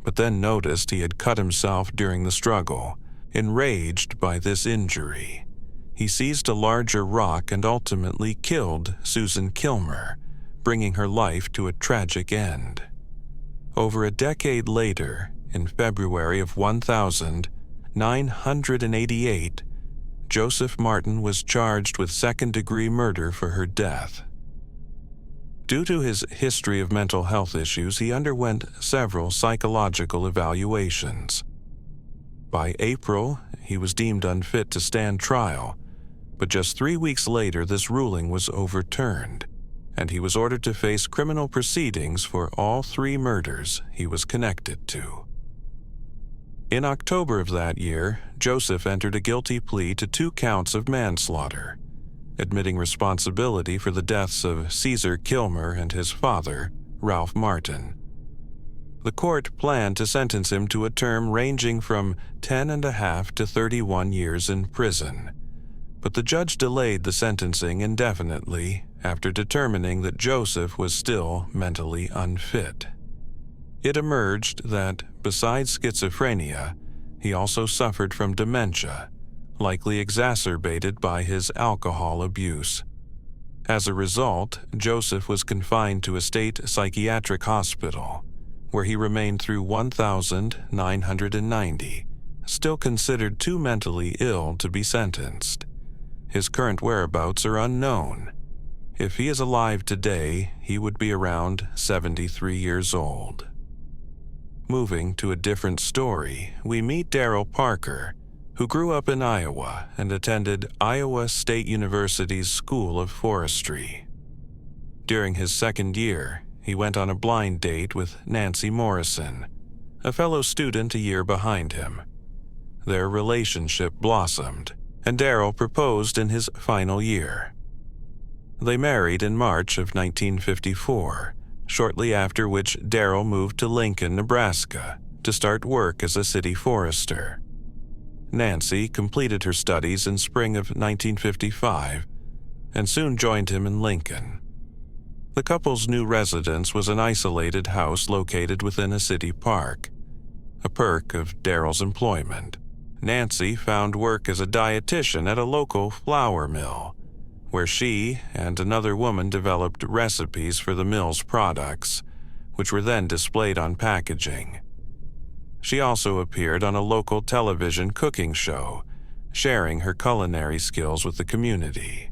but then noticed he had cut himself during the struggle. Enraged by this injury, he seized a larger rock and ultimately killed Susan Kilmer, bringing her life to a tragic end. Over a decade later, in February of 1988, Joseph Martin was charged with second-degree murder for her death. Due to his history of mental health issues, he underwent several psychological evaluations. By April, he was deemed unfit to stand trial, but just 3 weeks later this ruling was overturned, and he was ordered to face criminal proceedings for all 3 murders he was connected to. In October of that year, Joseph entered a guilty plea to 2 counts of manslaughter, admitting responsibility for the deaths of Cesar Kilmer and his father, Ralph Martin. The court planned to sentence him to a term ranging from 10.5 to 31 years in prison, but the judge delayed the sentencing indefinitely after determining that Joseph was still mentally unfit. It emerged that, besides schizophrenia, he also suffered from dementia, likely exacerbated by his alcohol abuse. As a result, Joseph was confined to a state psychiatric hospital, where he remained through 1990, still considered too mentally ill to be sentenced. His current whereabouts are unknown. If he is alive today, he would be around 73 years old. Moving to a different story, we meet Daryl Parker, who grew up in Iowa and attended Iowa State University's School of Forestry. During his second year, he went on a blind date with Nancy Morrison, a fellow student a year behind him. Their relationship blossomed, and Daryl proposed in his final year. They married in March of 1954, shortly after which Daryl moved to Lincoln, Nebraska, to start work as a city forester. Nancy completed her studies in spring of 1955 and soon joined him in Lincoln. The couple's new residence was an isolated house located within a city park, a perk of Daryl's employment. Nancy found work as a dietitian at a local flour mill, where she and another woman developed recipes for the mill's products, which were then displayed on packaging. She also appeared on a local television cooking show, sharing her culinary skills with the community.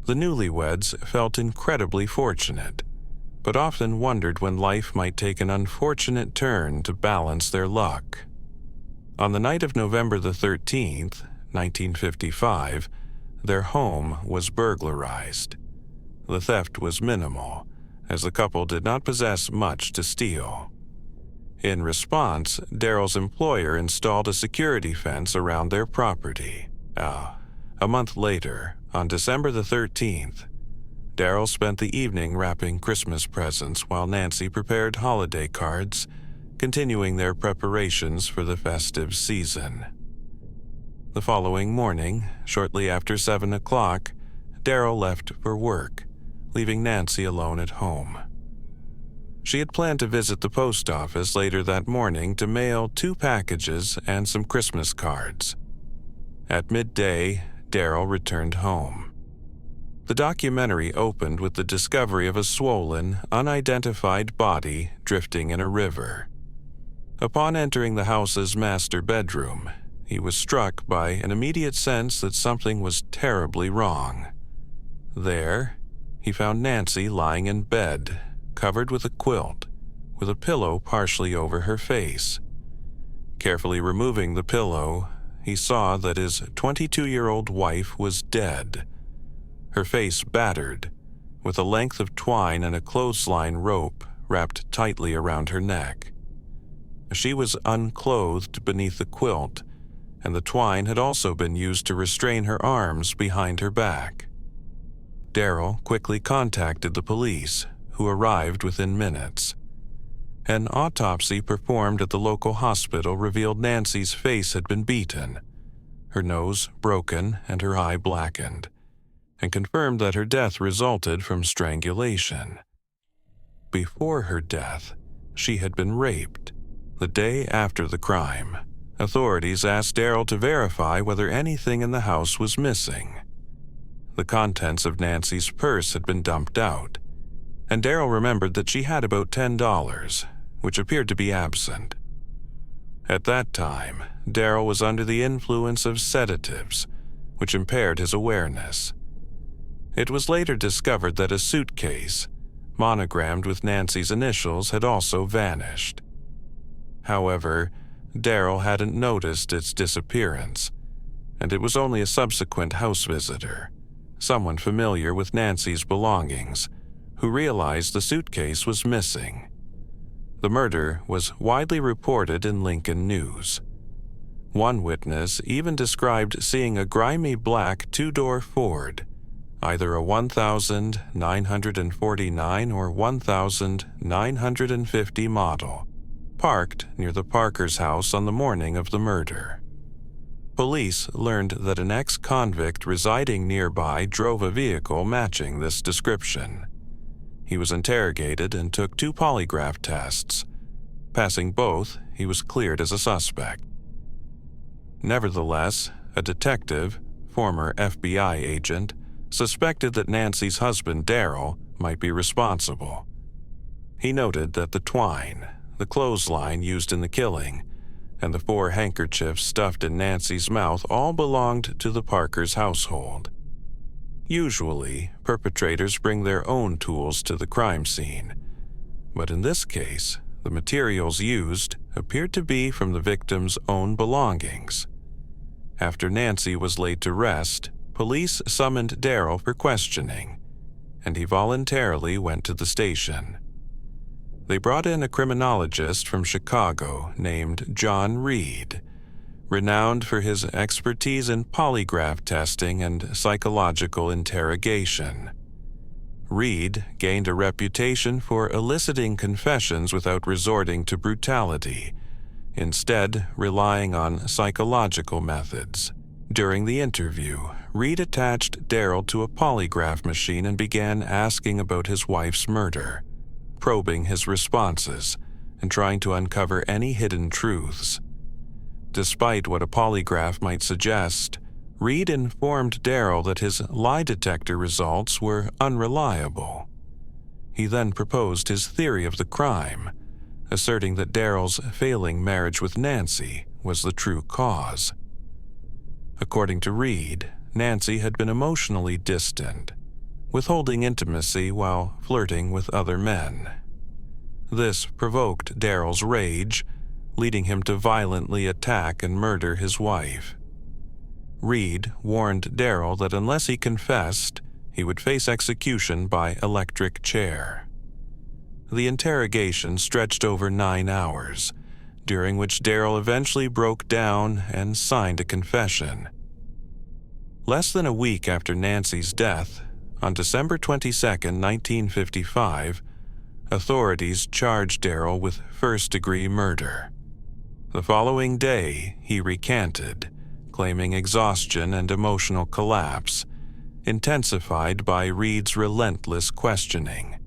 The newlyweds felt incredibly fortunate, but often wondered when life might take an unfortunate turn to balance their luck. On the night of November the 13th, 1955, their home was burglarized. The theft was minimal, as the couple did not possess much to steal. In response, Daryl's employer installed a security fence around their property. A month later, on December the 13th, Daryl spent the evening wrapping Christmas presents while Nancy prepared holiday cards, continuing their preparations for the festive season. The following morning, shortly after 7 o'clock, Daryl left for work, leaving Nancy alone at home. She had planned to visit the post office later that morning to mail 2 packages and some Christmas cards. At midday, Daryl returned home. The documentary opened with the discovery of a swollen, unidentified body drifting in a river. Upon entering the house's master bedroom, he was struck by an immediate sense that something was terribly wrong. There, he found Nancy lying in bed, covered with a quilt, with a pillow partially over her face. Carefully removing the pillow, he saw that his 22-year-old wife was dead, her face battered, with a length of twine and a clothesline rope wrapped tightly around her neck. She was unclothed beneath the quilt, and the twine had also been used to restrain her arms behind her back. Daryl quickly contacted the police, who arrived within minutes. An autopsy performed at the local hospital revealed Nancy's face had been beaten, her nose broken and her eye blackened, and confirmed that her death resulted from strangulation. Before her death, she had been raped. The day after the crime, authorities asked Daryl to verify whether anything in the house was missing. The contents of Nancy's purse had been dumped out, and Daryl remembered that she had about $10, which appeared to be absent. At that time, Daryl was under the influence of sedatives, which impaired his awareness. It was later discovered that a suitcase, monogrammed with Nancy's initials, had also vanished. However, Daryl hadn't noticed its disappearance, and it was only a subsequent house visitor, someone familiar with Nancy's belongings, who realized the suitcase was missing. The murder was widely reported in Lincoln news. One witness even described seeing a grimy black 2-door Ford, either a 1949 or 1950 model, parked near the Parker's house on the morning of the murder. Police learned that an ex-convict residing nearby drove a vehicle matching this description. He was interrogated and took 2 polygraph tests. Passing both, he was cleared as a suspect. Nevertheless, a detective, former FBI agent, suspected that Nancy's husband, Daryl, might be responsible. He noted that the twine, the clothesline used in the killing, and the 4 handkerchiefs stuffed in Nancy's mouth all belonged to the Parker's household. Usually, perpetrators bring their own tools to the crime scene, but in this case, the materials used appeared to be from the victim's own belongings. After Nancy was laid to rest, police summoned Daryl for questioning, and he voluntarily went to the station. They brought in a criminologist from Chicago named John Reed, renowned for his expertise in polygraph testing and psychological interrogation. Reed gained a reputation for eliciting confessions without resorting to brutality, instead relying on psychological methods. During the interview, Reed attached Darrell to a polygraph machine and began asking about his wife's murder, probing his responses and trying to uncover any hidden truths. Despite what a polygraph might suggest, Reed informed Darrell that his lie detector results were unreliable. He then proposed his theory of the crime, asserting that Darrell's failing marriage with Nancy was the true cause. According to Reed, Nancy had been emotionally distant, withholding intimacy while flirting with other men. This provoked Darrell's rage, leading him to violently attack and murder his wife. Reed warned Darrell that unless he confessed, he would face execution by electric chair. The interrogation stretched over 9 hours, during which Darrell eventually broke down and signed a confession. Less than a week after Nancy's death, on December 22, 1955, authorities charged Darrell with first-degree murder. The following day, he recanted, claiming exhaustion and emotional collapse, intensified by Reed's relentless questioning,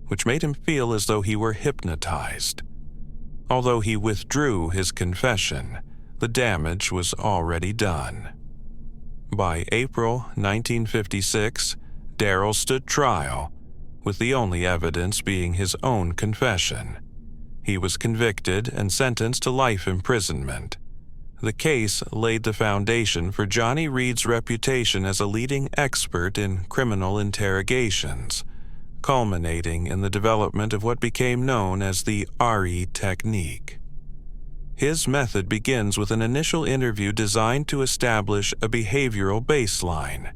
which made him feel as though he were hypnotized. Although he withdrew his confession, the damage was already done. By April 1956, Darrell stood trial, with the only evidence being his own confession. He was convicted and sentenced to life imprisonment. The case laid the foundation for Johnny Reed's reputation as a leading expert in criminal interrogations, culminating in the development of what became known as the RE technique. His method begins with an initial interview designed to establish a behavioral baseline,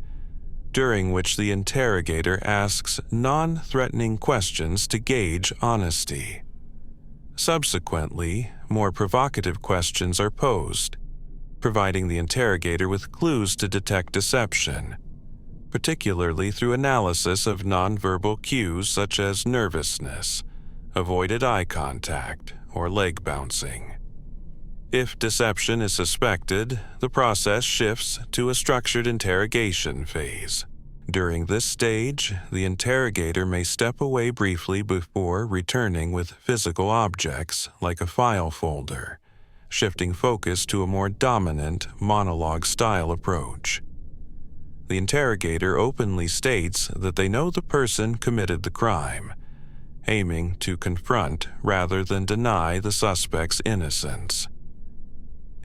during which the interrogator asks non-threatening questions to gauge honesty. Subsequently, more provocative questions are posed, providing the interrogator with clues to detect deception, particularly through analysis of nonverbal cues such as nervousness, avoided eye contact, or leg bouncing. If deception is suspected, the process shifts to a structured interrogation phase. During this stage, the interrogator may step away briefly before returning with physical objects like a file folder, shifting focus to a more dominant monologue-style approach. The interrogator openly states that they know the person committed the crime, aiming to confront rather than deny the suspect's innocence.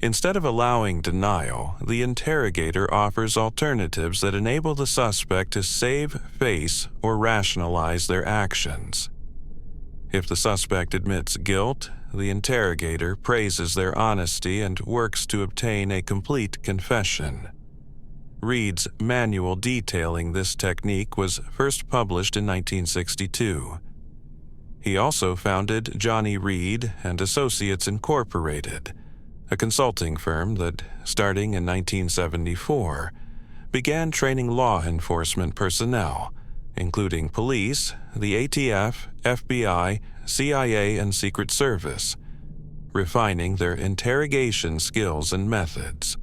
Instead of allowing denial, the interrogator offers alternatives that enable the suspect to save face or rationalize their actions. If the suspect admits guilt, the interrogator praises their honesty and works to obtain a complete confession. Reed's manual detailing this technique was first published in 1962. He also founded Johnny Reed and Associates Incorporated, a consulting firm that, starting in 1974, began training law enforcement personnel, including police, the ATF, FBI, CIA, and Secret Service, refining their interrogation skills and methods.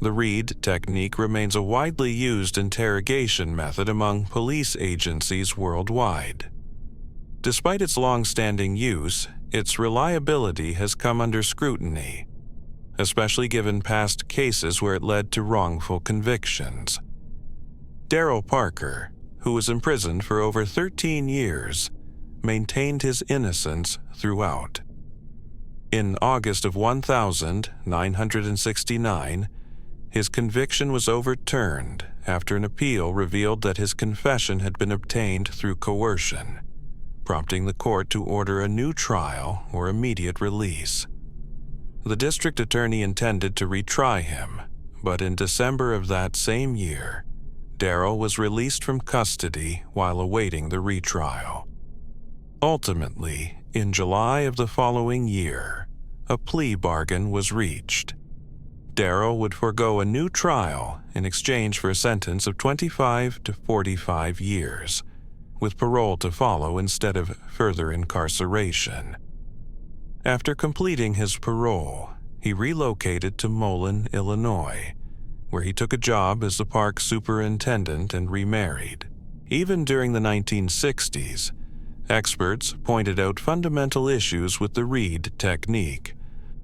The Reed technique remains a widely used interrogation method among police agencies worldwide. Despite its long-standing use, its reliability has come under scrutiny, especially given past cases where it led to wrongful convictions. Darrell Parker, who was imprisoned for over 13 years, maintained his innocence throughout. In August of 1969, his conviction was overturned after an appeal revealed that his confession had been obtained through coercion, prompting the court to order a new trial or immediate release. The district attorney intended to retry him, but in December of that same year, Darrell was released from custody while awaiting the retrial. Ultimately, in July of the following year, a plea bargain was reached. Darrell would forego a new trial in exchange for a sentence of 25 to 45 years, with parole to follow instead of further incarceration. After completing his parole, he relocated to Moline, Illinois, where he took a job as the park superintendent and remarried. Even during the 1960s, experts pointed out fundamental issues with the Reid technique,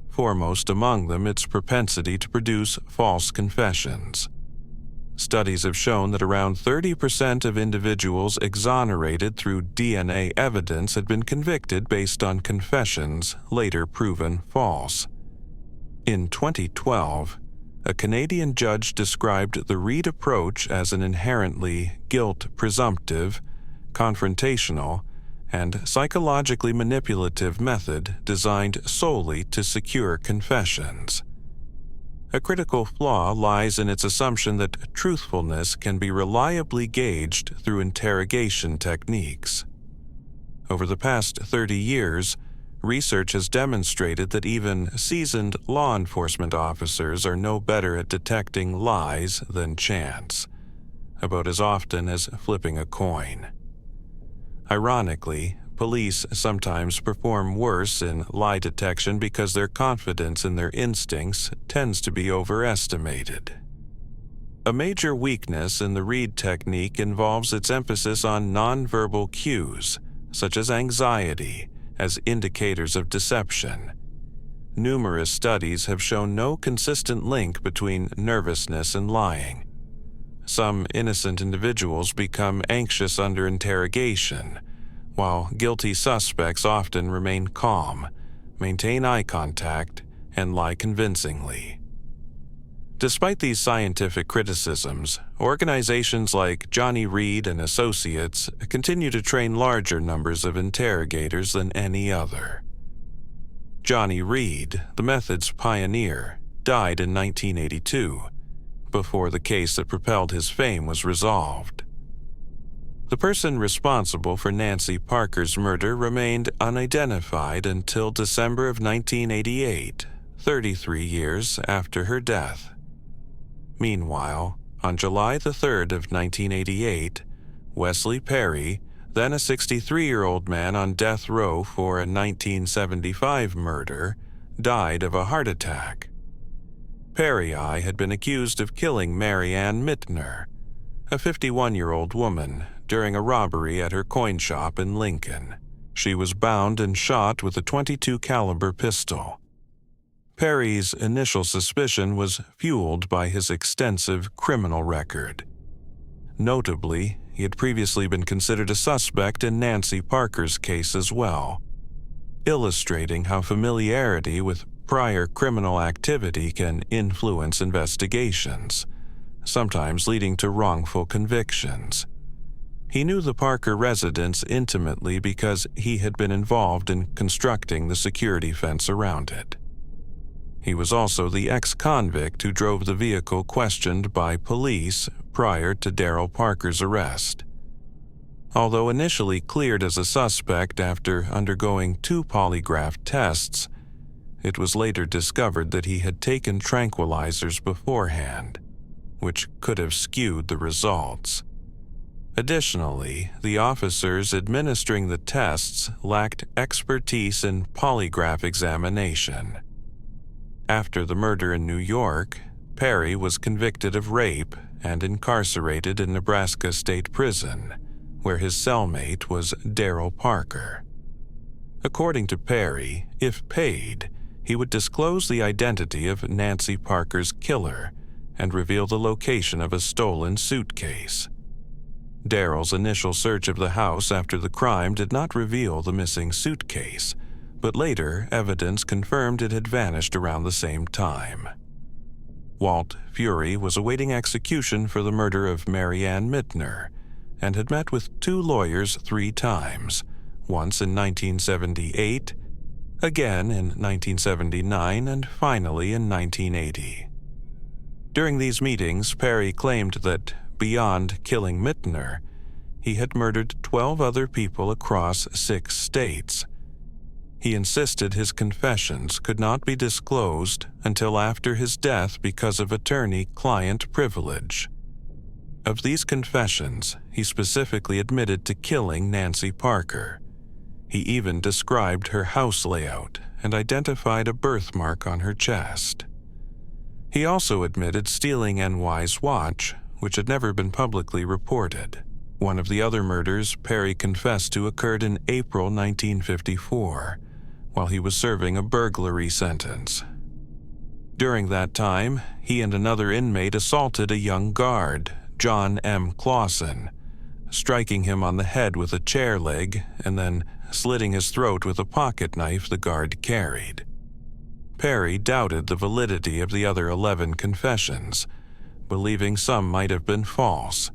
foremost among them its propensity to produce false confessions. Studies have shown that around 30% of individuals exonerated through DNA evidence had been convicted based on confessions later proven false. In 2012, a Canadian judge described the Reid approach as an inherently guilt-presumptive, confrontational, and psychologically manipulative method designed solely to secure confessions. A critical flaw lies in its assumption that truthfulness can be reliably gauged through interrogation techniques. Over the past 30 years, research has demonstrated that even seasoned law enforcement officers are no better at detecting lies than chance, about as often as flipping a coin. Ironically, police sometimes perform worse in lie detection because their confidence in their instincts tends to be overestimated. A major weakness in the Reid technique involves its emphasis on nonverbal cues, such as anxiety, as indicators of deception. Numerous studies have shown no consistent link between nervousness and lying. Some innocent individuals become anxious under interrogation, while guilty suspects often remain calm, maintain eye contact, and lie convincingly. Despite these scientific criticisms, organizations like Johnny Reid and Associates continue to train larger numbers of interrogators than any other. Johnny Reid, the method's pioneer, died in 1982, before the case that propelled his fame was resolved. The person responsible for Nancy Parker's murder remained unidentified until December of 1988, 33 years after her death. Meanwhile, on July the 3rd of 1988, Wesley Perry, then a 63-year-old man on death row for a 1975 murder, died of a heart attack. Perry had been accused of killing Mary Ann Mittner, a 51-year-old woman, during a robbery at her coin shop in Lincoln. She was bound and shot with a .22 caliber pistol. Perry's initial suspicion was fueled by his extensive criminal record. Notably, he had previously been considered a suspect in Nancy Parker's case as well, illustrating how familiarity with prior criminal activity can influence investigations, sometimes leading to wrongful convictions. He knew the Parker residence intimately because he had been involved in constructing the security fence around it. He was also the ex-convict who drove the vehicle questioned by police prior to Daryl Parker's arrest. Although initially cleared as a suspect after undergoing 2 polygraph tests, it was later discovered that he had taken tranquilizers beforehand, which could have skewed the results. Additionally, the officers administering the tests lacked expertise in polygraph examination. After the murder in New York, Perry was convicted of rape and incarcerated in Nebraska State Prison, where his cellmate was Daryl Parker. According to Perry, if paid, he would disclose the identity of Nancy Parker's killer and reveal the location of a stolen suitcase. Daryl's initial search of the house after the crime did not reveal the missing suitcase, but later evidence confirmed it had vanished around the same time. Walt Fury was awaiting execution for the murder of Mary Ann Mittner and had met with 2 lawyers 3 times, once in 1978, again in 1979, and finally in 1980. During these meetings, Perry claimed that, beyond killing Mittner, he had murdered 12 other people across 6 states. He insisted his confessions could not be disclosed until after his death because of attorney-client privilege. Of these confessions, he specifically admitted to killing Nancy Parker. He even described her house layout and identified a birthmark on her chest. He also admitted stealing NY's watch, which had never been publicly reported. One of the other murders Perry confessed to occurred in April 1954, while he was serving a burglary sentence. During that time, he and another inmate assaulted a young guard, John M. Clausen, striking him on the head with a chair leg and then slitting his throat with a pocket knife the guard carried. Perry doubted the validity of the other 11 confessions, believing some might have been false.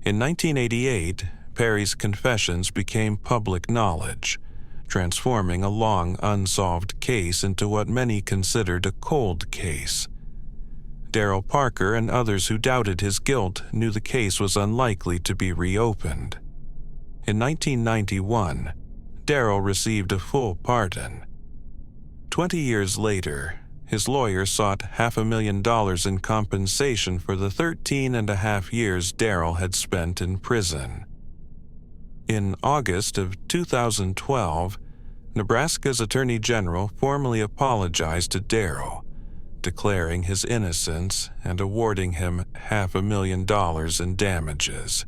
In 1988, Perry's confessions became public knowledge, transforming a long unsolved case into what many considered a cold case. Daryl Parker and others who doubted his guilt knew the case was unlikely to be reopened. In 1991, Daryl received a full pardon. 20 years later, his lawyer sought $500,000 in compensation for the 13.5 years Daryl had spent in prison. In August of 2012, Nebraska's Attorney General formally apologized to Daryl, declaring his innocence and awarding him $500,000 in damages.